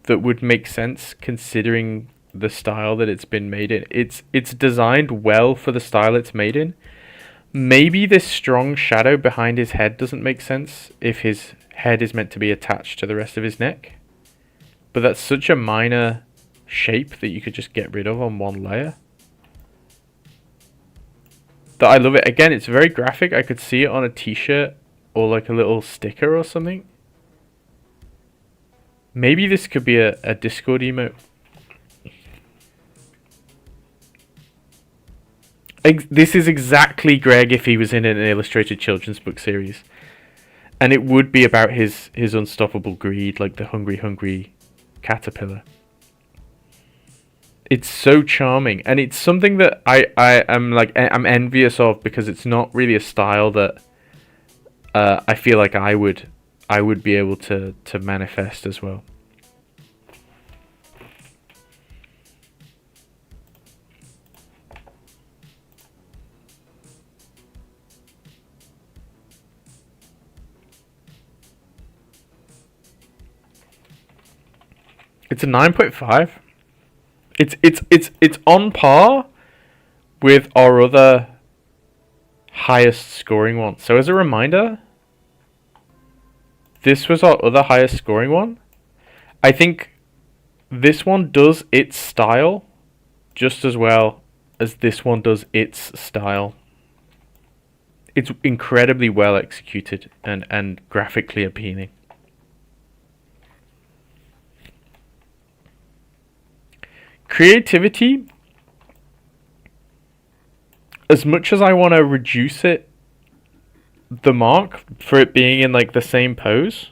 that would make sense considering the style that it's been made in. It's designed well for the style it's made in. Maybe this strong shadow behind his head doesn't make sense if his head is meant to be attached to the rest of his neck. But that's such a minor shape that you could just get rid of on one layer. That I love it. Again, it's very graphic. I could see it on a t-shirt or like a little sticker or something. Maybe this could be a Discord emote. This is exactly Greg if he was in an illustrated children's book series. And it would be about his unstoppable greed, like the hungry caterpillar. It's so charming, and it's something that I am like I'm envious of, because it's not really a style that I feel like I would be able to manifest as well. It's a 9.5. It's on par with our other highest scoring one. So as a reminder, this was our other highest scoring one. I think this one does its style just as well as this one does its style. It's incredibly well executed and graphically appealing. Creativity, as much as I want to reduce it, the mark for it being in like the same pose,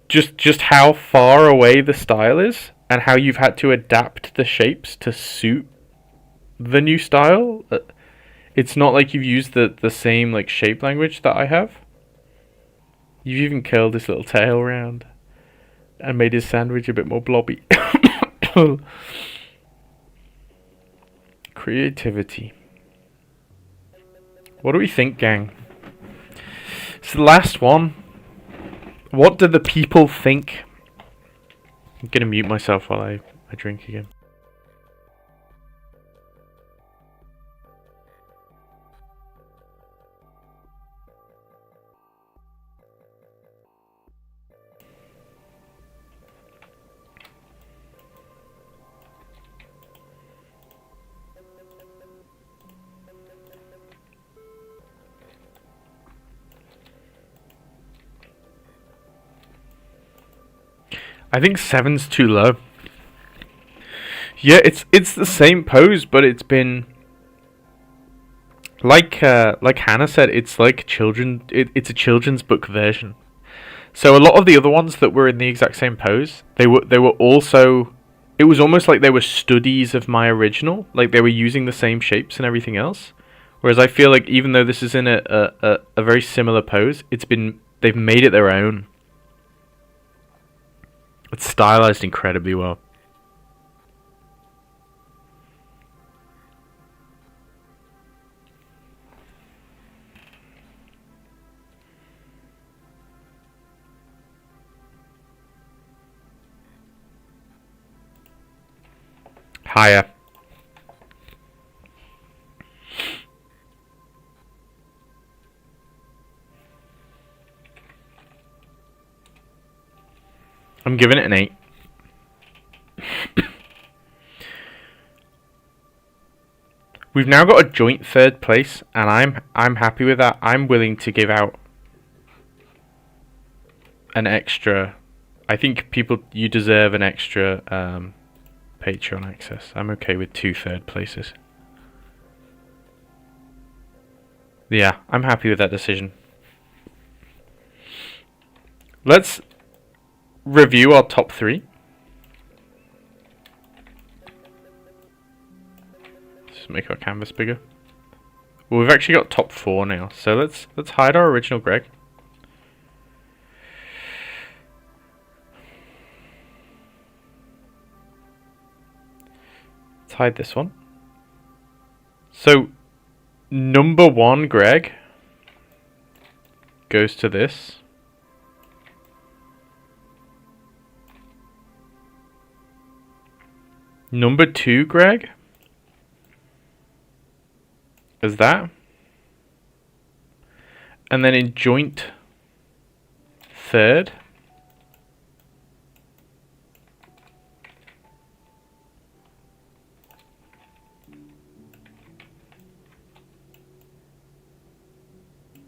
just how far away the style is and how you've had to adapt the shapes to suit the new style. It's not like you've used the same like shape language that I have. You've even curled his little tail round and made his sandwich a bit more blobby. Creativity. What do we think, gang? It's the last one. What do the people think? I'm gonna mute myself while I drink again. I think 7's too low. Yeah, it's the same pose, but it's been like Hannah said, it's like it's a children's book version. So a lot of the other ones that were in the exact same pose, they were also, it was almost like they were studies of my original, like they were using the same shapes and everything else. Whereas I feel like even though this is in a very similar pose, they've made it their own. It's stylized incredibly well. Higher. I'm giving it an 8. We've now got a joint third place, and I'm happy with that. I'm willing to give out an extra. I think you deserve an extra Patreon access. I'm okay with 2 third places. Yeah, I'm happy with that decision. Let's review our top 3. Let's make our canvas bigger. Well, we've actually got top 4 now, so let's hide our original Greg. Let's hide this one. So, number 1 Greg goes to this. Number 2 Greg is that. And then in joint third,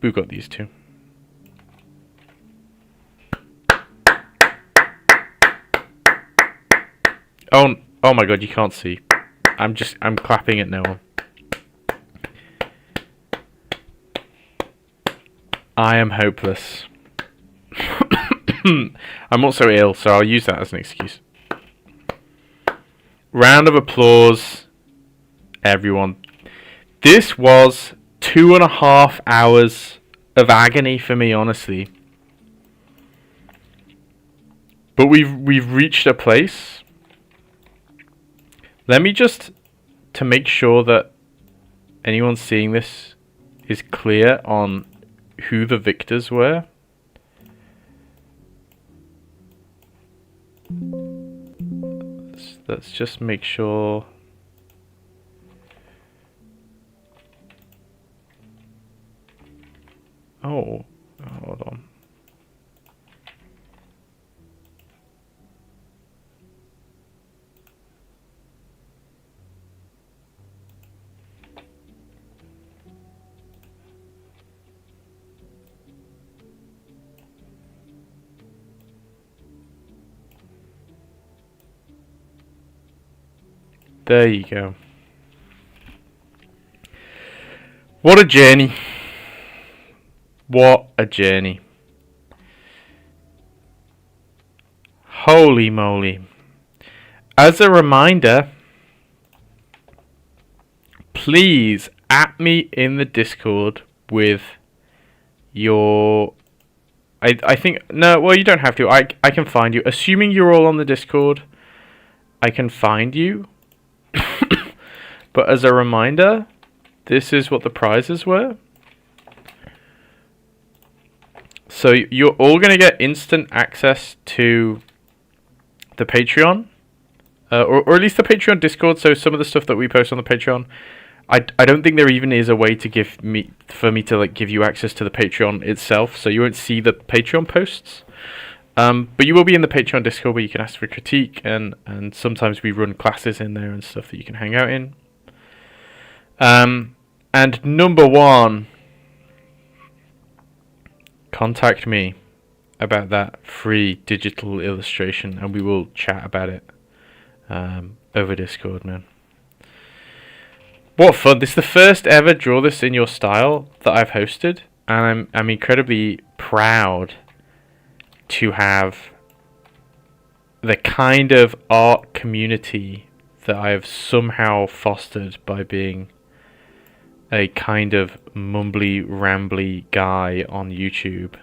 we've got these 2. Oh my god, you can't see. I'm clapping at no one. I am hopeless. I'm also ill, so I'll use that as an excuse. round of applause, everyone. This was 2.5 hours of agony for me, honestly. But we've reached a place. Let me just, to make sure that anyone seeing this is clear on who the victors were. Let's just make sure. Oh, hold on. There you go. What a journey. What a journey. Holy moly. As a reminder, please at me in the Discord with your... I think... No, well, you don't have to. I can find you. Assuming you're all on the Discord, I can find you. But as a reminder, this is what the prizes were. So you're all going to get instant access to the Patreon. Or at least the Patreon Discord. So some of the stuff that we post on the Patreon, I don't think there even is a way to give me to give you access to the Patreon itself. So you won't see the Patreon posts. But you will be in the Patreon Discord where you can ask for critique, and sometimes we run classes in there and stuff that you can hang out in. And number one, contact me about that free digital illustration, and we will chat about it over Discord, man. What fun! This is the first ever Draw This in Your Style that I've hosted, and I'm incredibly proud to have the kind of art community that I have somehow fostered by being a kind of mumbly, rambly guy on YouTube.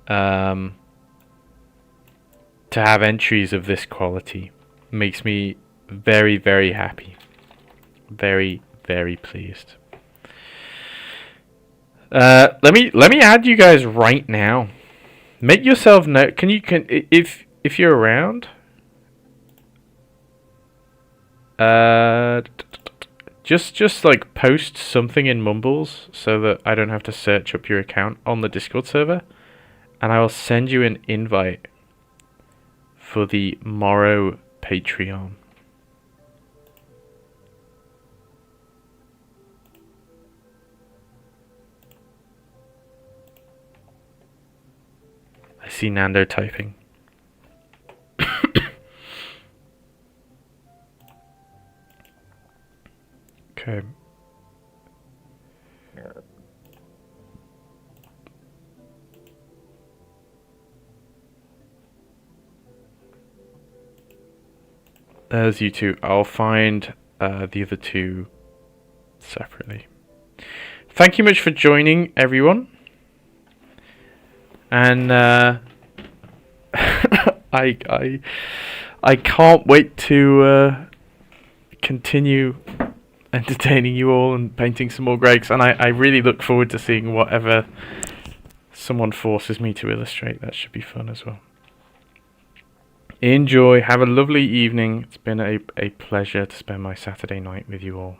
To have entries of this quality makes me very, very happy. Very, very pleased. Let me add you guys right now. Make yourself know. If you're around, just like post something in Mumbles so that I don't have to search up your account on the Discord server, and I will send you an invite for the Morrow Patreon. I see Nando typing. Okay. There's you two. I'll find the other two separately. Thank you much for joining, everyone. And I can't wait to continue entertaining you all and painting some more Gregs, and I really look forward to seeing whatever someone forces me to illustrate. That should be fun as well. Enjoy. Have a lovely evening. It's been a pleasure to spend my Saturday night with you all.